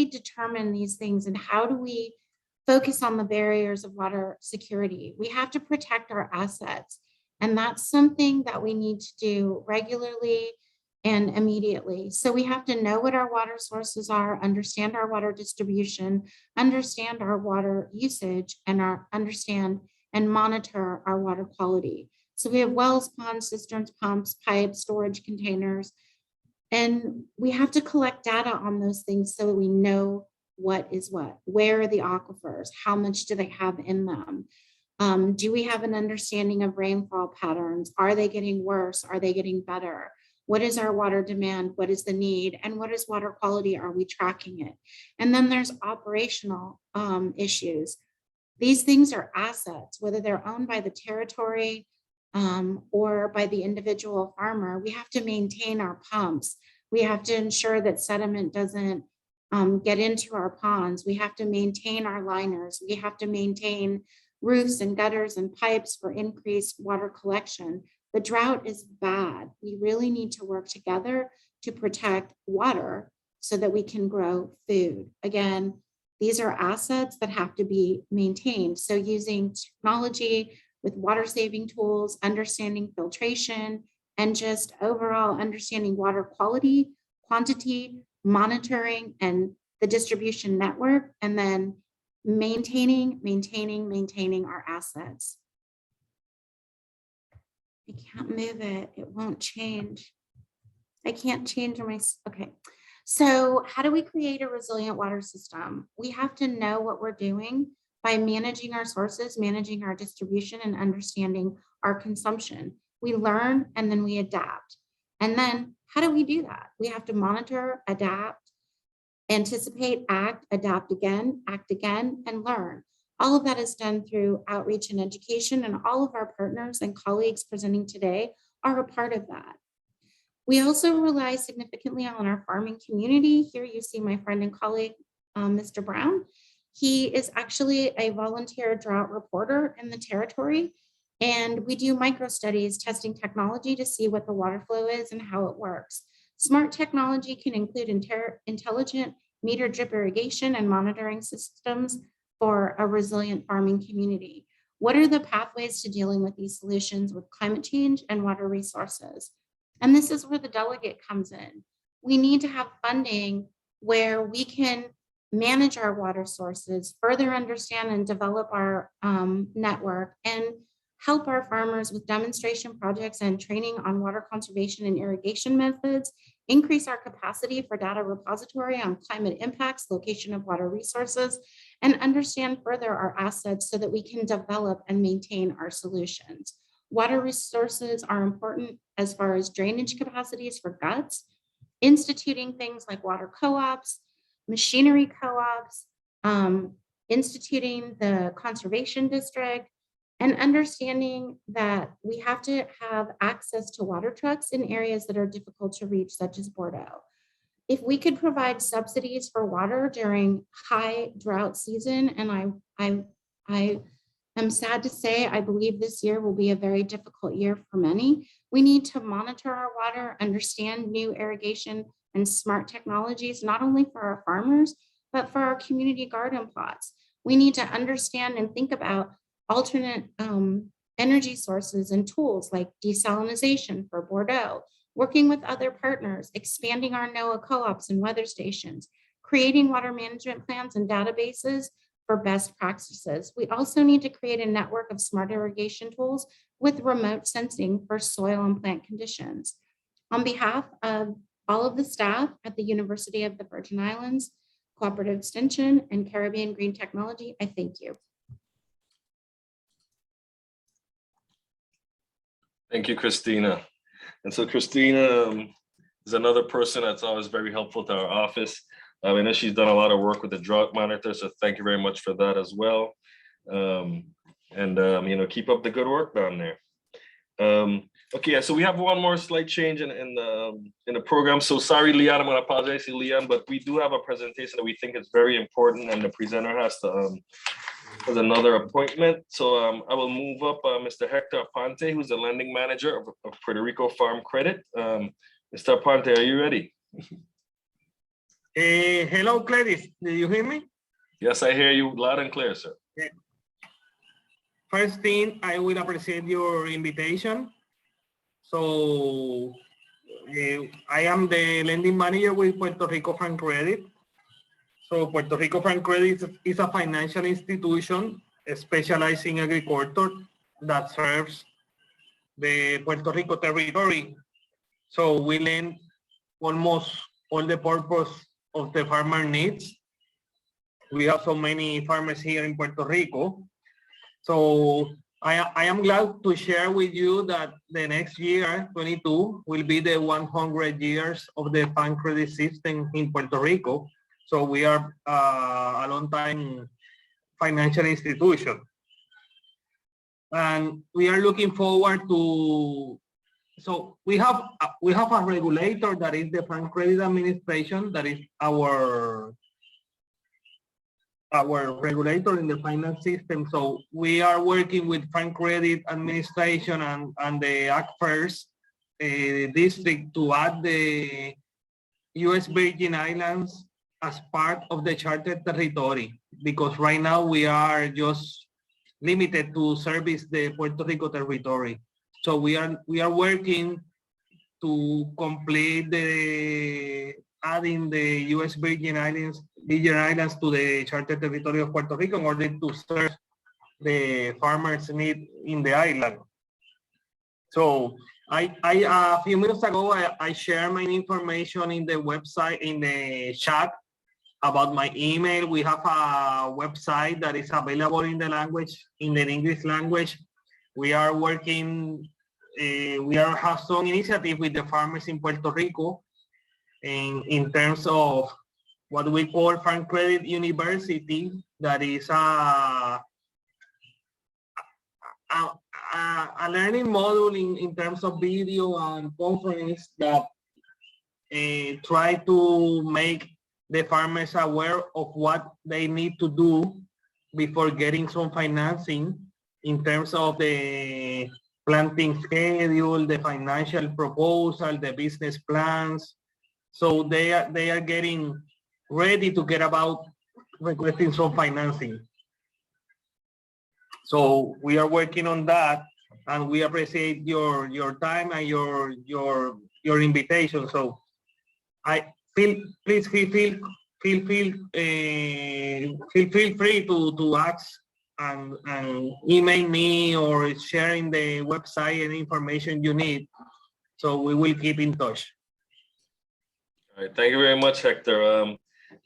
determine these things, and how do we focus on the barriers of water security? We have to protect our assets, and that's something that we need to do regularly and immediately. So we have to know what our water sources are, understand our water distribution, understand our water usage, and understand and monitor our water quality. So we have wells, ponds, cisterns, pumps, pipes, storage containers, and we have to collect data on those things so that we know what is what. Where are the aquifers? How much do they have in them? Do we have an understanding of rainfall patterns? Are they getting worse? Are they getting better? What is our water demand? What is the need? And what is water quality? Are we tracking it? And then there's operational issues. These things are assets, whether they're owned by the territory or by the individual farmer. We have to maintain our pumps. We have to ensure that sediment doesn't get into our ponds. We have to maintain our liners. We have to maintain roofs and gutters and pipes for increased water collection. The drought is bad. We really need to work together to protect water so that we can grow food. Again, these are assets that have to be maintained. So using technology with water saving tools, understanding filtration, and just overall understanding water quality, quantity, monitoring, and the distribution network, and then maintaining our assets. I can't move it. It won't change. I can't change my, okay. So how do we create a resilient water system? We have to know what we're doing by managing our sources, managing our distribution, and understanding our consumption. We learn and then we adapt. And then how do we do that? We have to monitor, adapt, anticipate, act, adapt again, act again, and learn. All of that is done through outreach and education, and all of our partners and colleagues presenting today are a part of that. We also rely significantly on our farming community. Here you see my friend and colleague, Mr. Brown. He is actually a volunteer drought reporter in the territory, and we do micro studies testing technology to see what the water flow is and how it works. Smart technology can include intelligent meter drip irrigation and monitoring systems for a resilient farming community. What are the pathways to dealing with these solutions with climate change and water resources? And this is where the delegate comes in. We need to have funding where we can manage our water sources, further understand and develop our network, and help our farmers with demonstration projects and training on water conservation and irrigation methods, increase our capacity for data repository on climate impacts, location of water resources, and understand further our assets so that we can develop and maintain our solutions. Water resources are important as far as drainage capacities for guts, instituting things like water co-ops, machinery co-ops, instituting the conservation district, and understanding that we have to have access to water trucks in areas that are difficult to reach, such as Bordeaux. If we could provide subsidies for water during high drought season, and I am sad to say, I believe this year will be a very difficult year for many. We need to monitor our water, understand new irrigation and smart technologies, not only for our farmers, but for our community garden plots. We need to understand and think about alternate energy sources and tools like desalination for Bordeaux, working with other partners, expanding our NOAA co-ops and weather stations, creating water management plans and databases for best practices. We also need to create a network of smart irrigation tools with remote sensing for soil and plant conditions. On behalf of all of the staff at the University of the Virgin Islands, Cooperative Extension, and Caribbean Green Technology, I thank you. Thank you, Christina. And so Christina is another person that's always very helpful to our office. I know she's done a lot of work with the drought monitor, so thank you very much for that as well. Keep up the good work down there. Okay, so we have one more slight change in the program. So sorry, Leanne, I'm going to apologize to Leanne, but we do have a presentation that we think is very important, and the presenter has another appointment. So I will move up Mr. Hector Aponte, who's the lending manager of Puerto Rico Farm Credit. Mr. Aponte, are you ready? Hello, Gladys. Do you hear me? Yes, I hear you loud and clear, sir. Yeah. First thing, I will appreciate your invitation. So I am the lending manager with Puerto Rico Farm Credit. So Puerto Rico Farm Credit is a financial institution specialized in agriculture that serves the Puerto Rico territory. So we lend almost all the purpose of the farmer needs. We have so many farmers here in Puerto Rico. So I am glad to share with you that the next year, 22, will be the 100 years of the farm credit system in Puerto Rico. So we are a long time financial institution. And we are looking forward to, so we have a regulator that is the Farm Credit Administration, that is our regulator in the finance system. So we are working with Farm Credit Administration and the ACFIRS district to add the U.S. Virgin Islands as part of the chartered territory, because right now we are just limited to service the Puerto Rico territory. So we are working to complete the adding the U.S. Virgin Islands to the chartered territory of Puerto Rico in order to serve the farmers' need in the island. So a few minutes ago, I shared my information in the website, in the chat, about my email. We have a website that is available in the language, in the English language. We are working, we have some initiative with the farmers in Puerto Rico in terms of what we call Farm Credit University, that is a learning module in terms of video and conference that try to make the farmers aware of what they need to do before getting some financing in terms of the planting schedule, the financial proposal, the business plans. So they are getting ready to get about requesting some financing. So we are working on that, and we appreciate your time and your invitation. So please feel free to ask and email me or share in the website any information you need. So we will keep in touch. All right, thank you very much, Hector.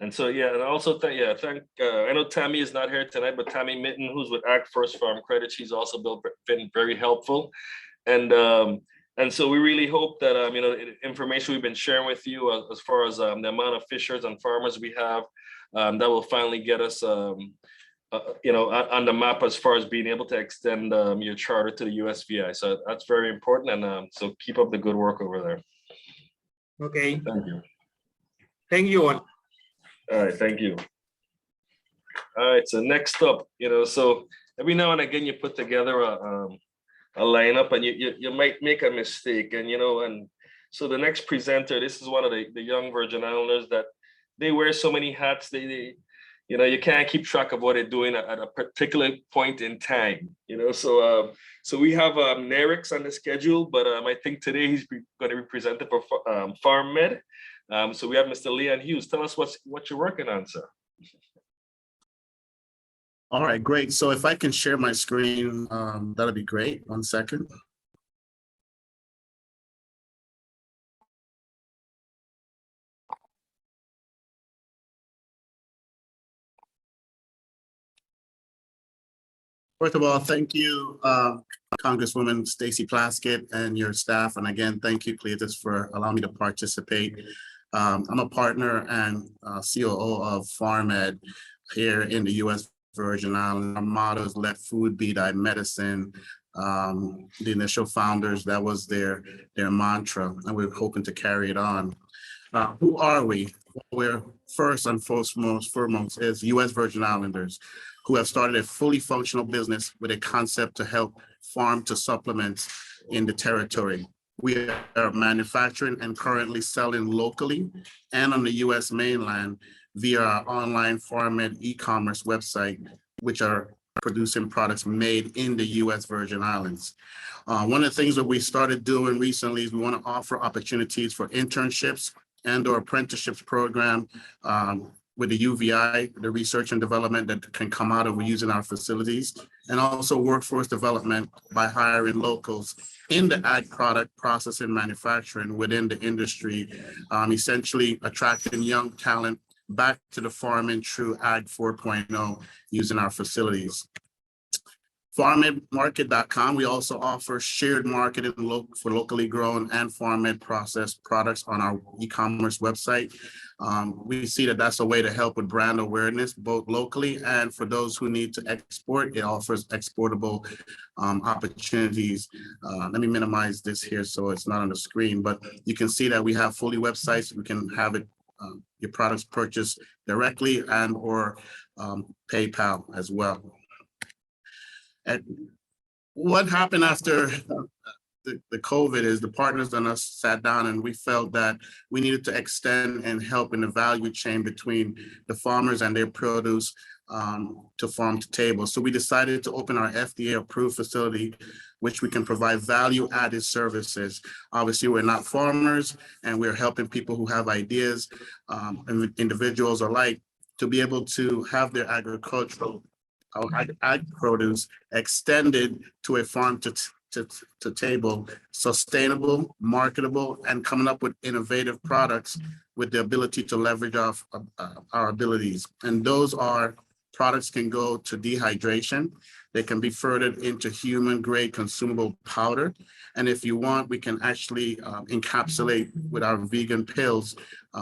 And so, yeah, and also I know Tammy is not here tonight, but Tammy Mitten, who's with ACFIRS Farm Credit, she's also been very helpful. And so we really hope that, information we've been sharing with you as far as the amount of fishers and farmers we have, that will finally get us on the map as far as being able to extend your charter to the USVI. So that's very important. And so keep up the good work over there. Okay. Thank you. Thank you all. All right, thank you. All right, so next up, so every now and again you put together a lineup and you might make a mistake, and and so the next presenter, this is one of the young Virgin Islanders that they wear so many hats, they you can't keep track of what they're doing at a particular point in time, so we have Nerix on the schedule, but I think today he's going to be presented for FarmMed. So we have Mr. Leon Hughes. Tell us what you're working on, sir. All right, great. So if I can share my screen, that'll be great. 1 second. First of all, thank you, Congresswoman Stacey Plaskett and your staff. And again, thank you, Cletus, for allowing me to participate. I'm a partner and COO of FarmMed here in the U.S. Virgin Islands. Our motto is "Let food be thy medicine." The initial founders, that was their mantra, and we're hoping to carry it on. Who are we? We're first and foremost is U.S. Virgin Islanders, who have started a fully functional business with a concept to help farm to supplements in the territory. We are manufacturing and currently selling locally and on the U.S. mainland via our online FarmMed e-commerce website, which are producing products made in the U.S. Virgin Islands. One of the things that we started doing recently is we want to offer opportunities for internships and/or apprenticeships program with the UVI, the research and development that can come out of using our facilities, and also workforce development by hiring locals in the ag product processing manufacturing within the industry, essentially attracting young talent back to the farming through Ag 4.0 using our facilities. FarmMedMarket.com, we also offer shared marketing for locally grown and FarmMed processed products on our e-commerce website. We see that that's a way to help with brand awareness, both locally and for those who need to export. It offers exportable opportunities. Let me minimize this here so it's not on the screen, but you can see that we have fully websites. We can have it your products purchased directly and or PayPal as well. And what happened after the COVID is the partners and us sat down and we felt that we needed to extend and help in the value chain between the farmers and their produce to farm to table. So we decided to open our FDA approved facility, which we can provide value added services. Obviously, we're not farmers and we're helping people who have ideas, individuals alike, to be able to have their agricultural ag produce extended to a farm to table, sustainable, marketable, and coming up with innovative products with the ability to leverage off our abilities. And those products can go to dehydration. They can be furthered into human grade consumable powder. And if you want, we can actually encapsulate with our vegan pills.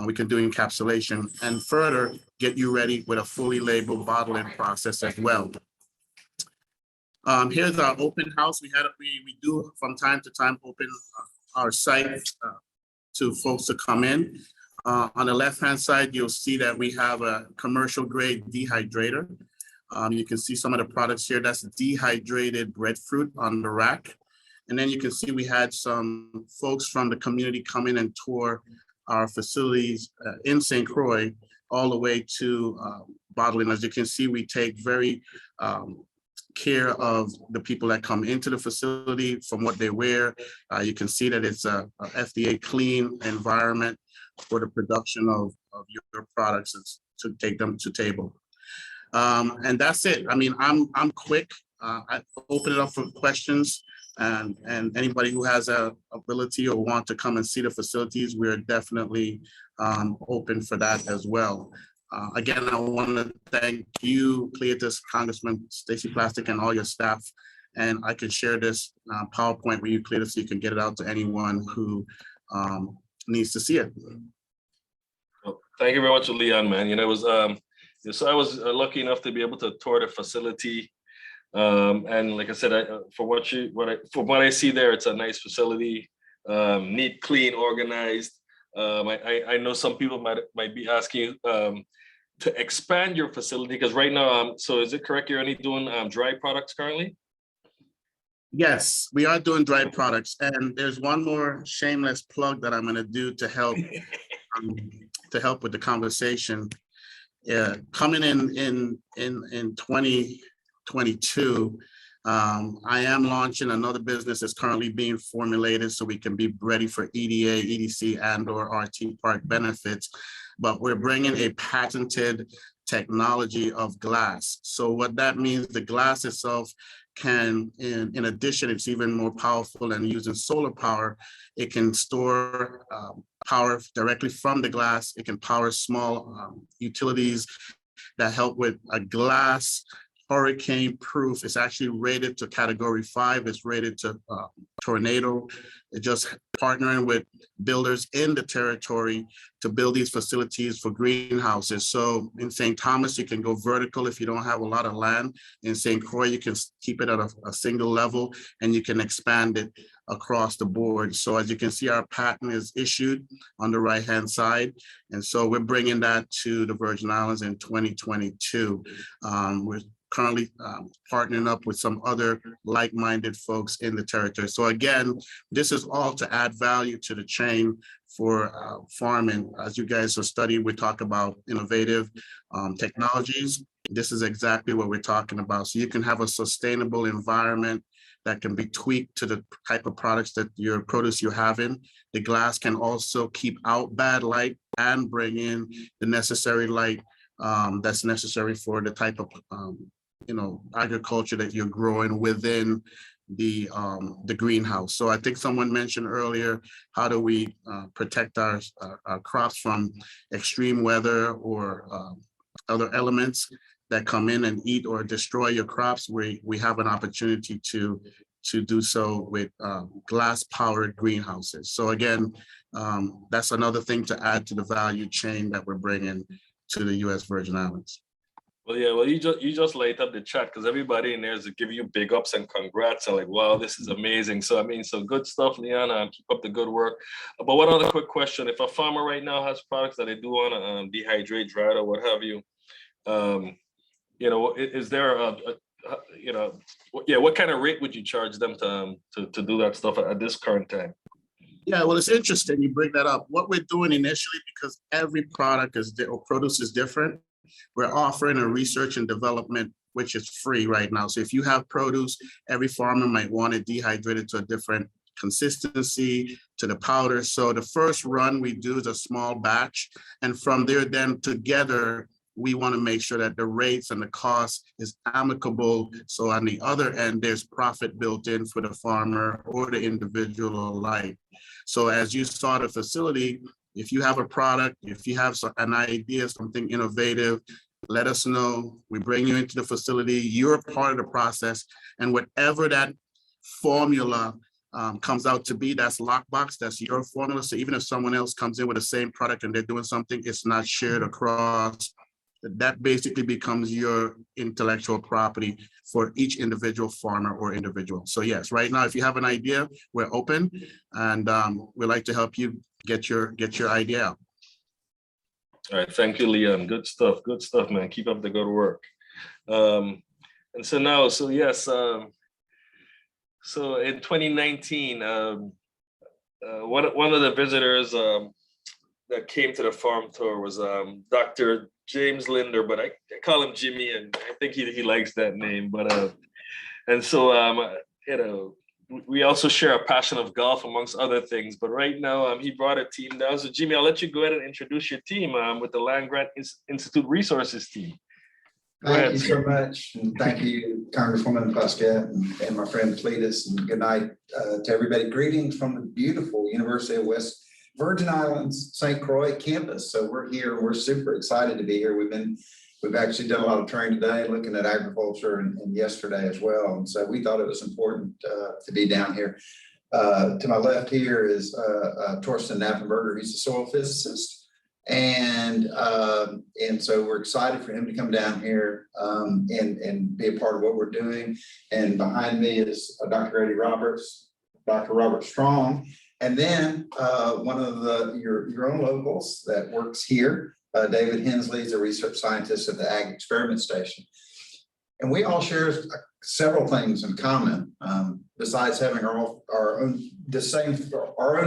We can do encapsulation and further get you ready with a fully labeled bottling process as well. Here's our open house. We do from time to time open our site to folks to come in. On the left-hand side, you'll see that we have a commercial grade dehydrator. You can see some of the products here. That's dehydrated breadfruit on the rack. And then you can see we had some folks from the community come in and tour our facilities in St. Croix all the way to bottling. As you can see, we take very care of the people that come into the facility from what they wear. You can see that it's a FDA clean environment for the production of your products to take them to table. And that's it. I mean, I'm quick. I open it up for questions, and anybody who has a ability or want to come and see the facilities, we're definitely open for that as well. Again, I want to thank you, Cletus, Congressman Stacey Plaskett, and all your staff. And I can share this PowerPoint with you, Cletus, so you can get it out to anyone who needs to see it. Well, thank you very much, Leon, man. It was So I was lucky enough to be able to tour the facility. And like I said, from what I see there, it's a nice facility, neat, clean, organized. I know some people might be asking to expand your facility, because right now, so is it correct you're only doing dry products currently? Yes, we are doing dry products, and there's one more shameless plug that I'm going to do to help with the conversation. Yeah, coming in 2022, I am launching another business that's currently being formulated so we can be ready for EDA, EDC, and/or RT Park benefits. But we're bringing a patented technology of glass. So what that means, the glass itself can, in addition, it's even more powerful, and using solar power, it can store power directly from the glass. It can power small utilities that help with a glass hurricane proof. It's actually rated to category 5. It's rated to tornado. It's just partnering with builders in the territory to build these facilities for greenhouses. So in St. Thomas, you can go vertical if you don't have a lot of land. In St. Croix, you can keep it at a single level, and you can expand it across the board. So as you can see, our patent is issued on the right-hand side. And so we're bringing that to the Virgin Islands in 2022. We're currently partnering up with some other like-minded folks in the territory. So again, this is all to add value to the chain for farming. As you guys are studying, we talk about innovative technologies. This is exactly what we're talking about. So you can have a sustainable environment that can be tweaked to the type of products that your produce you're having. The glass can also keep out bad light and bring in the necessary light that's necessary for the type of agriculture that you're growing within the greenhouse. So I think someone mentioned earlier, how do we protect our crops from extreme weather or other elements that come in and eat or destroy your crops? We have an opportunity to do so with glass-powered greenhouses. So again, that's another thing to add to the value chain that we're bringing to the U.S. Virgin Islands. Well, yeah, well, you just light up the chat, because everybody in there is to give you big ups and congrats and like, wow, this is amazing. So I mean, so good stuff, Leon. Keep up the good work. But one other quick question: if a farmer right now has products that they do want to dehydrate, dry it, or what have you, is there what kind of rate would you charge them to do that stuff at this current time? Yeah, well, it's interesting you bring that up. What we're doing initially, because every product or produce is different, we're offering a research and development, which is free right now. So if you have produce, every farmer might want it dehydrated to a different consistency, to the powder. So the first run we do is a small batch. And from there, then together, we want to make sure that the rates and the cost is amicable. So on the other end, there's profit built in for the farmer or the individual alike. So as you saw the facility, if you have a product, if you have an idea, something innovative, let us know. We bring you into the facility. You're part of the process. And whatever that formula comes out to be, that's lockbox, that's your formula. So even if someone else comes in with the same product and they're doing something, it's not shared across. That basically becomes your intellectual property for each individual farmer or individual. So yes, right now, if you have an idea, we're open, and we'd like to help you get your idea out. All right, thank you, Leon. Good stuff, man. Keep up the good work. And so now, so yes, so in 2019, one of the visitors that came to the farm tour was Dr. James Linder, but I call him Jimmy, and I think he likes that name. But and so we also share a passion of golf amongst other things. But right now, he brought a team down. So Jimmy, I'll let you go ahead and introduce your team with the Land Grant Institute Resources team. Thank you so much. And thank you, Congresswoman Plaskett and my friend Cletus. And good night to everybody. Greetings from the beautiful University of West Virgin Islands, St. Croix campus. So we're here. We're super excited to be here. We've actually done a lot of training today, looking at agriculture and yesterday as well. And so we thought it was important to be down here. To my left here is Torsten Knappenberger. He's a soil physicist. And so we're excited for him to come down here and be a part of what we're doing. And behind me is Dr. Eddie Roberts, Dr. Robert Strong, and then one of your own locals that works here, David Hensley, is a research scientist at the Ag Experiment Station. And we all share several things in common, besides having our own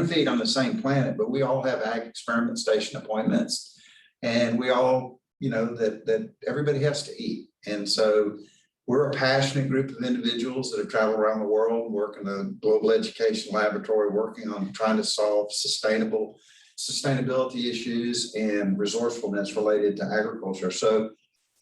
feet on the same planet, but we all have Ag Experiment Station appointments, and we all, that everybody has to eat. And so we're a passionate group of individuals that have traveled around the world, work in the Global Education Laboratory, working on trying to solve sustainability issues and resourcefulness related to agriculture. So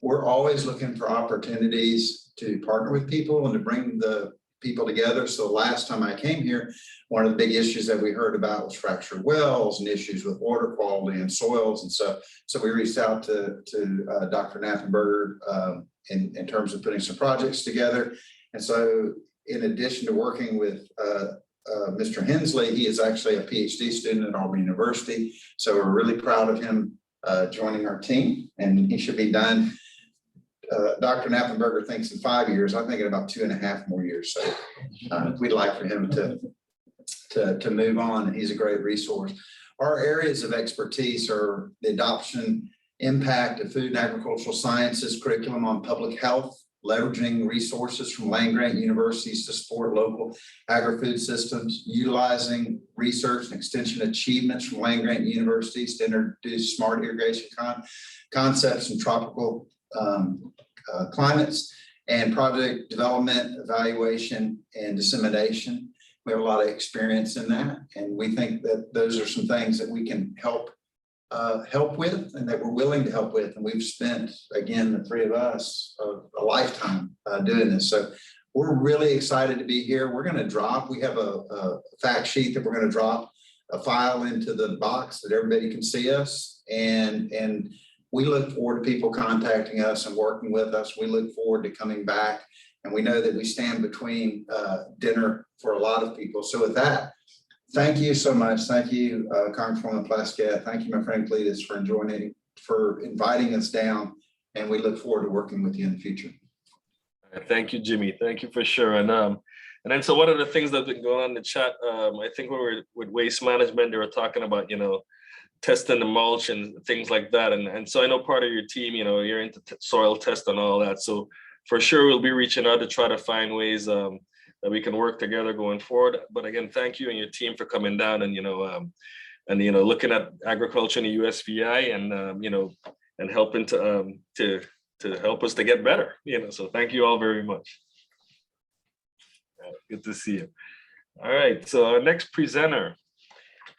we're always looking for opportunities to partner with people and to bring the people together. So last time I came here, one of the big issues that we heard about was fractured wells and issues with water quality and soils. And so we reached out to Dr. Knappenberger in terms of putting some projects together. And so in addition to working with Mr. Hensley, he is actually a PhD student at Auburn University. So we're really proud of him joining our team, and he should be done. Dr. Knappenberger thinks in 5 years. I'm thinking about 2.5 more years. So we'd like for him to move on. He's a great resource. Our areas of expertise are the adoption impact of food and agricultural sciences curriculum on public health, leveraging resources from land-grant universities to support local agri-food systems, utilizing research and extension achievements from land-grant universities to introduce smart irrigation concepts in tropical climates, and project development, evaluation, and dissemination. We have a lot of experience in that, and we think that those are some things that we can help with and that we're willing to help with. And we've spent, again, the three of us, a lifetime doing this. So we're really excited to be here. We're going to drop, we have a fact sheet that we're going to drop a file into the box that everybody can see us. And we look forward to people contacting us and working with us. We look forward to coming back. And we know that we stand between dinner for a lot of people. So with that, thank you so much. Thank you, Congresswoman Plaskett. Thank you, my friend Cletus, for inviting us down. And we look forward to working with you in the future. Thank you, Jimmy. Thank you for sure. And then so one of the things that's been going on in the chat, I think when we were with waste management, they were talking about, testing the mulch and things like that. And so I know part of your team, you're into soil test and all that. So for sure, we'll be reaching out to try to find ways that we can work together going forward. But again, thank you and your team for coming down and, looking at agriculture in the USVI and, and helping to help us to get better, so thank you all very much. Good to see you. All right, so our next presenter,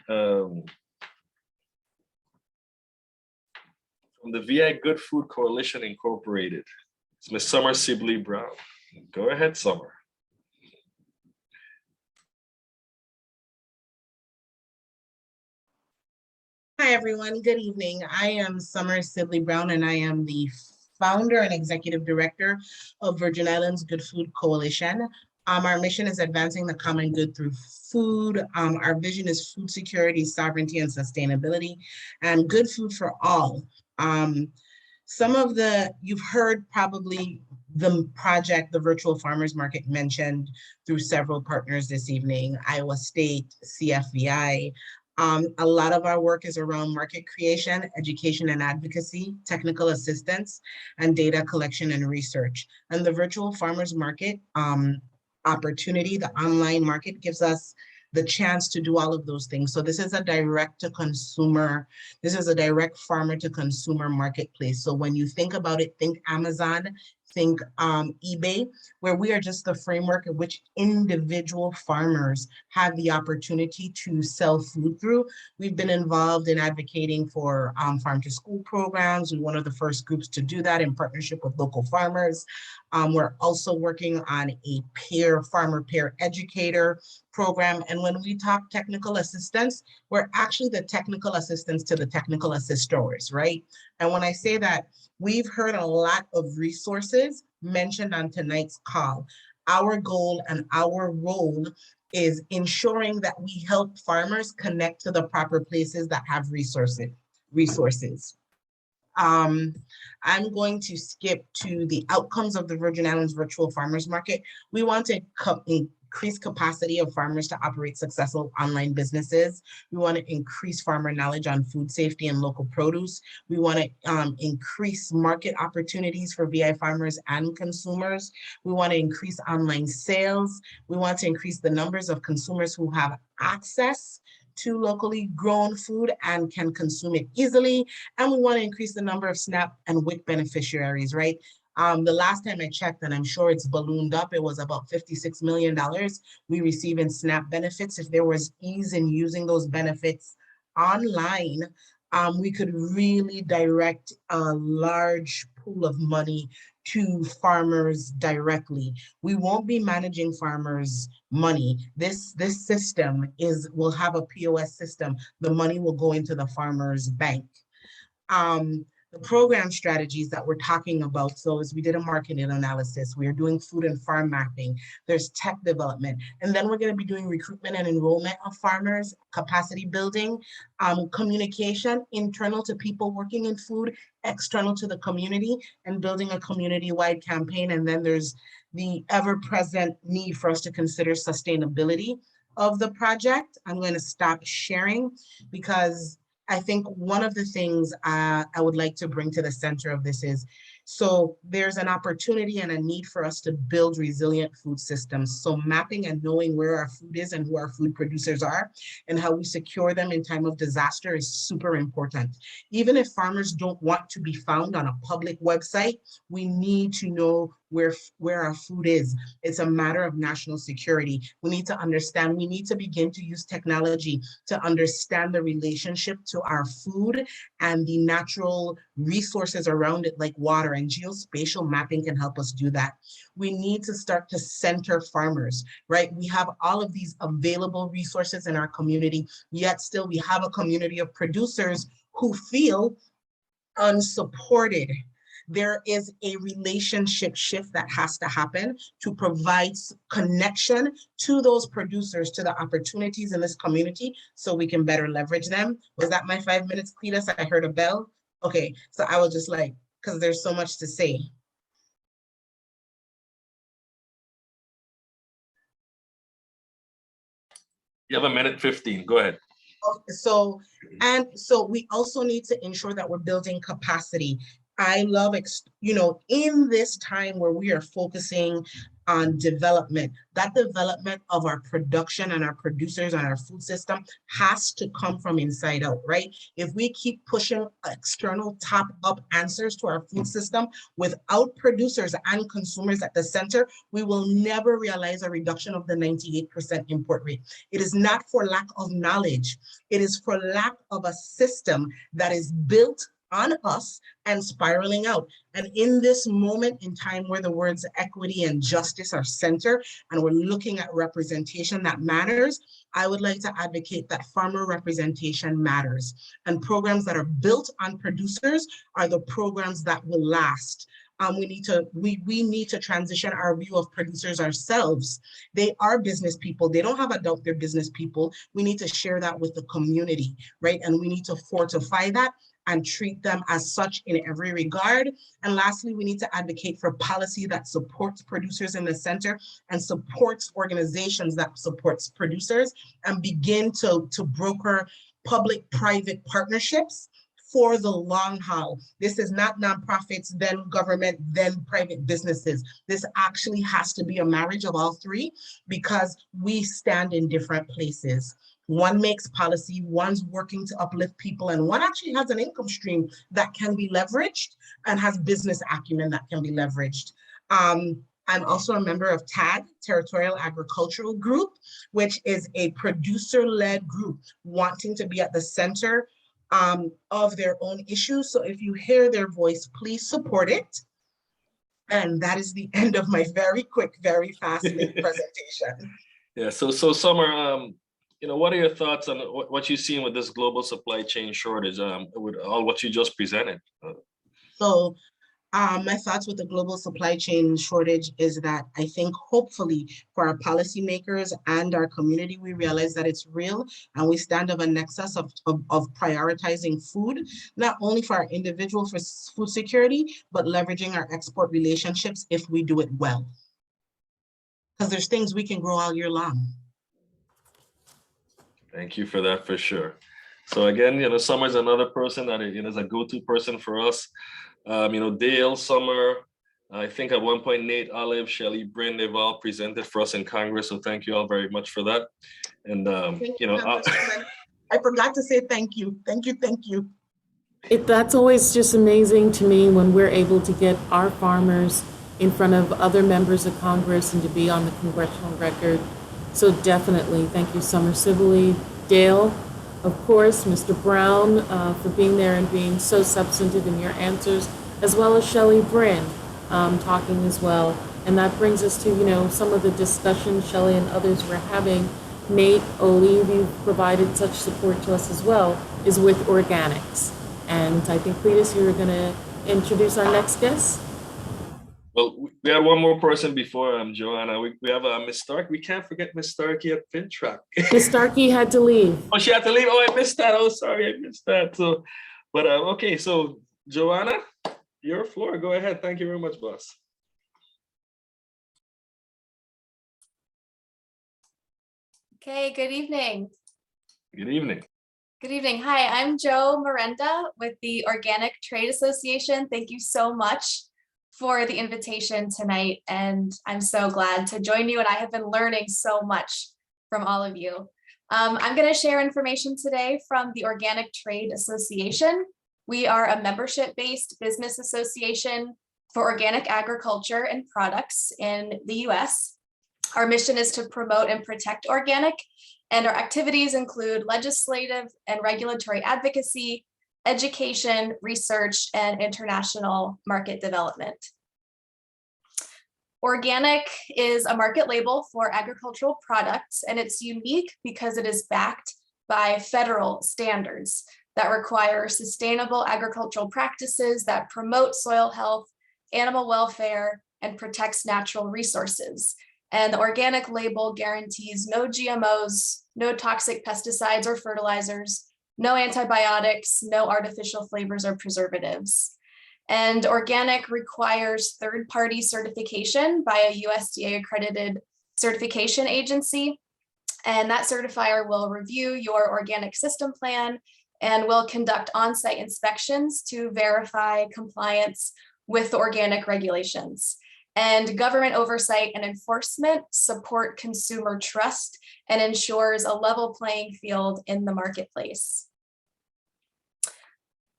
from the VI Good Food Coalition Incorporated, it's Ms. Summer Sibley Brown. Go ahead, Summer. Hi, everyone. Good evening. I am Summer Sibley Brown, and I am the founder and executive director of Virgin Islands Good Food Coalition. Our mission is advancing the common good through food. Our vision is food security, sovereignty, and sustainability, and good food for all. You've heard probably the project, the virtual farmers market, mentioned through several partners this evening, Iowa State, CFVI. A lot of our work is around market creation, education and advocacy, technical assistance, and data collection and research. And the virtual farmers market opportunity, the online market, gives us the chance to do all of those things. So this is a direct to consumer, this is a direct farmer to consumer marketplace. So when you think about it, think Amazon, think eBay, where we are just the framework in which individual farmers have the opportunity to sell food through. We've been involved in advocating for farm to school programs. We're one of the first groups to do that in partnership with local farmers. We're also working on a farmer peer educator program. And when we talk technical assistance, we're actually the technical assistance to the technical assistors, right? And when I say that, we've heard a lot of resources mentioned on tonight's call. Our goal and our role is ensuring that we help farmers connect to the proper places that have resources. resources. I'm going to skip to the outcomes of the Virgin Islands Virtual Farmers Market. We want to increase capacity of farmers to operate successful online businesses. We want to increase farmer knowledge on food safety and local produce. We want to increase market opportunities for VI farmers and consumers. We want to increase online sales. We want to increase the numbers of consumers who have access to locally grown food and can consume it easily. And we want to increase the number of SNAP and WIC beneficiaries, right? The last time I checked, and I'm sure it's ballooned up, it was about $56 million we receive in SNAP benefits. If there was ease in using those benefits online, we could really direct a large pool of money to farmers directly. We won't be managing farmers' money. This system will have a POS system. The money will go into the farmer's bank. The program strategies that we're talking about. So as we did a marketing analysis, we are doing food and farm mapping, there's tech development, and then we're going to be doing recruitment and enrollment of farmers, capacity building, communication, internal to people working in food, external to the community, and building a community-wide campaign. And then there's the ever-present need for us to consider sustainability of the project. I'm going to stop sharing because I think one of the things I would like to bring to the center of this is, so there's an opportunity and a need for us to build resilient food systems. So mapping and knowing where our food is and who our food producers are and how we secure them in time of disaster is super important. Even if farmers don't want to be found on a public website, we need to know where our food is. It's a matter of national security. We need to understand, we need to begin to use technology to understand the relationship to our food and the natural resources around it like water, and geospatial mapping can help us do that. We need to start to center farmers, right? We have all of these available resources in our community, yet still we have a community of producers who feel unsupported. There is a relationship shift that has to happen to provide connection to those producers, to the opportunities in this community so we can better leverage them. Was that my 5 minutes, Cletus? I heard a bell. Okay, so I was just like, because there's so much to say. You have 1:15, go ahead. So we also need to ensure that we're building capacity. I love, in this time where we are focusing on development, that development of our production and our producers and our food system has to come from inside out, right? If we keep pushing external top-up answers to our food system without producers and consumers at the center, we will never realize a reduction of the 98% import rate. It is not for lack of knowledge. It is for lack of a system that is built on us and spiraling out. And in this moment in time where the words equity and justice are center, and we're looking at representation that matters, I would like to advocate that farmer representation matters. And programs that are built on producers are the programs that will last. We need to transition our view of producers ourselves. They are business people. They don't have a doubt they're business people. We need to share that with the community, right? And we need to fortify that and treat them as such in every regard. And lastly, we need to advocate for policy that supports producers in the center and supports organizations that supports producers, and begin to broker public-private partnerships for the long haul. This is not nonprofits, then government, then private businesses. This actually has to be a marriage of all three because we stand in different places. One makes policy, one's working to uplift people, and one actually has an income stream that can be leveraged and has business acumen that can be leveraged. I'm also a member of TAG, Territorial Agricultural Group, which is a producer-led group wanting to be at the center of their own issues. So if you hear their voice, please support it. And that is the end of my very quick, very fast presentation. Yeah, so Summer, what are your thoughts on what you've seen with this global supply chain shortage, with all what you just presented? So My thoughts with the global supply chain shortage is that I think hopefully for our policymakers and our community, we realize that it's real and we stand of a nexus of prioritizing food, not only for our individual for food security, but leveraging our export relationships if we do it well. Because there's things we can grow all year long. Thank you for that, for sure. So again, Summer's another person that is a go-to person for us. Dale, Summer, I think at one point Nate, Olive, Shelley, Bryn, they've all presented for us in Congress. So thank you all very much for that. And I forgot to say thank you. Thank you. That's always just amazing to me when we're able to get our farmers in front of other members of Congress and to be on the congressional record. So definitely, thank you, Summer Sibley, Dale, of course, Mr. Brown, for being there and being so substantive in your answers, as well as Shelley Bryn talking as well. And that brings us to, some of the discussion Shelley and others were having. Nate, Olive, you've provided such support to us as well, is with organics. And I think, Cletus, you were going to introduce our next guest. Well, we have one more person before Joanna. We have Miss Stark. We can't forget Miss Starkey at FinTrack. Miss Starkey had to leave. Oh, she had to leave. Oh, I missed that. Oh, sorry, I missed that. So, but okay. So, Joanna, your floor. Go ahead. Thank you very much, boss. Okay. Good evening. Good evening. Good evening. Hi, I'm Jo Miranda with the Organic Trade Association. Thank you so much for the invitation tonight, and I'm so glad to join you, and I have been learning so much from all of you. I'm going to share information today from the Organic Trade Association. We are a membership-based business association for organic agriculture and products in the US. Our mission is to promote and protect organic, and our activities include legislative and regulatory advocacy, education, research, and international market development. Organic is a market label for agricultural products, and it's unique because it is backed by federal standards that require sustainable agricultural practices that promote soil health, animal welfare, and protects natural resources. And the organic label guarantees no GMOs, no toxic pesticides or fertilizers, no antibiotics, no artificial flavors or preservatives. And organic requires third-party certification by a USDA accredited certification agency. And that certifier will review your organic system plan and will conduct on-site inspections to verify compliance with the organic regulations. And government oversight and enforcement support consumer trust and ensures a level playing field in the marketplace.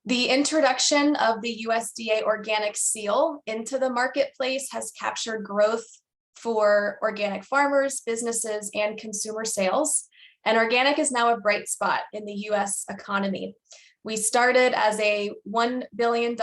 The introduction of the USDA organic seal into the marketplace has captured growth for organic farmers, businesses, and consumer sales. And organic is now a bright spot in the US economy. We started as a $1 billion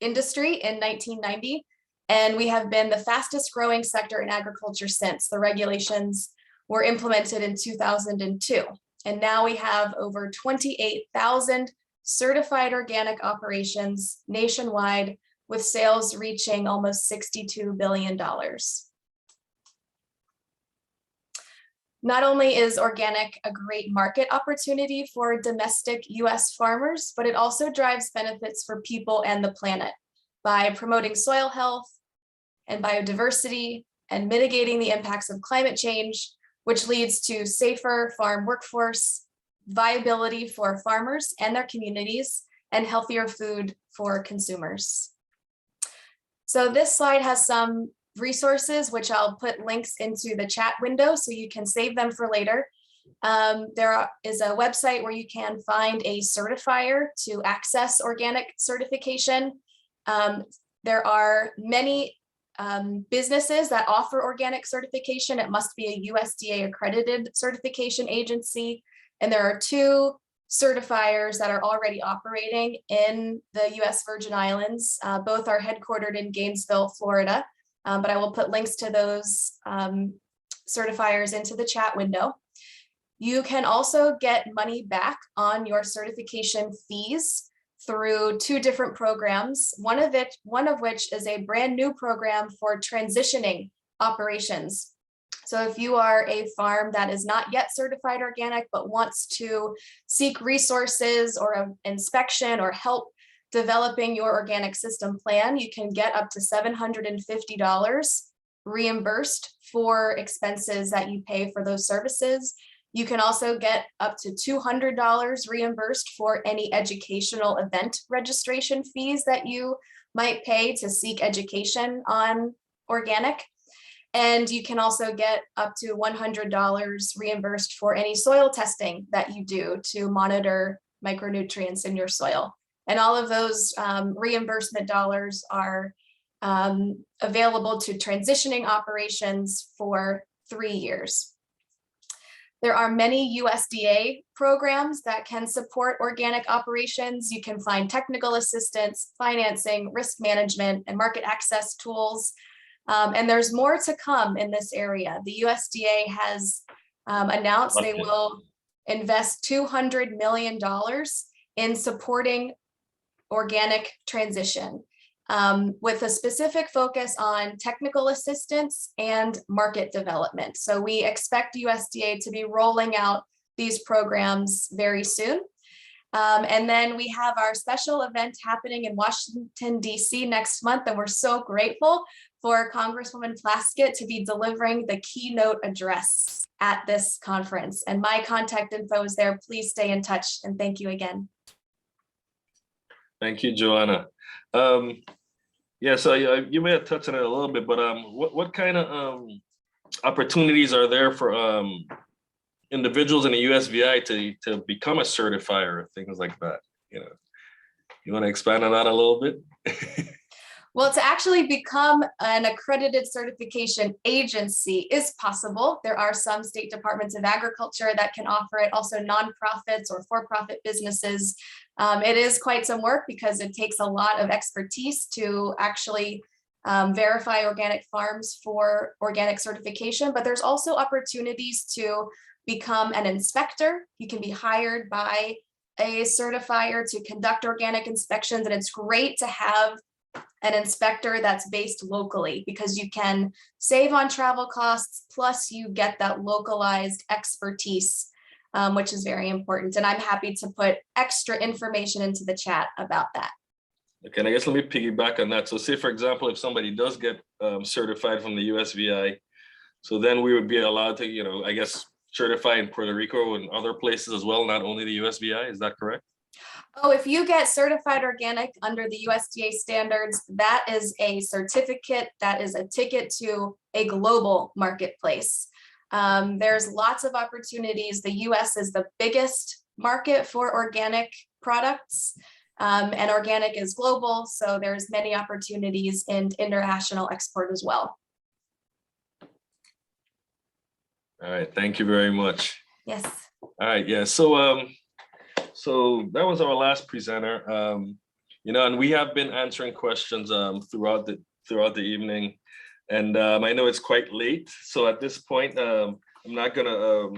industry in 1990. And we have been the fastest growing sector in agriculture since. The regulations were implemented in 2002. And now we have over 28,000 certified organic operations nationwide, with sales reaching almost $62 billion. Not only is organic a great market opportunity for domestic US farmers, but it also drives benefits for people and the planet by promoting soil health and biodiversity and mitigating the impacts of climate change, which leads to safer farm workforce, viability for farmers and their communities, and healthier food for consumers. So this slide has some resources, which I'll put links into the chat window so you can save them for later. There is a website where you can find a certifier to access organic certification. There are many businesses that offer organic certification. It must be a USDA accredited certification agency. And there are 2 certifiers that are already operating in the US Virgin Islands. Both are headquartered in Gainesville, Florida, but I will put links to those certifiers into the chat window. You can also get money back on your certification fees through 2 different programs, one of which is a brand new program for transitioning operations. So if you are a farm that is not yet certified organic, but wants to seek resources or an inspection or help developing your organic system plan, you can get up to $750 reimbursed for expenses that you pay for those services. You can also get up to $200 reimbursed for any educational event registration fees that you might pay to seek education on organic. And you can also get up to $100 reimbursed for any soil testing that you do to monitor micronutrients in your soil. And all of those reimbursement dollars are available to transitioning operations for 3 years. There are many USDA programs that can support organic operations. You can find technical assistance, financing, risk management, and market access tools. And there's more to come in this area. The USDA has announced they will invest $200 million in supporting organic transition, with a specific focus on technical assistance and market development. So we expect USDA to be rolling out these programs very soon. And then we have our special event happening in Washington, DC next month, and we're so grateful for Congresswoman Plaskett to be delivering the keynote address at this conference. And my contact info is there. Please stay in touch, and thank you again. Thank you, Joanna. Yeah, so you may have touched on it a little bit, but what kind of opportunities are there for individuals in the USVI to become a certifier, things like that? You know, you want to expand on that a little bit? Well, to actually become an accredited certification agency is possible. There are some state departments of agriculture that can offer it, also nonprofits or for-profit businesses. It is quite some work because it takes a lot of expertise to actually verify organic farms for organic certification, but there's also opportunities to become an inspector. You can be hired by a certifier to conduct organic inspections, and it's great to have an inspector that's based locally because you can save on travel costs, plus you get that localized expertise, which is very important. And I'm happy to put extra information into the chat about that. Okay, and I guess let me piggyback on that. So say, for example, if somebody does get certified from the USVI, so then we would be allowed to, you know, I guess, certify in Puerto Rico and other places as well, not only the USVI, is that correct? Oh, if you get certified organic under the USDA standards, that is a certificate, that is a ticket to a global marketplace. There's lots of opportunities. The US is the biggest market for organic products, and organic is global. So there's many opportunities in international export as well. All right, thank you very much. Yes. All right, yeah, so so that was our last presenter. You know, and we have been answering questions throughout the evening, and I know it's quite late. So at this point, I'm not gonna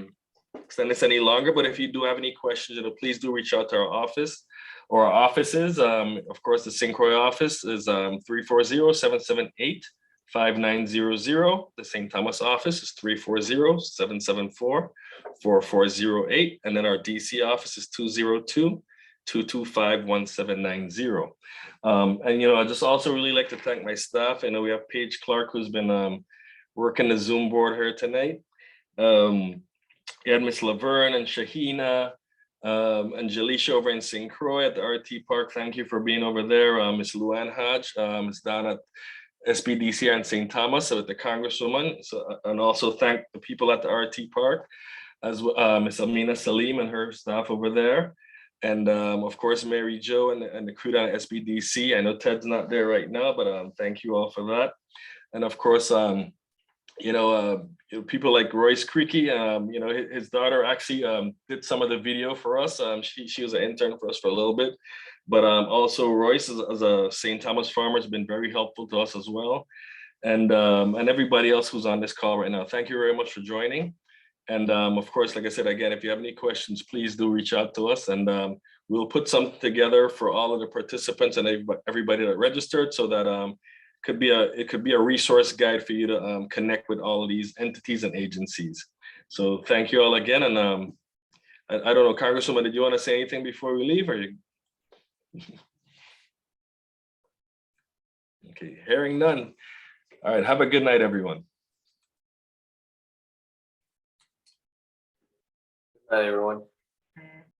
extend this any longer. But if you do have any questions, you know, please do reach out to our office or our offices. Of course, the St. Croix office is 340-778-5900. The St. Thomas office is 340-774-4408. And then our DC office is 202-225-1790. And, you know, I just also really like to thank my staff. I know we have Paige Clark, who's been working the Zoom board here tonight. We had Miss Laverne and Shahina, and Jalisha over in St. Croix at the RT Park. Thank you for being over there. Miss Luann Hodge, Miss Donna SBDC and St. Thomas with the Congresswoman. So, and also thank the people at the RT Park, as well, Ms. Amina Salim and her staff over there. And of course, Mary Jo and the crew down at SBDC. I know Ted's not there right now, but thank you all for that. And of course, you know, people like Royce Creaky, you know, his daughter actually did some of the video for us. She was an intern for us for a little bit. But also Royce, as a St. Thomas farmer, has been very helpful to us as well. And everybody else who's on this call right now. Thank you very much for joining. And of course, like I said, again, if you have any questions, please do reach out to us. And we'll put something together for all of the participants and everybody that registered, so that it could be a resource guide for you to connect with all of these entities and agencies. So thank you all again. And I don't know, Congresswoman, did you want to say anything before we leave, or you? Okay, hearing none. All right, have a good night, everyone. Good night, everyone.